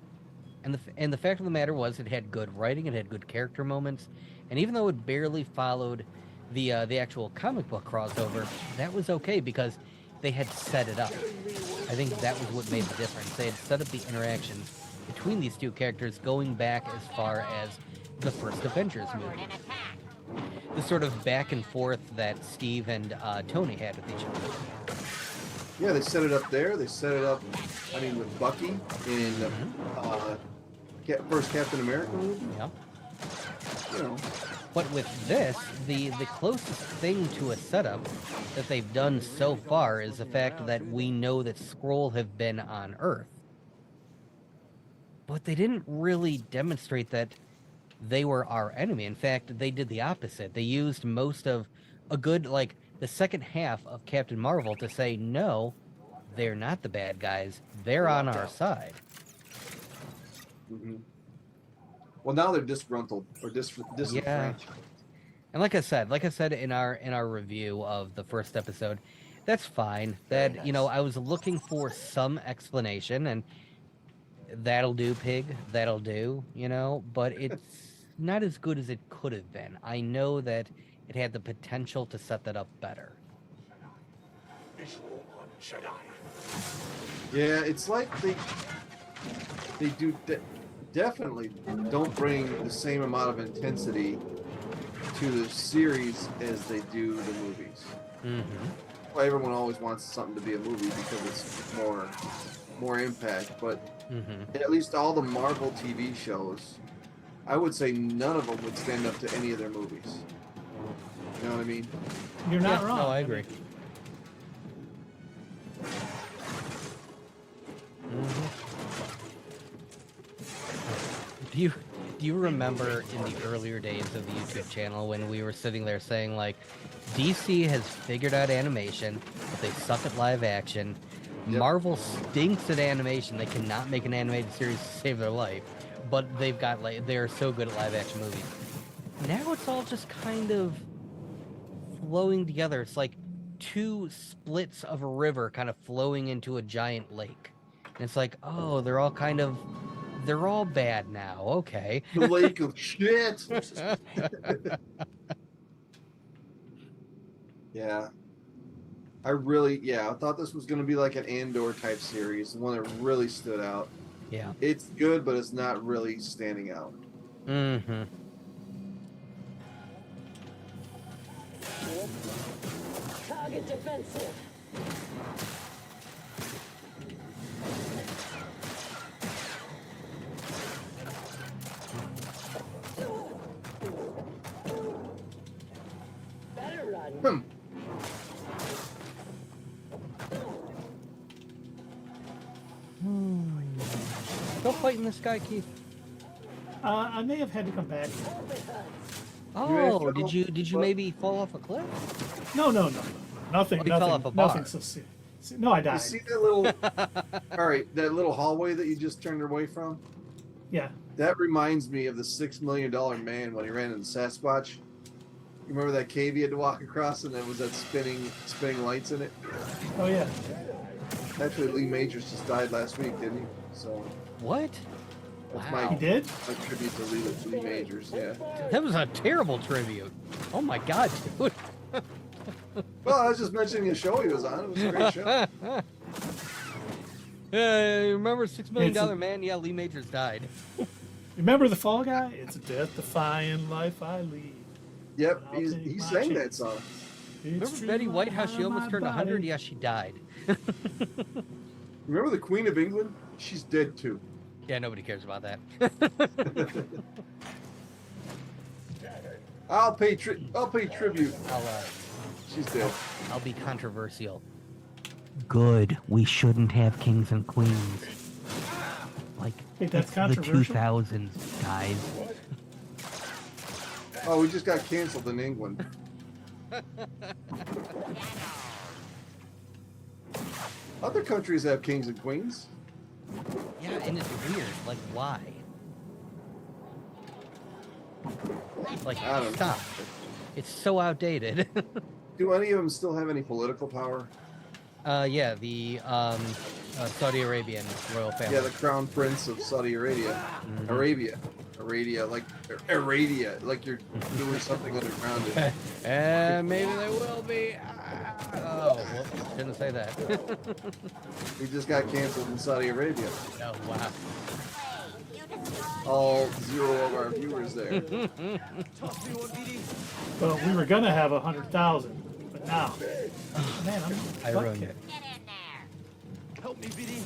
Speaker 3: And the fact of the matter was, it had good writing, it had good character moments, and even though it barely followed the actual comic book crossover, that was okay because they had set it up. I think that was what made the difference. They had set up the interactions between these two characters going back as far as the first Avengers movie. The sort of back and forth that Steve and Tony had with each other.
Speaker 2: Yeah, they set it up there. They set it up, I mean, with Bucky in first Captain America movie.
Speaker 3: Yeah.
Speaker 2: You know,
Speaker 3: But with this, the closest thing to a setup that they've done so far is the fact that we know that Skrull have been on Earth. But they didn't really demonstrate that they were our enemy. In fact, they did the opposite. They used most of a good, like, the second half of Captain Marvel to say, no, they're not the bad guys. They're on our side.
Speaker 2: well, now they're disgruntled or disenfranchised.
Speaker 3: And like I said in our review of the first episode, that's fine. That, you know, I was looking for some explanation, and that'll do, pig. That'll do, you know, but it's not as good as it could have been. I know that it had the potential to set that up better.
Speaker 2: Yeah, it's like they do definitely don't bring the same amount of intensity to the series as they do the movies. Well, everyone always wants something to be a movie because it's more impact, but at least all the Marvel TV shows, I would say none of them would stand up to any of their movies. You know what I mean?
Speaker 1: You're not wrong.
Speaker 3: No, I agree. Do you remember in the earlier days of the YouTube channel when we were sitting there saying, like, DC has figured out animation, but they suck at live action.
Speaker 2: Yep.
Speaker 3: Marvel stinks at animation. They cannot make an animated series to save their life, but they've got, like, they're so good at live action movies. Now it's all just kind of flowing together. It's like 2 splits of a river kind of flowing into a giant lake. And it's like, oh, they're all bad now. Okay.
Speaker 2: The lake of shit. Yeah. I thought this was going to be like an Andor type series, the one that really stood out.
Speaker 3: Yeah.
Speaker 2: It's good, but it's not really standing out.
Speaker 8: Target defensive. Better run.
Speaker 3: Go fighting this guy, Keith.
Speaker 1: I may have had to come back.
Speaker 3: Oh, did you maybe fall off a cliff?
Speaker 1: No. Nothing.
Speaker 3: Oh, you fell off a bar.
Speaker 1: Nothing so serious. No, I died.
Speaker 2: You see that little, that little hallway that you just turned away from?
Speaker 1: Yeah.
Speaker 2: That reminds me of the $6 Million Man when he ran into Sasquatch. You remember that cave he had to walk across, and there was that spinning lights in it?
Speaker 1: Oh yeah.
Speaker 2: Actually, Lee Majors just died last week, didn't he? So
Speaker 3: What?
Speaker 2: that's
Speaker 3: Wow.
Speaker 1: He did?
Speaker 2: my tribute to Lee Majors. Yeah.
Speaker 3: That was a terrible tribute. Oh my god, dude.
Speaker 2: Well, I was just mentioning a show he was on. It was a great show.
Speaker 3: Remember $6 Million
Speaker 1: It's a-
Speaker 3: Man? Yeah, Lee Majors died.
Speaker 1: Remember the Fall Guy? It's a death-defying life I lead.
Speaker 2: Yep,
Speaker 1: I'll take
Speaker 2: he
Speaker 1: my
Speaker 2: sang that
Speaker 1: chance.
Speaker 2: song.
Speaker 3: Remember Betty White, how she almost turned 100? Yeah, she died.
Speaker 2: Remember the Queen of England? She's dead too.
Speaker 3: Yeah, nobody cares about that.
Speaker 2: I'll pay tribute. She's dead.
Speaker 3: I'll be controversial. Good. We shouldn't have kings and queens. Like,
Speaker 1: Wait, that's
Speaker 3: it's
Speaker 1: controversial?
Speaker 3: the 2000s, guys.
Speaker 2: Oh, we just got canceled in England. Other countries have kings and queens.
Speaker 3: Yeah, and it's weird. Like, why? Like,
Speaker 2: I don't know.
Speaker 3: stop. It's so outdated.
Speaker 2: Do any of them still have any political power?
Speaker 3: Yeah, the Saudi Arabian royal family.
Speaker 2: Yeah, the crown prince of Saudi Arabia. Arabia, like you're doing something underground.
Speaker 3: Maybe they will be. Oh, well, shouldn't say that.
Speaker 2: We just got canceled in Saudi Arabia.
Speaker 3: Oh, wow.
Speaker 2: All 0 of our viewers there.
Speaker 1: Well, we were gonna have 100,000, but now, man,
Speaker 3: I ruined it.
Speaker 4: Help me, BD.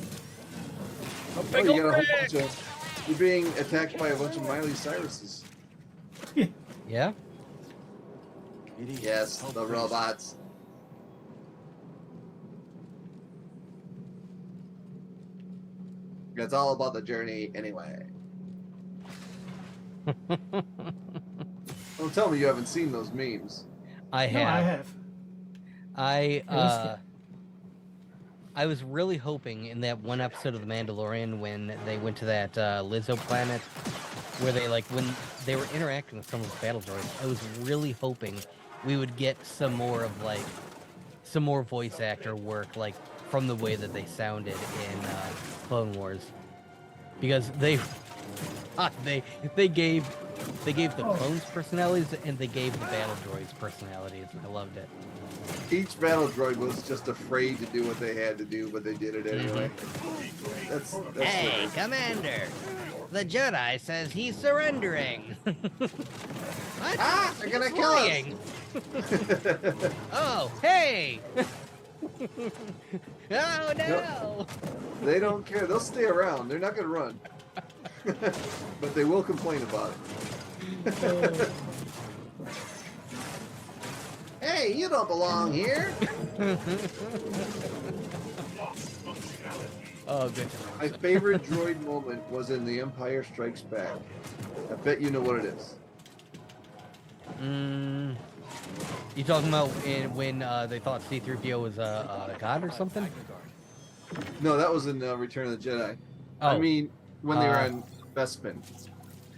Speaker 2: Oh, you got a whole bunch of, you're being attacked by a bunch of Miley Cyruses.
Speaker 3: Yeah?
Speaker 4: BD,
Speaker 2: Yes,
Speaker 4: help,
Speaker 2: the
Speaker 4: please.
Speaker 2: robots. It's all about the journey anyway. Don't tell me you haven't seen those memes.
Speaker 3: I
Speaker 1: no, I
Speaker 3: have.
Speaker 1: have.
Speaker 3: I was really hoping in that one episode of The Mandalorian when they went to that Lizzo planet where they when they were interacting with some of the battle droids, I was really hoping we would get some more of some more voice actor work from the way that they sounded in Clone Wars, because they gave the clones personalities and they gave the battle droids personalities. I loved it.
Speaker 2: Each battle droid was just afraid to do what they had to do, but they did it anyway. That's
Speaker 3: Hey,
Speaker 2: what
Speaker 3: Commander! The Jedi says he's surrendering. What?
Speaker 2: Ah, they're gonna
Speaker 3: He's
Speaker 2: kill us.
Speaker 3: lying. Oh, hey! Oh no!
Speaker 2: They don't care. They'll stay around. They're not gonna run. But they will complain about it. Hey, you don't belong here.
Speaker 3: Oh, good.
Speaker 2: My favorite droid moment was in The Empire Strikes Back. I bet you know what it is.
Speaker 3: You talking about when they thought C-3PO was a god or something?
Speaker 2: No, that was in Return of the Jedi.
Speaker 3: Oh.
Speaker 2: I mean, when they were on Bespin.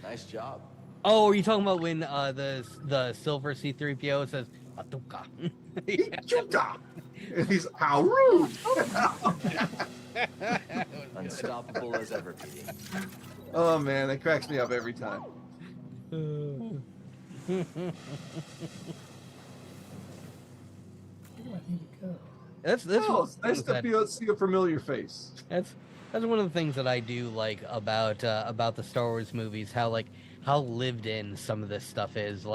Speaker 4: Nice job.
Speaker 3: Oh, are you talking about when the silver C-3PO says Atuka?
Speaker 2: Chuka! And he's, how rude!
Speaker 4: Unstoppable as ever, BD.
Speaker 2: Oh man, that cracks me up every time.
Speaker 3: That's
Speaker 2: Oh,
Speaker 3: one
Speaker 2: it's nice to see a familiar face.
Speaker 3: That's one of the things that I do like about the Star Wars movies. How lived in some of this stuff is.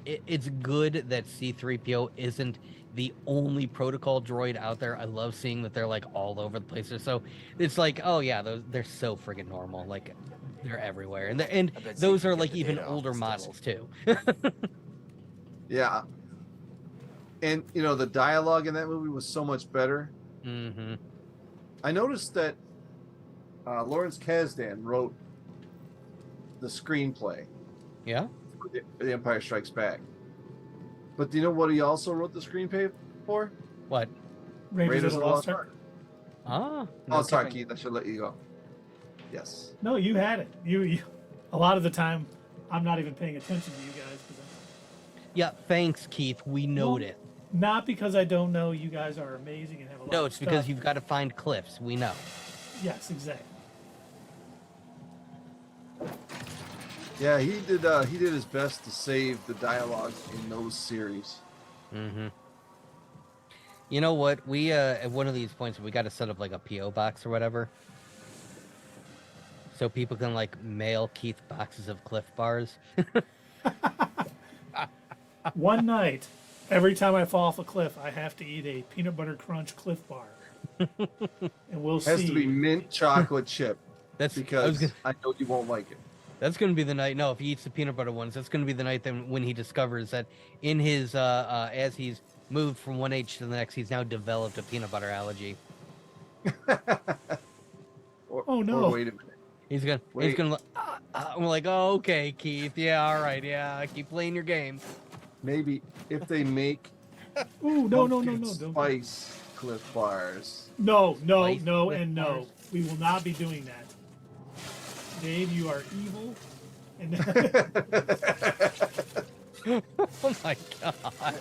Speaker 3: It's good that C-3PO isn't the only protocol droid out there. I love seeing that they're all over the place. So it's oh yeah, they're so friggin' normal. They're everywhere, and those are even older models too.
Speaker 2: Yeah. And the dialogue in that movie was so much better.
Speaker 3: Mm-hmm.
Speaker 2: I noticed that Lawrence Kasdan wrote the screenplay.
Speaker 3: Yeah.
Speaker 2: For The Empire Strikes Back. But do you know what he also wrote the screenplay for?
Speaker 3: What?
Speaker 1: Raiders of the Lost Ark.
Speaker 3: Ah.
Speaker 2: Oh, sorry, Keith. I should let you go. Yes.
Speaker 1: No, you had it. You. A lot of the time, I'm not even paying attention to you guys.
Speaker 3: Yeah. Thanks, Keith. We noted.
Speaker 1: Not because I don't know you guys are amazing and have a lot
Speaker 3: No,
Speaker 1: of
Speaker 3: it's because
Speaker 1: stuff.
Speaker 3: you've got to find cliffs. We know.
Speaker 1: Yes, exactly.
Speaker 2: Yeah, he did his best to save the dialogue in those series.
Speaker 3: Mm-hmm. You know what? We at one of these points we got to set up a PO box or whatever, so people can mail Keith boxes of Cliff Bars.
Speaker 1: One night, every time I fall off a cliff, I have to eat a peanut butter crunch Cliff Bar. And we'll
Speaker 2: Has
Speaker 1: see.
Speaker 2: to be mint chocolate chip
Speaker 3: That's
Speaker 2: because I know you won't like it.
Speaker 3: That's going to be the night. No, if he eats the peanut butter ones, that's going to be the night then when he discovers that in his as he's moved from one age to the next, he's now developed a peanut butter allergy.
Speaker 1: Oh, no.
Speaker 2: Or wait a minute.
Speaker 3: He's gonna I'm like, oh, okay, Keith. Yeah, all right, yeah. Keep playing your game.
Speaker 2: Maybe if they make
Speaker 1: Ooh, no,
Speaker 2: pumpkin
Speaker 1: don't.
Speaker 2: spice Cliff Bars.
Speaker 1: No,
Speaker 3: Spice
Speaker 1: no,
Speaker 3: with
Speaker 1: and no.
Speaker 3: bars.
Speaker 1: We will not be doing that. Dave, you are evil. And
Speaker 3: Oh my gosh.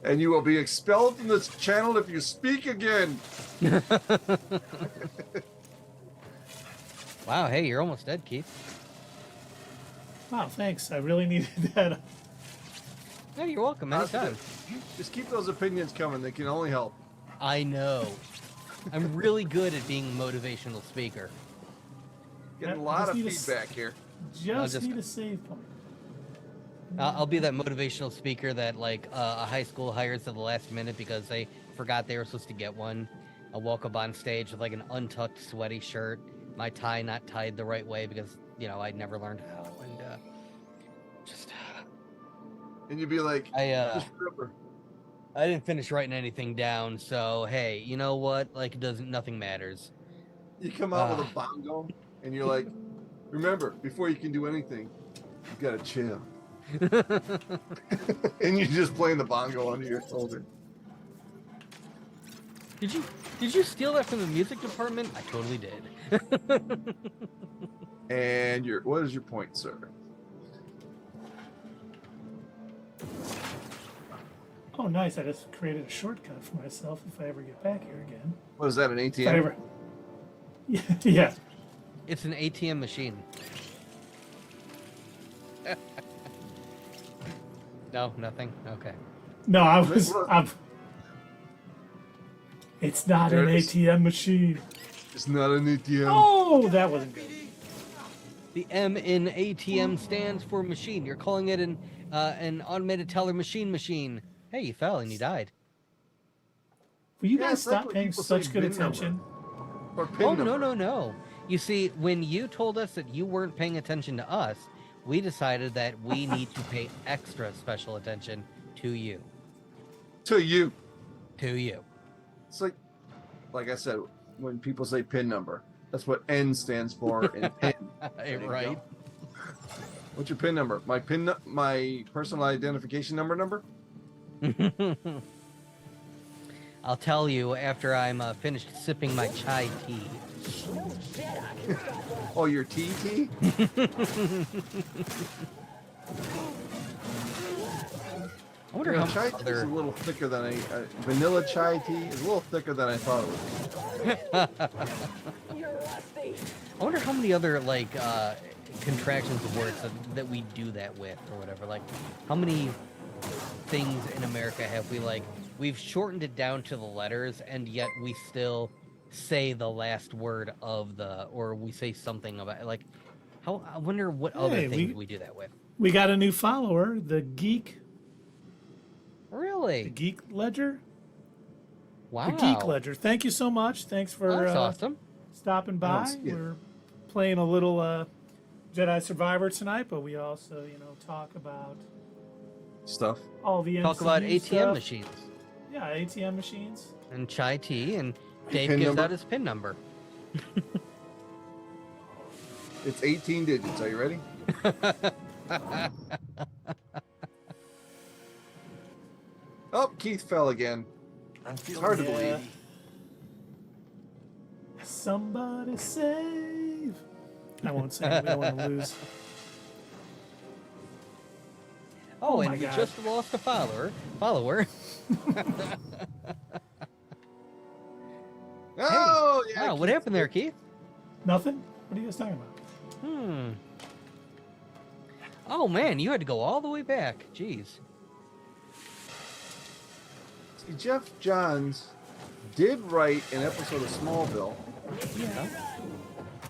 Speaker 2: And you will be expelled from this channel if you speak again.
Speaker 3: Wow, hey, you're almost dead, Keith.
Speaker 1: wow, thanks. I really needed that.
Speaker 3: Yeah, you're welcome. Anytime.
Speaker 2: Just keep those opinions coming. They can only help.
Speaker 3: I know. I'm really good at being a motivational speaker.
Speaker 2: Getting a
Speaker 1: I
Speaker 2: lot
Speaker 1: just
Speaker 2: of
Speaker 1: need a
Speaker 2: feedback here.
Speaker 1: Just need a save point.
Speaker 3: I'll be that motivational speaker that like a high school hires at the last minute because they forgot they were supposed to get one. I'll walk up on stage with like an untucked sweaty shirt, my tie not tied the right way because, you know, I'd never learned how. And just...
Speaker 2: And you'd be like, just remember.
Speaker 3: I didn't finish writing anything down, so hey, you know what? Like, nothing matters.
Speaker 2: You come out with a bongo, and you're like, remember, before you can do anything, you gotta chill. And you're just playing the bongo under your shoulder.
Speaker 3: Did you steal that from the music department? I totally did.
Speaker 2: And what is your point, sir?
Speaker 1: Oh, nice. I just created a shortcut for myself if I ever get back here again.
Speaker 2: What is that, an
Speaker 1: If I
Speaker 2: ATM?
Speaker 1: ever... Yeah.
Speaker 3: It's an ATM machine. No, nothing. Okay.
Speaker 1: No, It's not an ATM machine.
Speaker 2: It's not an ATM.
Speaker 1: Oh, that wasn't good.
Speaker 3: The M in ATM stands for machine. You're calling it an automated teller machine. Hey, you fell and you died.
Speaker 1: Will you
Speaker 2: Yeah,
Speaker 1: guys
Speaker 2: it's like
Speaker 1: stop
Speaker 2: when
Speaker 1: paying
Speaker 2: people
Speaker 1: such
Speaker 2: say
Speaker 1: good
Speaker 2: VIN
Speaker 1: attention?
Speaker 2: Or PIN
Speaker 3: Oh,
Speaker 2: number.
Speaker 3: no. You see, when you told us that you weren't paying attention to us, we decided that we need to pay extra special attention to you.
Speaker 2: To you.
Speaker 3: To you.
Speaker 2: It's like I said, when people say PIN number, that's what N stands for in PIN. There you
Speaker 3: Right.
Speaker 2: go. What's your PIN number? My personal identification number?
Speaker 3: I'll tell you after I'm finished sipping my chai tea.
Speaker 2: Oh, your TT?
Speaker 3: I wonder
Speaker 2: You know,
Speaker 3: how
Speaker 2: chai
Speaker 3: much
Speaker 2: tea is a
Speaker 3: other...
Speaker 2: little thicker than vanilla chai tea is a little thicker than I thought it would be.
Speaker 3: I wonder how many other like contractions of words that we do that with or whatever. Like, how many things in America have we we've shortened it down to the letters, and yet we still say the last word of or we say something about it. Like, how I wonder what other
Speaker 1: Hey,
Speaker 3: things we do that with.
Speaker 1: We got a new follower, the Geek
Speaker 3: Really?
Speaker 1: Ledger.
Speaker 3: Wow.
Speaker 1: The Geek Ledger. Thank you so much. Thanks for
Speaker 3: That's awesome.
Speaker 1: stopping by.
Speaker 2: Yeah.
Speaker 1: We're playing a little Jedi Survivor tonight, but we also, talk about
Speaker 2: Stuff.
Speaker 1: all the
Speaker 3: Talk
Speaker 1: MCU
Speaker 3: about ATM
Speaker 1: stuff.
Speaker 3: machines
Speaker 1: Yeah, ATM machines.
Speaker 3: and chai tea, and Dave
Speaker 2: PIN
Speaker 3: gives
Speaker 2: number?
Speaker 3: out his PIN number.
Speaker 2: It's 18 digits. Are you ready? Oh, Keith fell again. It's hard to believe.
Speaker 1: Somebody save. I won't sing. We don't want to lose.
Speaker 3: Oh,
Speaker 1: my
Speaker 3: and we
Speaker 1: God.
Speaker 3: just lost a follower.
Speaker 2: Oh, yeah.
Speaker 3: Wow, what
Speaker 2: Keith.
Speaker 3: happened there, Keith?
Speaker 1: Nothing? What are you guys talking about?
Speaker 3: Oh man, you had to go all the way back. Jeez.
Speaker 2: See, Jeff Johns did write an episode of Smallville.
Speaker 3: Yeah.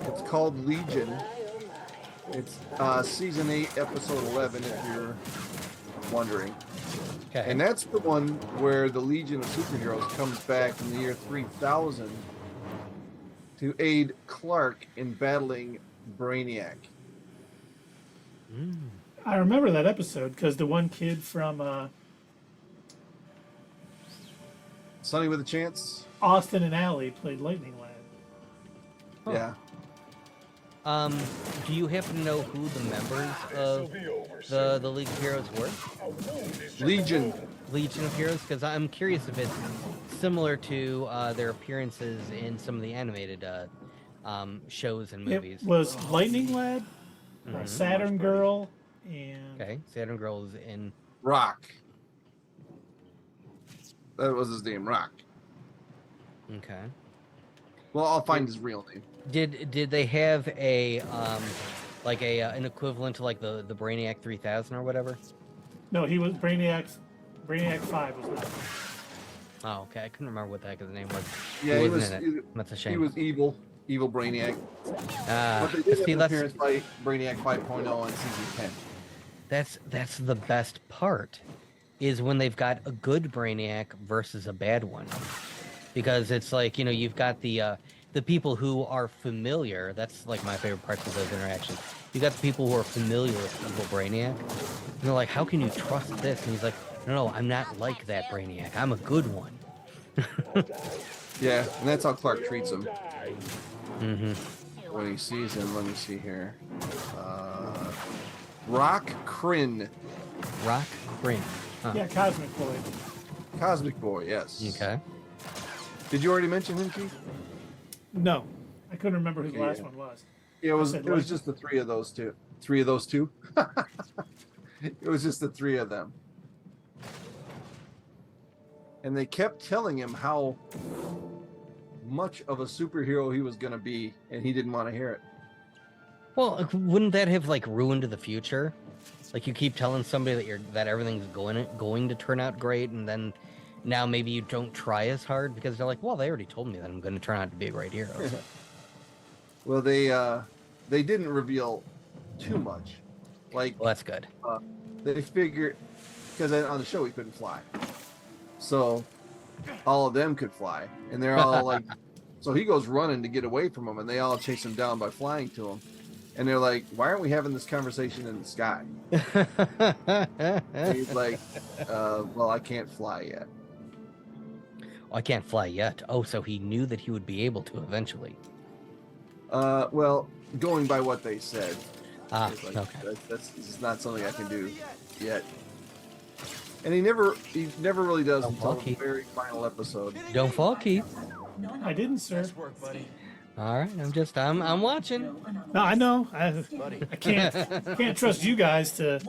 Speaker 2: It's called Legion. It's season 8, episode 11, if you're wondering.
Speaker 3: Okay.
Speaker 2: And that's the one where the Legion of Superheroes comes back in the year 3000 to aid Clark in battling Brainiac.
Speaker 1: I remember that episode because the one kid from
Speaker 2: Sonny with a Chance?
Speaker 1: Austin and Alley played Lightning Lad.
Speaker 3: Huh.
Speaker 2: Yeah.
Speaker 3: Do you happen to know who the members of the League of Heroes were?
Speaker 2: Legion.
Speaker 3: Legion of Heroes? Because I'm curious if it's similar to their appearances in some of the animated shows and movies.
Speaker 1: It was Lightning Lad, Saturn Girl, and
Speaker 3: Okay, Saturn Girl is in.
Speaker 2: Rock. That was his name, Rock.
Speaker 3: Okay.
Speaker 2: Well, I'll find his real name.
Speaker 3: Did they have a like a an equivalent to like the Brainiac 3000 or whatever?
Speaker 1: no, he was Brainiac 5 was not.
Speaker 3: Oh, okay. I couldn't remember what the heck his name was.
Speaker 2: Yeah, he
Speaker 3: wasn't
Speaker 2: was.
Speaker 3: in it. That's a shame.
Speaker 2: He was evil Brainiac. But they did have
Speaker 3: see,
Speaker 2: an
Speaker 3: that's
Speaker 2: appearance by Brainiac 5.0 on season 10.
Speaker 3: that's the best part, is when they've got a good Brainiac versus a bad one, because it's like, you know, you've got the people who are familiar. That's like my favorite parts of those interactions. You got the people who are familiar with evil Brainiac, and they're like, "How can you trust this?" And he's like, "No, I'm not like that Brainiac. I'm a good one."
Speaker 2: Yeah, and that's how Clark treats him
Speaker 3: Mm-hmm.
Speaker 2: when he sees him. Let me see here. Rock Kryn.
Speaker 3: Rock Green. Huh.
Speaker 1: Yeah, Cosmic Boy.
Speaker 2: Cosmic Boy, yes.
Speaker 3: Okay.
Speaker 2: Did you already mention him, Keith?
Speaker 1: No, I couldn't remember who the
Speaker 2: Okay,
Speaker 1: last
Speaker 2: yeah.
Speaker 1: one was.
Speaker 2: Yeah, it was
Speaker 1: said
Speaker 2: just the three of those two. It was just the three of them. And they kept telling him how much of a superhero he was going to be, and he didn't want to hear it.
Speaker 3: Well, wouldn't that have like ruined the future? Like, you keep telling somebody that everything's going to turn out great, and then now maybe you don't try as hard because they're like, well, they already told me that I'm going to turn out to be a great hero.
Speaker 2: Well, they didn't reveal too much. Like,
Speaker 3: Well, that's good.
Speaker 2: they figured, because on the show he couldn't fly, so all of them could fly, and they're all like, so he goes running to get away from them, and they all chase him down by flying to him, and they're like, why aren't we having this conversation in the sky? And he's like, well, I can't fly yet.
Speaker 3: I can't fly yet. Oh, so he knew that he would be able to eventually.
Speaker 2: Well, going by what they said,
Speaker 3: Ah,
Speaker 2: it's like,
Speaker 3: okay.
Speaker 2: this is not something I can do yet. And he never really does
Speaker 3: Don't
Speaker 2: until
Speaker 3: fall,
Speaker 2: the
Speaker 3: Keith.
Speaker 2: very final episode.
Speaker 3: Don't fall, Keith.
Speaker 1: I didn't, sir.
Speaker 4: Nice work, buddy.
Speaker 3: All right, I'm watching.
Speaker 1: No, I know. I
Speaker 4: Buddy.
Speaker 1: can't trust you guys to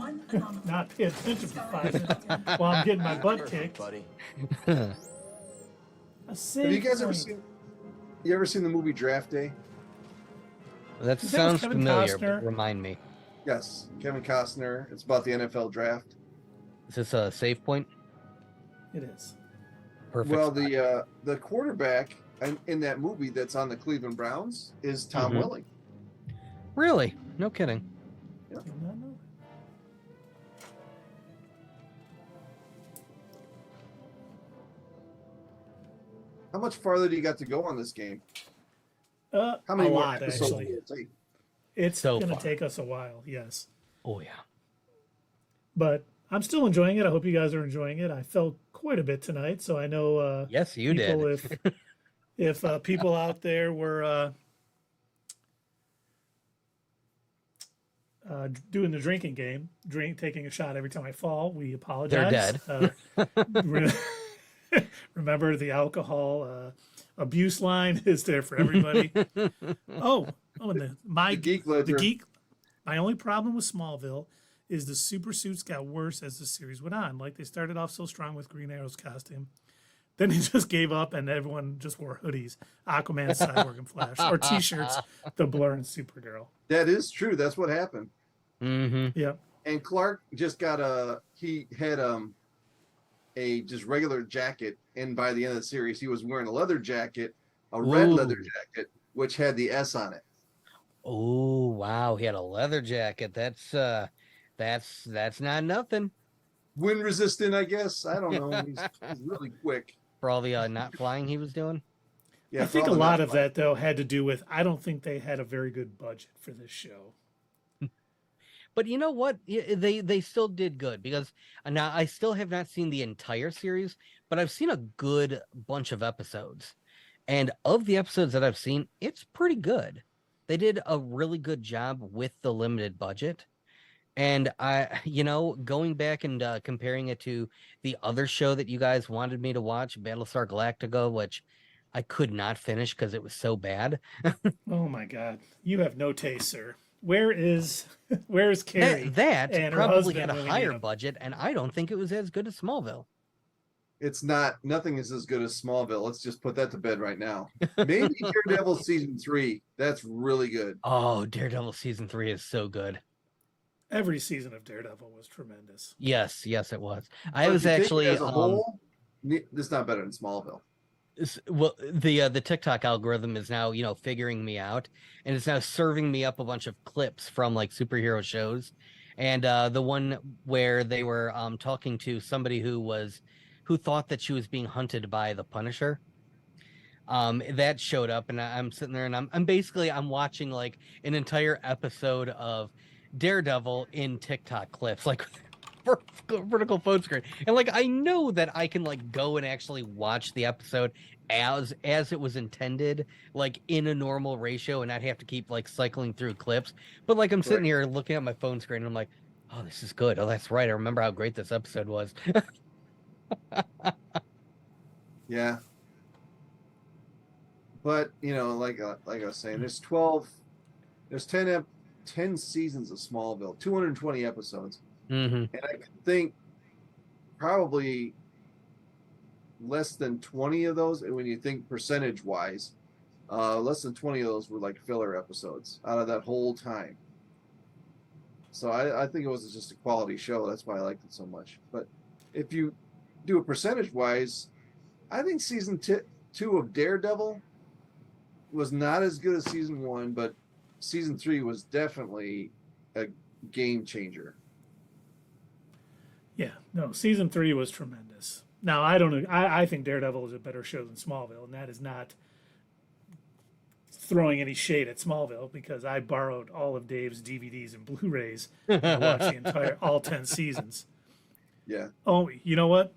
Speaker 1: not pay attention for 5 minutes while I'm getting my butt kicked.
Speaker 4: Buddy.
Speaker 1: A
Speaker 2: Have you guys ever seen the movie Draft Day?
Speaker 3: That
Speaker 1: Is that with
Speaker 3: sounds
Speaker 1: Kevin
Speaker 3: familiar,
Speaker 1: Costner?
Speaker 3: but remind me.
Speaker 2: Yes, Kevin Costner. It's about the NFL draft.
Speaker 3: Is this a save point?
Speaker 1: It is.
Speaker 3: Perfect.
Speaker 2: Well, the quarterback in that movie that's on the Cleveland Browns is Tom
Speaker 3: Mhm.
Speaker 2: Willing.
Speaker 3: Really? No kidding.
Speaker 1: Did not know
Speaker 2: How much farther do you got to go on this game?
Speaker 1: that.
Speaker 2: How many
Speaker 1: a
Speaker 2: more
Speaker 1: lot,
Speaker 2: episodes
Speaker 1: actually.
Speaker 2: will it take?
Speaker 1: It's
Speaker 3: So
Speaker 1: going to
Speaker 3: far.
Speaker 1: take us a while, yes.
Speaker 3: Oh yeah.
Speaker 1: But I'm still enjoying it. I hope you guys are enjoying it. I felt quite a bit tonight, so I know
Speaker 3: Yes, you
Speaker 1: people,
Speaker 3: did.
Speaker 1: if people out there were doing the drinking game, taking a shot every time I fall, we apologize.
Speaker 3: dead.
Speaker 1: Remember, the alcohol abuse line is there for everybody. And
Speaker 2: The geek ledger.
Speaker 1: My only problem with Smallville is the super suits got worse as the series went on. Like, they started off so strong with Green Arrow's costume, then he just gave up and everyone just wore hoodies, Aquaman, Cyborg, and Flash, or T-shirts, the Blur and Supergirl.
Speaker 2: That is true. That's what happened.
Speaker 3: Mm-hmm.
Speaker 1: Yeah,
Speaker 2: And Clark just got he had a just regular jacket, and by the end of the series, he was wearing a leather jacket, a red
Speaker 3: Ooh.
Speaker 2: leather jacket, which had the S on it.
Speaker 3: Oh wow, he had a leather jacket. That's not nothing.
Speaker 2: wind resistant, I guess. I don't know. He's really quick.
Speaker 3: For all the not flying he was doing.
Speaker 2: Yeah,
Speaker 1: I
Speaker 2: for
Speaker 1: think a
Speaker 2: all the
Speaker 1: lot
Speaker 2: not
Speaker 1: of
Speaker 2: flying.
Speaker 1: that though had to do with I don't think they had a very good budget for this show.
Speaker 3: But you know what? They still did good because now I still have not seen the entire series, but I've seen a good bunch of episodes. And of the episodes that I've seen, it's pretty good. They did a really good job with the limited budget. And going back and comparing it to the other show that you guys wanted me to watch, Battlestar Galactica, which I could not finish because it was so bad.
Speaker 1: Oh my God, you have no taste, sir. Where is Carrie?
Speaker 3: That
Speaker 1: and her
Speaker 3: probably
Speaker 1: husband
Speaker 3: had a
Speaker 1: when we
Speaker 3: higher
Speaker 1: need 'em?
Speaker 3: budget, and I don't think it was as good as Smallville.
Speaker 2: It's not. Nothing is as good as Smallville. Let's just put that to bed right now. Maybe Daredevil season 3. That's really good.
Speaker 3: Oh, Daredevil season 3 is so good.
Speaker 1: Every season of Daredevil was tremendous.
Speaker 3: Yes, it was. I
Speaker 2: But
Speaker 3: was
Speaker 2: if you take it
Speaker 3: actually
Speaker 2: as a whole. This is not better than Smallville.
Speaker 3: well, the TikTok algorithm is now, figuring me out, and it's now serving me up a bunch of clips from like superhero shows. And the one where they were talking to somebody who thought that she was being hunted by the Punisher. That showed up, and I'm sitting there, and I'm watching like an entire episode of Daredevil in TikTok clips, like vertical phone screen, and like I know that I can like go and actually watch the episode as it was intended, like in a normal ratio, and not have to keep like cycling through clips. But like I'm sitting here looking at my phone screen, and I'm like, oh, this is good. Oh, that's right. I remember how great this episode was.
Speaker 2: Yeah. But like I was saying, there's 10 seasons of Smallville, 220 episodes,
Speaker 3: Mm-hmm.
Speaker 2: and I think probably less than 20 of those, and when you think percentage wise, less than 20 of those were like filler episodes out of that whole time. So I think it was just a quality show. That's why I liked it so much. But if you do it percentage wise, I think season 2 of Daredevil was not as good as season 1, but season 3 was definitely a game changer.
Speaker 1: Yeah, no, season 3 was tremendous. Now I don't know. I think Daredevil is a better show than Smallville, and that is not throwing any shade at Smallville because I borrowed all of Dave's DVDs and Blu-rays and I watched all 10 seasons.
Speaker 2: Yeah.
Speaker 1: Oh, you know what?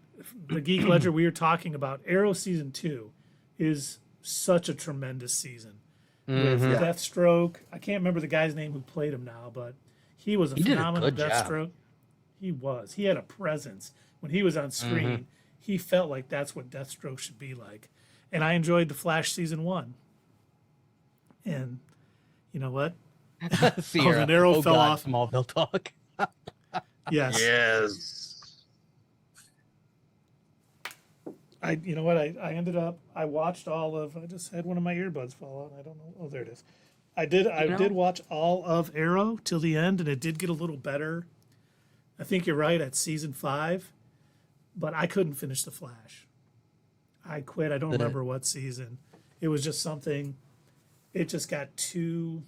Speaker 1: The Geek Ledger we were talking about, Arrow season 2 is such a tremendous season with Deathstroke. I can't remember the guy's name who played him now, but he was a phenomenal Deathstroke. He was. He had a presence when he was on screen. He felt like that's what Deathstroke should be like. And I enjoyed the Flash season 1. And you know what?
Speaker 3: Sierra.
Speaker 1: An arrow fell
Speaker 3: God,
Speaker 1: off.
Speaker 3: Smallville talk.
Speaker 1: Yes.
Speaker 2: Yes.
Speaker 1: You know what? I ended up. I watched all of. I just had one of my earbuds fall out. I don't know. Oh, there it is. I did watch all of Arrow till the end, and it did get a little better. I think you're right at season 5, but I couldn't finish the Flash. I quit. I don't remember what season. It was just something. It just got too.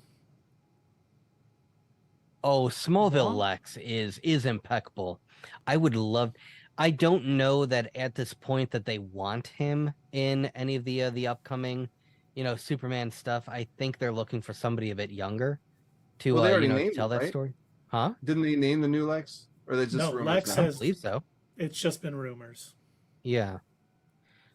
Speaker 3: Oh, Smallville Lex is impeccable. I would love. I don't know that at this point that they want him in any of the upcoming, Superman stuff. I think they're looking for somebody a bit younger to
Speaker 2: Well, they already
Speaker 3: to
Speaker 2: named
Speaker 3: tell
Speaker 2: him,
Speaker 3: that
Speaker 2: right?
Speaker 3: story. Huh?
Speaker 2: Didn't they name the new Lex? Or they just
Speaker 1: No,
Speaker 2: rumors
Speaker 1: Lex
Speaker 2: now?
Speaker 3: I
Speaker 1: has.
Speaker 3: believe so.
Speaker 1: It's just been rumors.
Speaker 3: Yeah.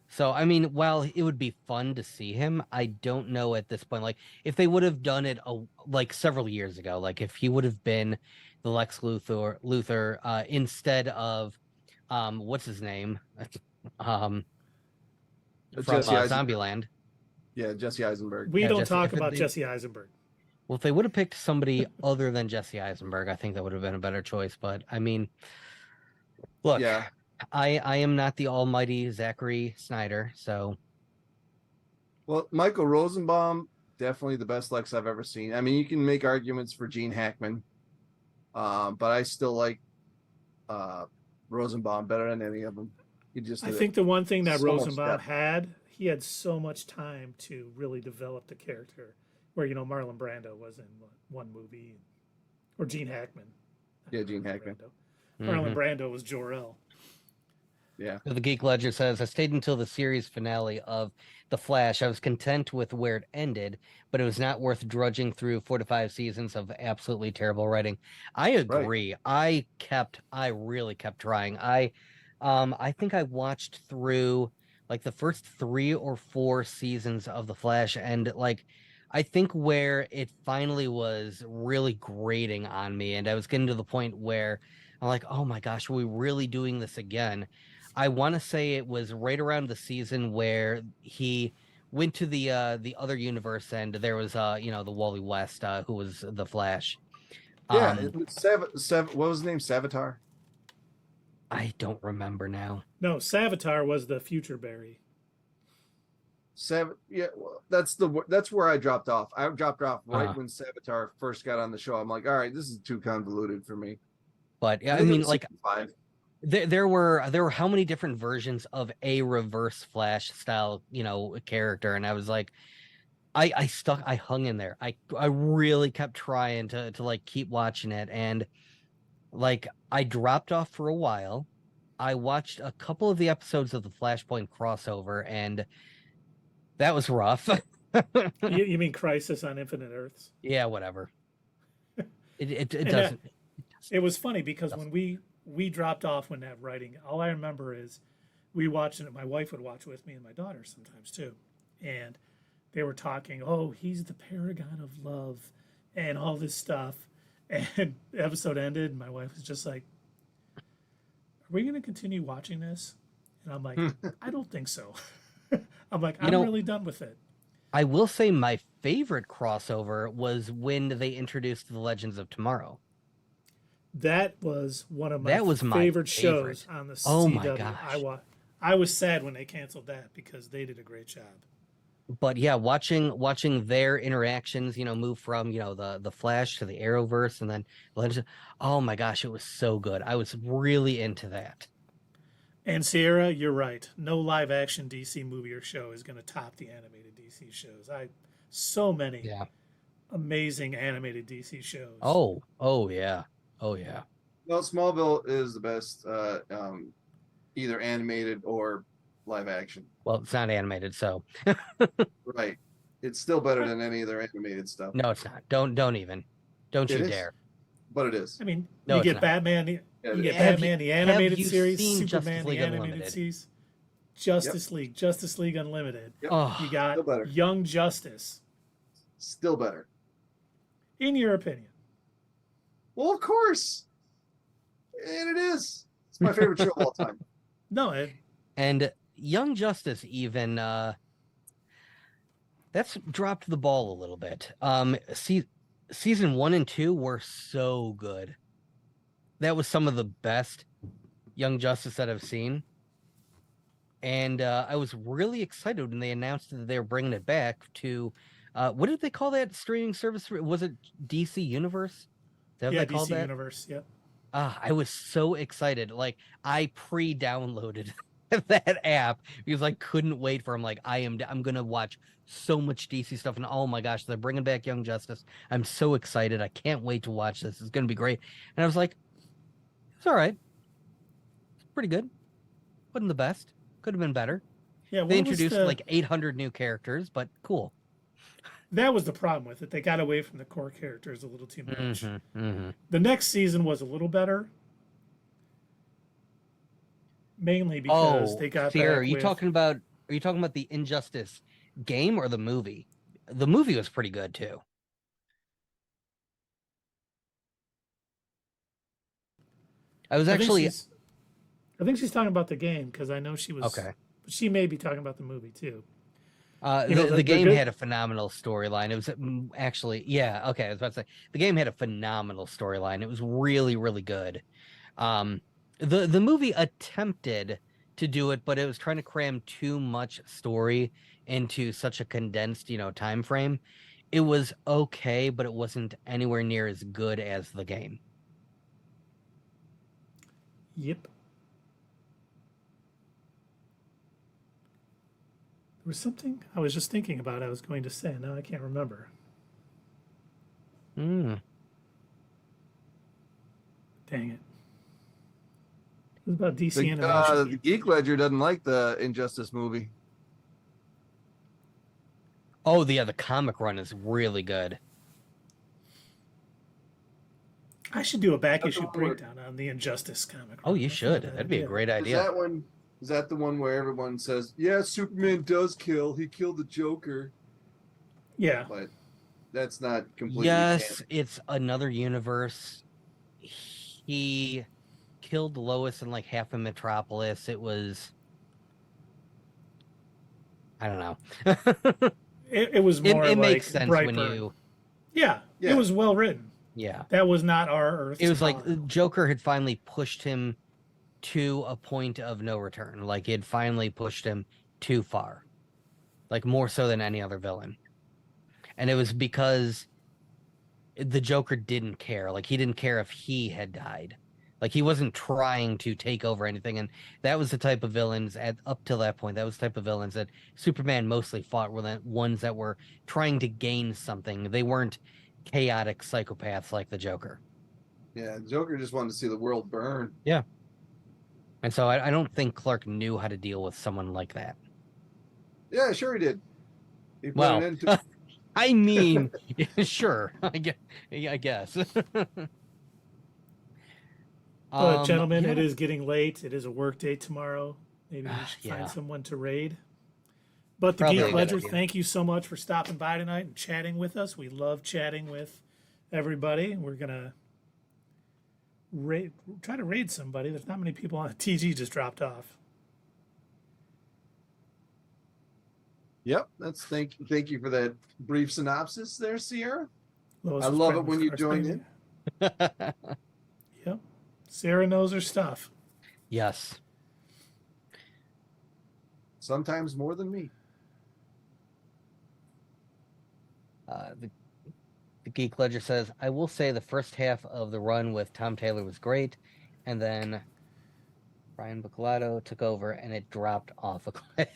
Speaker 3: So, I mean, while it would be fun to see him, I don't know at this point. Like, if they would have done it like several years ago, like if he would have been the Lex Luthor instead of, what's his name? From
Speaker 2: Jesse Eisenberg.
Speaker 3: Zombieland.
Speaker 2: Yeah, Jesse Eisenberg.
Speaker 1: We
Speaker 3: Yeah,
Speaker 1: don't
Speaker 3: Jesse-
Speaker 1: talk
Speaker 3: if it-
Speaker 1: about
Speaker 3: they-
Speaker 1: Jesse Eisenberg.
Speaker 3: Well, if they would have picked somebody other than Jesse Eisenberg, I think that would have been a better choice. But I mean, look,
Speaker 2: Yeah.
Speaker 3: I am not the almighty Zachary Snyder, so
Speaker 2: Well, Michael Rosenbaum, definitely the best Lex I've ever seen. I mean, you can make arguments for Gene Hackman, but I still like Rosenbaum better than any of them. He just
Speaker 1: I
Speaker 2: did
Speaker 1: think the one thing that
Speaker 2: so much
Speaker 1: Rosenbaum
Speaker 2: depth.
Speaker 1: had, he had so much time to really develop the character. Where Marlon Brando was in one movie, or Gene Hackman.
Speaker 2: Yeah, Gene Hackman.
Speaker 1: Brando. Marlon Brando was Jor-El.
Speaker 2: Yeah.
Speaker 3: So the Geek Ledger says, I stayed until the series finale of The Flash. I was content with where it ended, but it was not worth drudging through 4 to 5 seasons of absolutely terrible writing. I agree. I really kept trying. I think I watched through like the first 3 or 4 seasons of The Flash, and like I think where it finally was really grating on me, and I was getting to the point where I'm like, oh my gosh, are we really doing this again? I want to say it was right around the season where he went to the other universe, and there was the Wally West who was the Flash.
Speaker 2: Yeah, it was what was his name? Savitar?
Speaker 3: I don't remember now.
Speaker 1: No, Savitar was the future Barry.
Speaker 2: Yeah, well, that's where I dropped off. I dropped off right when Savitar first got on the show. I'm like, all right, this is too convoluted for me.
Speaker 3: But yeah, I mean, like there were how many different versions of a Reverse Flash style, character, and I was like, I hung in there. I really kept trying to like keep watching it, and like I dropped off for a while. I watched a couple of the episodes of the Flashpoint crossover, and that was rough.
Speaker 1: You mean Crisis on Infinite Earths?
Speaker 3: Yeah, whatever. It doesn't.
Speaker 1: It was funny because when we dropped off when that writing, all I remember is we watched it. My wife would watch with me and my daughter sometimes too, and they were talking. Oh, he's the paragon of love, and all this stuff. And the episode ended, and my wife was just like, "Are we going to continue watching this?" And I'm like, "I don't think so." I'm like, I'm really done with it.
Speaker 3: I will say my favorite crossover was when they introduced the Legends of Tomorrow.
Speaker 1: That was one of my favorite shows on the CW.
Speaker 3: My gosh.
Speaker 1: I was sad when they canceled that because they did a great job.
Speaker 3: But yeah, watching their interactions, move from, the Flash to the Arrowverse and then Legends. Oh my gosh, it was so good. I was really into that.
Speaker 1: And Sierra, you're right. No live action DC movie or show is going to top the animated DC shows. So many amazing animated DC shows.
Speaker 3: Oh yeah. Oh yeah.
Speaker 2: Well, Smallville is the best, either animated or live action.
Speaker 3: Well, it's not animated, so
Speaker 2: right. It's still better than any other animated stuff.
Speaker 3: No, it's not. Don't even. Don't you dare.
Speaker 2: But it is.
Speaker 1: I mean, you get Batman. You get Batman the animated series, Superman the animated series, Justice League Unlimited.
Speaker 2: Yep.
Speaker 1: You got Young Justice.
Speaker 2: Still better.
Speaker 1: In your opinion?
Speaker 2: Well, of course. And it is. It's my favorite show of all time.
Speaker 1: No,
Speaker 3: and Young Justice even that's dropped the ball a little bit. Season 1 and 2 were so good. That was some of the best Young Justice that I've seen. And I was really excited when they announced that they were bringing it back to what did they call that streaming service? Was it DC Universe?
Speaker 1: DC Universe, yep.
Speaker 3: I was so excited. Like, I pre-downloaded that app because I couldn't wait for. I'm like, I'm gonna watch so much DC stuff, and oh my gosh, they're bringing back Young Justice. I'm so excited. I can't wait to watch this. It's gonna be great. And I was like, it's all right. It's pretty good. Wasn't the best. Could have been better.
Speaker 1: Yeah,
Speaker 3: they introduced like 800 new characters, but cool.
Speaker 1: That was the problem with it. They got away from the core characters a little too much.
Speaker 3: Mm-hmm.
Speaker 1: The next season was a little better. Mainly because they got
Speaker 3: Sierra,
Speaker 1: back
Speaker 3: are you talking about the Injustice game or the movie? The movie was pretty good too. I
Speaker 1: think she's talking about the game because I know she was
Speaker 3: okay.
Speaker 1: She may be talking about the movie too.
Speaker 3: The game had a phenomenal storyline. It was actually, yeah, okay. I was about to say the game had a phenomenal storyline. It was really, really good. The movie attempted to do it, but it was trying to cram too much story into such a condensed, time frame. It was okay, but it wasn't anywhere near as good as the game.
Speaker 1: Yep. There was something I was just thinking about I was going to say. Now I can't remember. Dang it. was about DC
Speaker 2: The
Speaker 1: animation.
Speaker 2: Geek Ledger doesn't like the Injustice movie.
Speaker 3: Oh, the comic run is really good.
Speaker 1: I should do a back
Speaker 2: That's
Speaker 1: issue
Speaker 2: the one where-
Speaker 1: breakdown on the Injustice comic.
Speaker 3: Oh,
Speaker 1: run.
Speaker 3: you
Speaker 1: That's
Speaker 3: should.
Speaker 1: not a bad
Speaker 3: That'd be a
Speaker 1: idea.
Speaker 3: great
Speaker 2: Is
Speaker 3: idea.
Speaker 2: that one? Is that the one where everyone says, "Yeah, Superman does kill. He killed the Joker,"
Speaker 1: Yeah.
Speaker 2: but that's not completely.
Speaker 3: Yes,
Speaker 2: canon.
Speaker 3: it's another universe. He killed Lois in like half of Metropolis. It was, I don't know.
Speaker 1: It was more
Speaker 3: it
Speaker 1: like
Speaker 3: makes sense when
Speaker 1: Brightburn.
Speaker 3: you,
Speaker 1: Yeah,
Speaker 2: Yeah.
Speaker 1: it was well written.
Speaker 3: yeah.
Speaker 1: That was not our Earth.
Speaker 3: It was like Joker had finally pushed him to a point of no return. Like it finally pushed him too far, like more so than any other villain. And it was because the Joker didn't care. Like he didn't care if he had died. Like he wasn't trying to take over anything. And that was the type of villains up till that point. That was the type of villains that Superman mostly fought, were the ones that were trying to gain something. They weren't chaotic psychopaths like the Joker.
Speaker 2: Yeah, Joker just wanted to see the world burn.
Speaker 3: Yeah. And so I don't think Clark knew how to deal with someone like that.
Speaker 2: Yeah, sure he did. He put
Speaker 3: Well,
Speaker 2: an end to-
Speaker 3: I mean, sure, I guess.
Speaker 1: gentlemen,
Speaker 3: yeah.
Speaker 1: it is getting late. It is a work day tomorrow. Maybe we should
Speaker 3: Yeah.
Speaker 1: find someone to raid. But the
Speaker 3: Probably a
Speaker 1: Geek
Speaker 3: good
Speaker 1: Ledger,
Speaker 3: idea.
Speaker 1: thank you so much for stopping by tonight and chatting with us. We love chatting with everybody. We're gonna try to raid somebody. There's not many people on. TG just dropped off.
Speaker 2: Yep, that's thank you for that brief synopsis there, Sierra.
Speaker 1: Lois
Speaker 2: I
Speaker 1: was
Speaker 2: love
Speaker 1: friend
Speaker 2: it when
Speaker 1: with
Speaker 2: you
Speaker 1: First
Speaker 2: join
Speaker 1: Lady.
Speaker 2: in.
Speaker 1: Yep. Sarah knows her stuff.
Speaker 3: Yes.
Speaker 2: Sometimes more than me.
Speaker 3: The Geek Ledger says, I will say the first half of the run with Tom Taylor was great, and then Brian Bicolato took over and it dropped off a cliff.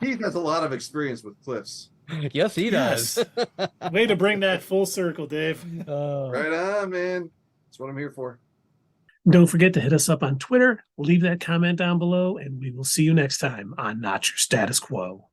Speaker 2: Keith has a lot of experience with cliffs.
Speaker 3: Yes, he does.
Speaker 1: Yes. Way to bring that full circle, Dave.
Speaker 2: Right on, man. That's what I'm here for.
Speaker 1: Don't forget to hit us up on Twitter, leave that comment down below, and we will see you next time on Not Your Status Quo.